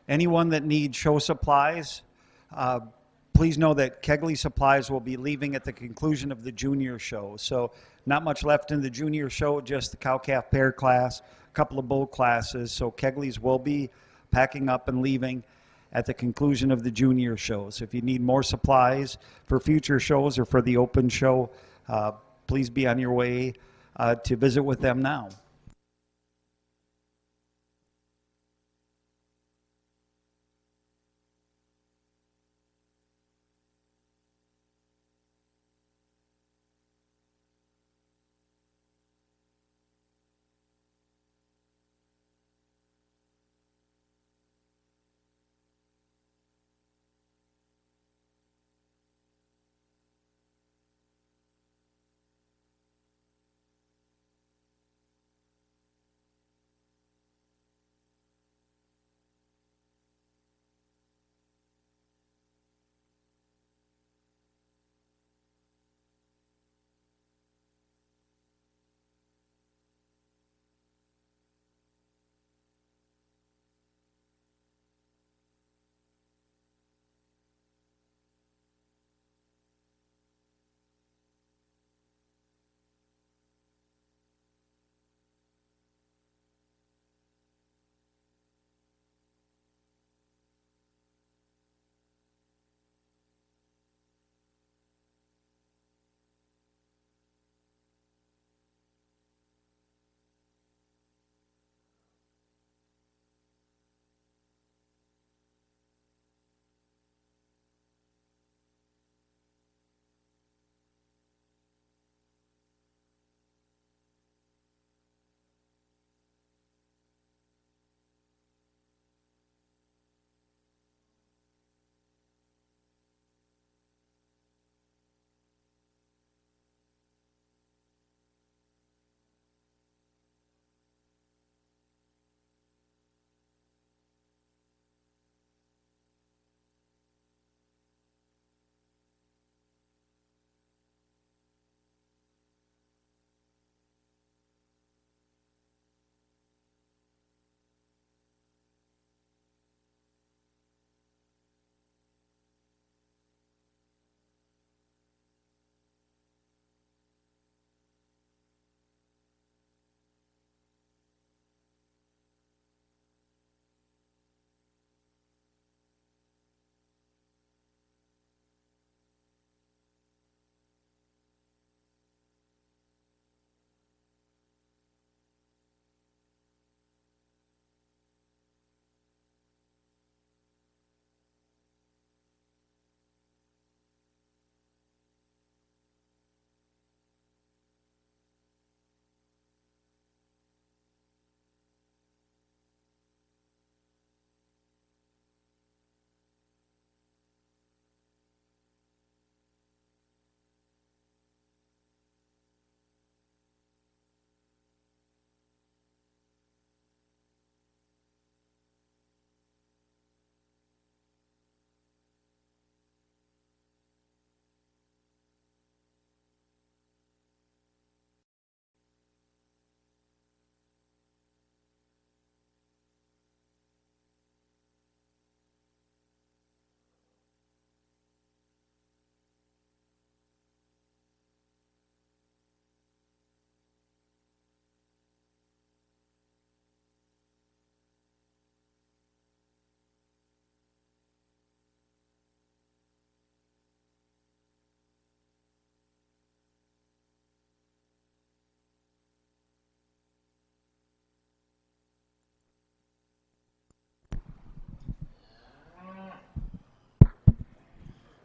Anyone that needs show supplies, please know that Kegley Supplies will be leaving at the conclusion of the junior show. So not much left in the junior show, just the cow-calf pair class, a couple of bull classes. So Kegley's will be packing up and leaving at the conclusion of the junior show. So if you need more supplies for future shows or for the open show, please be on your way to visit with them now.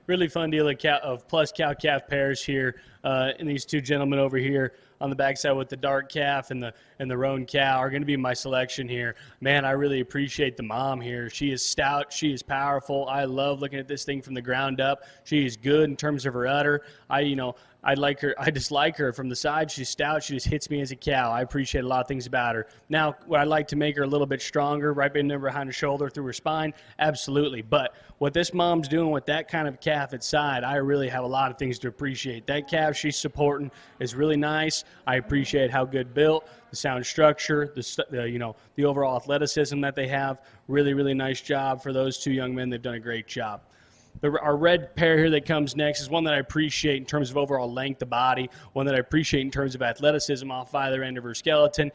Really fun deal of plus cow-calf pairs here, and these two gentlemen over here on the backside with the dark calf and the roan cow are going to be my selection here. Man, I really appreciate the mom here. She is stout. She is powerful. I love looking at this thing from the ground up. She is good in terms of her udder. I like her. I dislike her from the side. She's stout. She just hits me as a cow. I appreciate a lot of things about her. Now, would I like to make her a little bit stronger, right behind her shoulder, through her spine? Absolutely. But what this mom's doing with that kind of calf at side, I really have a lot of things to appreciate. That calf she's supporting is really nice. I appreciate how good built, the sound structure, the overall athleticism that they have. Really, really nice job for those two young men. They've done a great job. Our red pair here that comes next is one that I appreciate in terms of overall length of body, one that I appreciate in terms of athleticism off either end of her skeleton.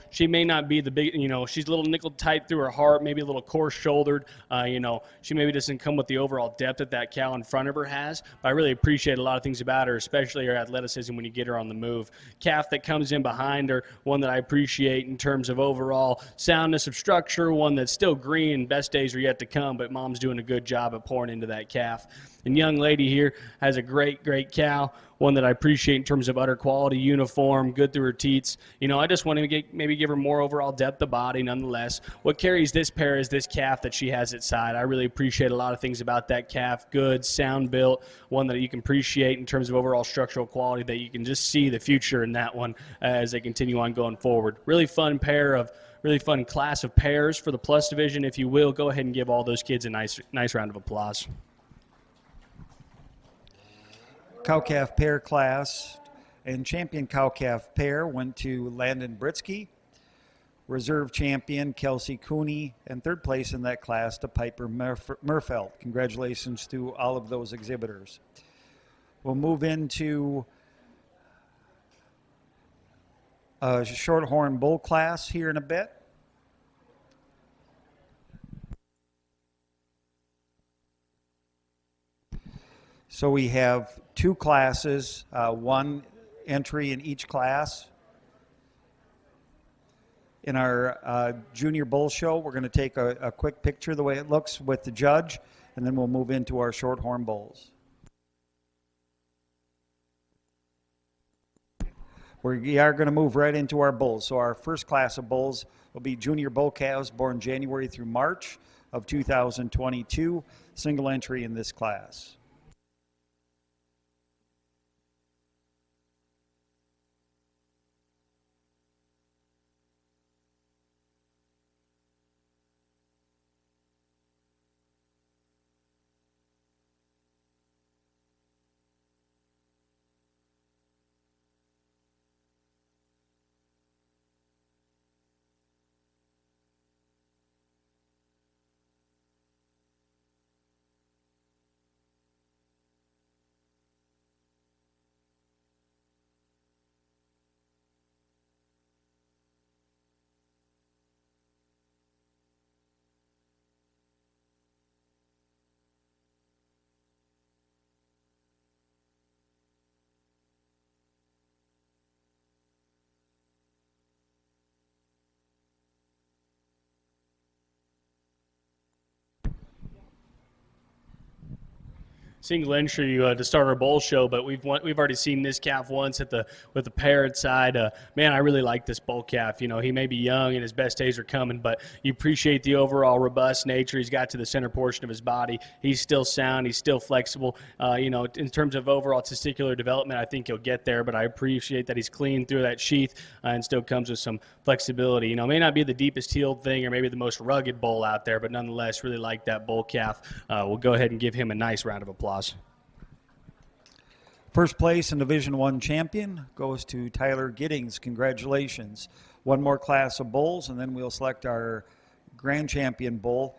She may not be the big, she's a little nickel tight through her heart, maybe a little coarse shouldered. She maybe doesn't come with the overall depth that cow in front of her has. But I really appreciate a lot of things about her, especially her athleticism when you get her on the move. Calf that comes in behind her, one that I appreciate in terms of overall soundness of structure, one that's still green. Best days are yet to come, but mom's doing a good job at pouring into that calf. And young lady here has a great cow, one that I appreciate in terms of udder quality, uniform, good through her teats. I just want to maybe give her more overall depth of body nonetheless. What carries this pair is this calf that she has at side. I really appreciate a lot of things about that calf. Good, sound built, one that you can appreciate in terms of overall structural quality, that you can just see the future in that one as they continue on going forward. Really fun class of pairs for the plus division, if you will. Go ahead and give all those kids a nice round of applause. Cow-calf pair class and champion cow-calf pair went to Landon Britsky, reserve champion Kelsey Cooney, and third place in that class to Piper Murfeld. Congratulations to all of those exhibitors. We'll move into a Shorthorn bull class here in a bit. So we have two classes, one entry in each class. In our junior bull show, we're going to take a quick picture the way it looks with the judge, and then we'll move into our Shorthorn bulls. We are going to move right into our bulls. So our first class of bulls will be junior bull calves born January through March of 2022, single entry in this class. Single entry to start our bowl show, but we've already seen this calf once with the parrot side. Man, I really like this bull calf. He may be young and his best days are coming, but you appreciate the overall robust nature he's got to the center portion of his body. He's still sound. He's still flexible. In terms of overall testicular development, I think he'll get there, but I appreciate that he's clean through that sheath and still comes with some flexibility. May not be the deepest heeled thing or maybe the most rugged bull out there, but nonetheless, really like that bull calf. We'll go ahead and give him a nice round of applause. First place and Division I champion goes to Tyler Giddings. Congratulations. One more class of bulls, and then we'll select our grand champion bull.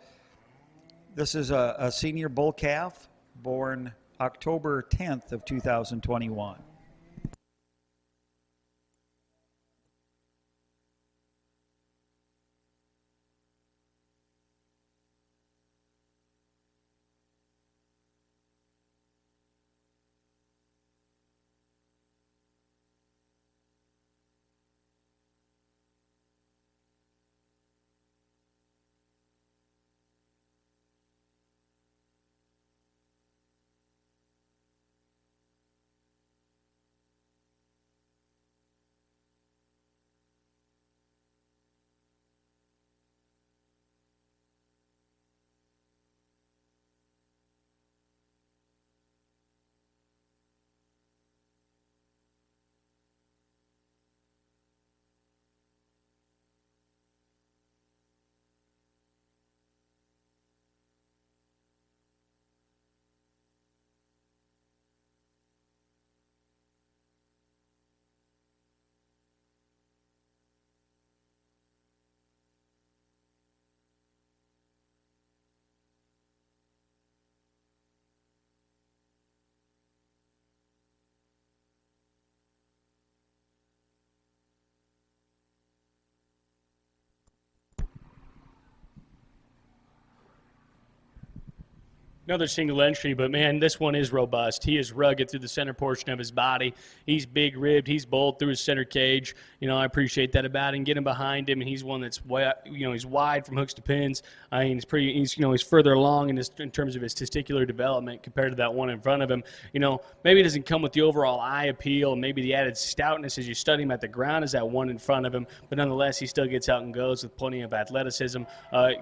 This is a senior bull calf born October 10th of 2021. another single entry, but man, this one is robust. He is rugged through the center portion of his body. He's big ribbed. He's bold through his center cage. I appreciate that about him. Get him behind him, and he's one that's he's wide from hooks to pins. He's further along in terms of his testicular development compared to that one in front of him. Maybe it doesn't come with the overall eye appeal, and maybe the added stoutness as you study him at the ground as that one in front of him. But nonetheless, he still gets out and goes with plenty of athleticism.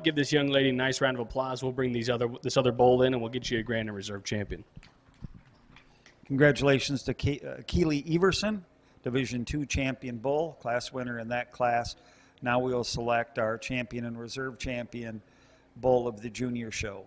Give this young lady a nice round of applause. We'll bring this other bull in, and we'll get you a Grand and Reserve champion. Congratulations to Keely Everson, Division II champion bull, class winner in that class. Now we'll select our champion and reserve champion bull of the junior show.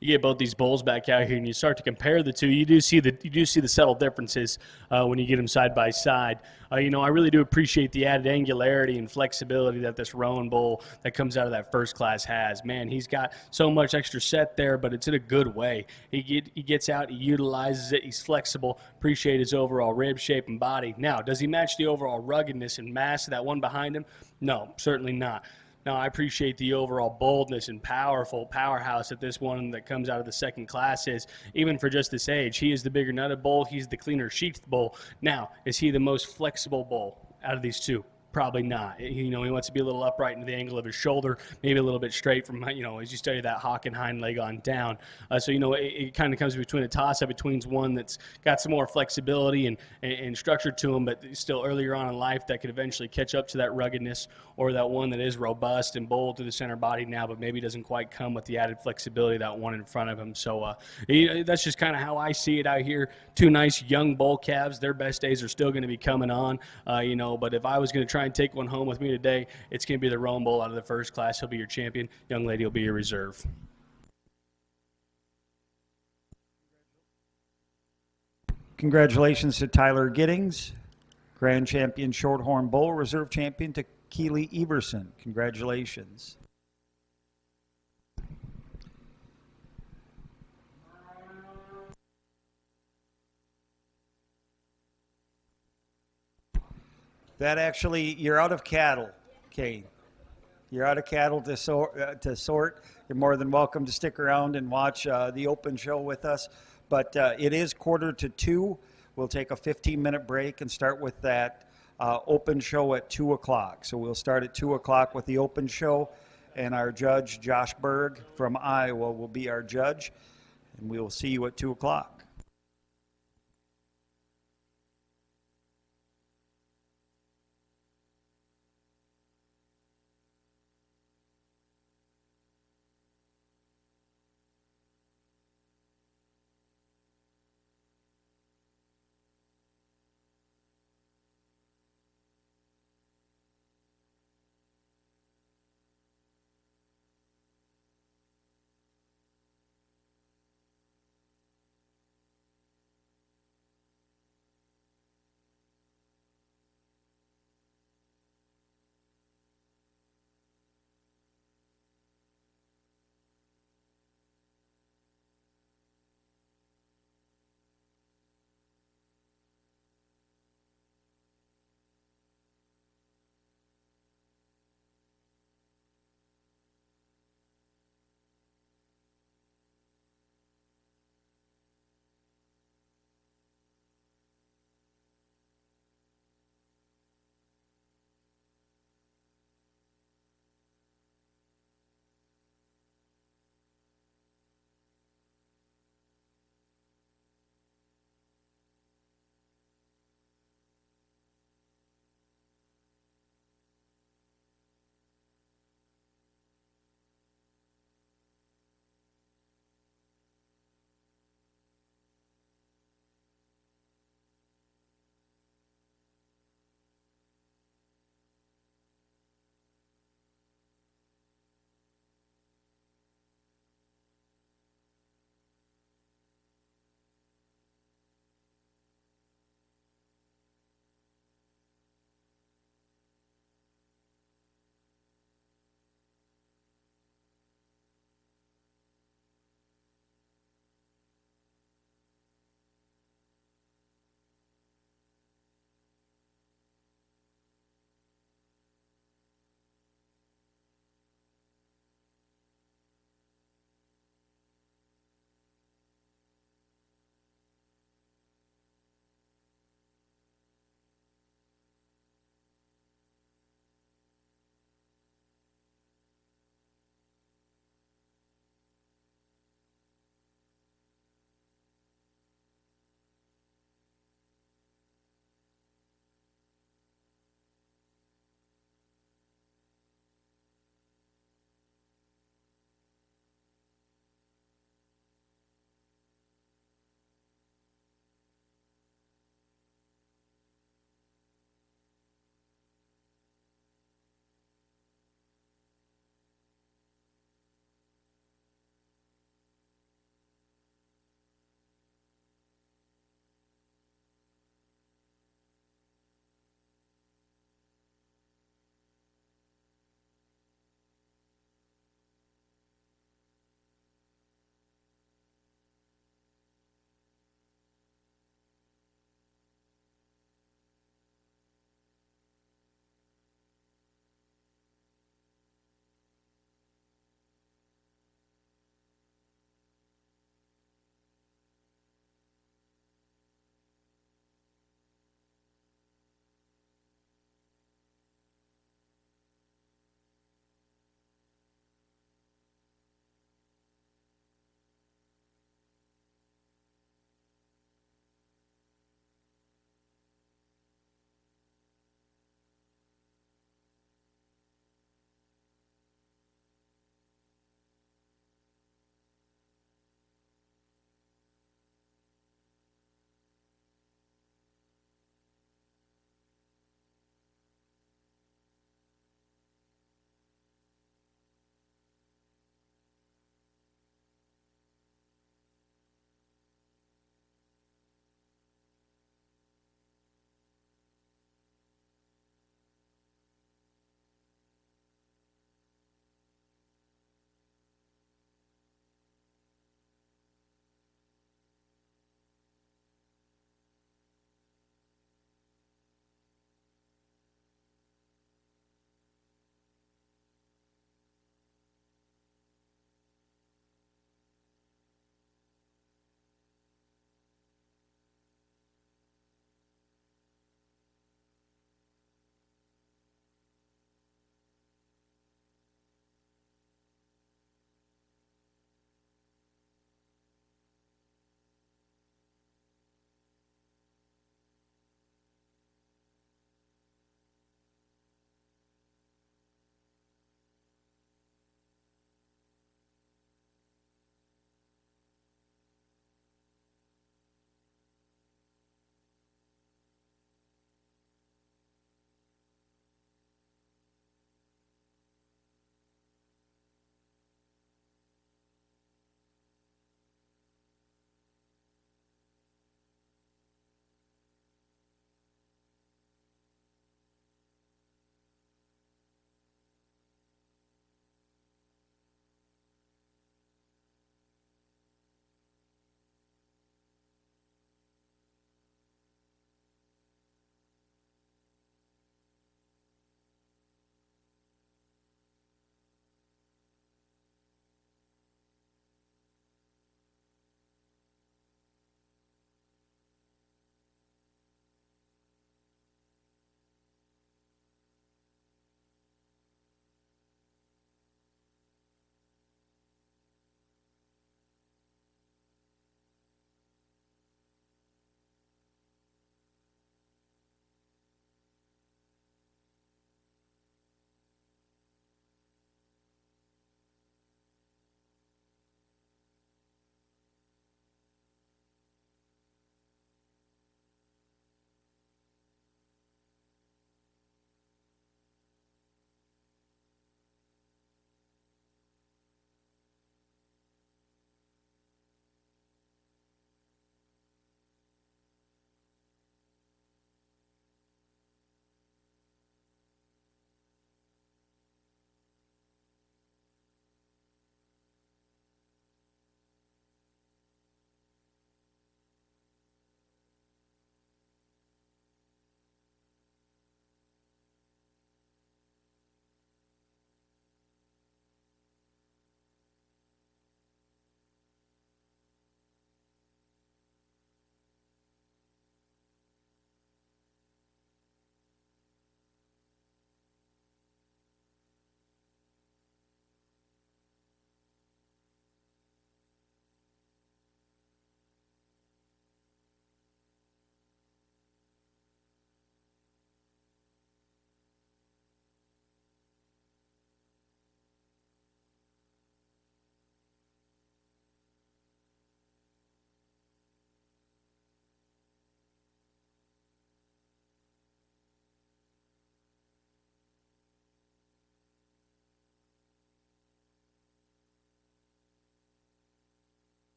You get both these bulls back out here and you start to compare the two, you do see the subtle differences when you get them side by side. I really do appreciate the added angularity and flexibility that this roan bull that comes out of that first class has. Man, he's got so much extra set there, but it's in a good way. He gets out, he utilizes it, he's flexible. Appreciate his overall rib shape and body. Now, does he match the overall ruggedness and mass of that one behind him? No, certainly not. Now, I appreciate the overall boldness and powerhouse that this one that comes out of the second class is, even for just this age. He is the bigger nutted bull. He's the cleaner sheathed bull. Now, is he the most flexible bull out of these two? Probably not. He wants to be a little upright into the angle of his shoulder, maybe a little bit straight from, as you study that hock and hind leg on down. It kind of comes between a toss-up between one that's got some more flexibility and structure to him, but still earlier on in life that could eventually catch up to that ruggedness, or that one that is robust and bold through the center body now, but maybe doesn't quite come with the added flexibility of that one in front of him. So that's just kind of how I see it out here. Two nice young bull calves. Their best days are still going to be coming on, but if I was going to try and take one home with me today, it's going to be the roan bull out of the first class. He'll be your champion. Young lady will be your reserve. Congratulations to Tyler Giddings, Grand Champion Shorthorn Bull, Reserve Champion to Keely Everson. Congratulations. That actually, you're out of cattle, Kane. You're out of cattle to sort. You're more than welcome to stick around and watch the open show with us. But it is 1:45. We'll take a 15-minute break and start with that open show at 2 o'clock. So we'll start at 2 o'clock with the open show, and our judge, Josh Berg from Iowa, will be our judge. And we will see you at 2 o'clock.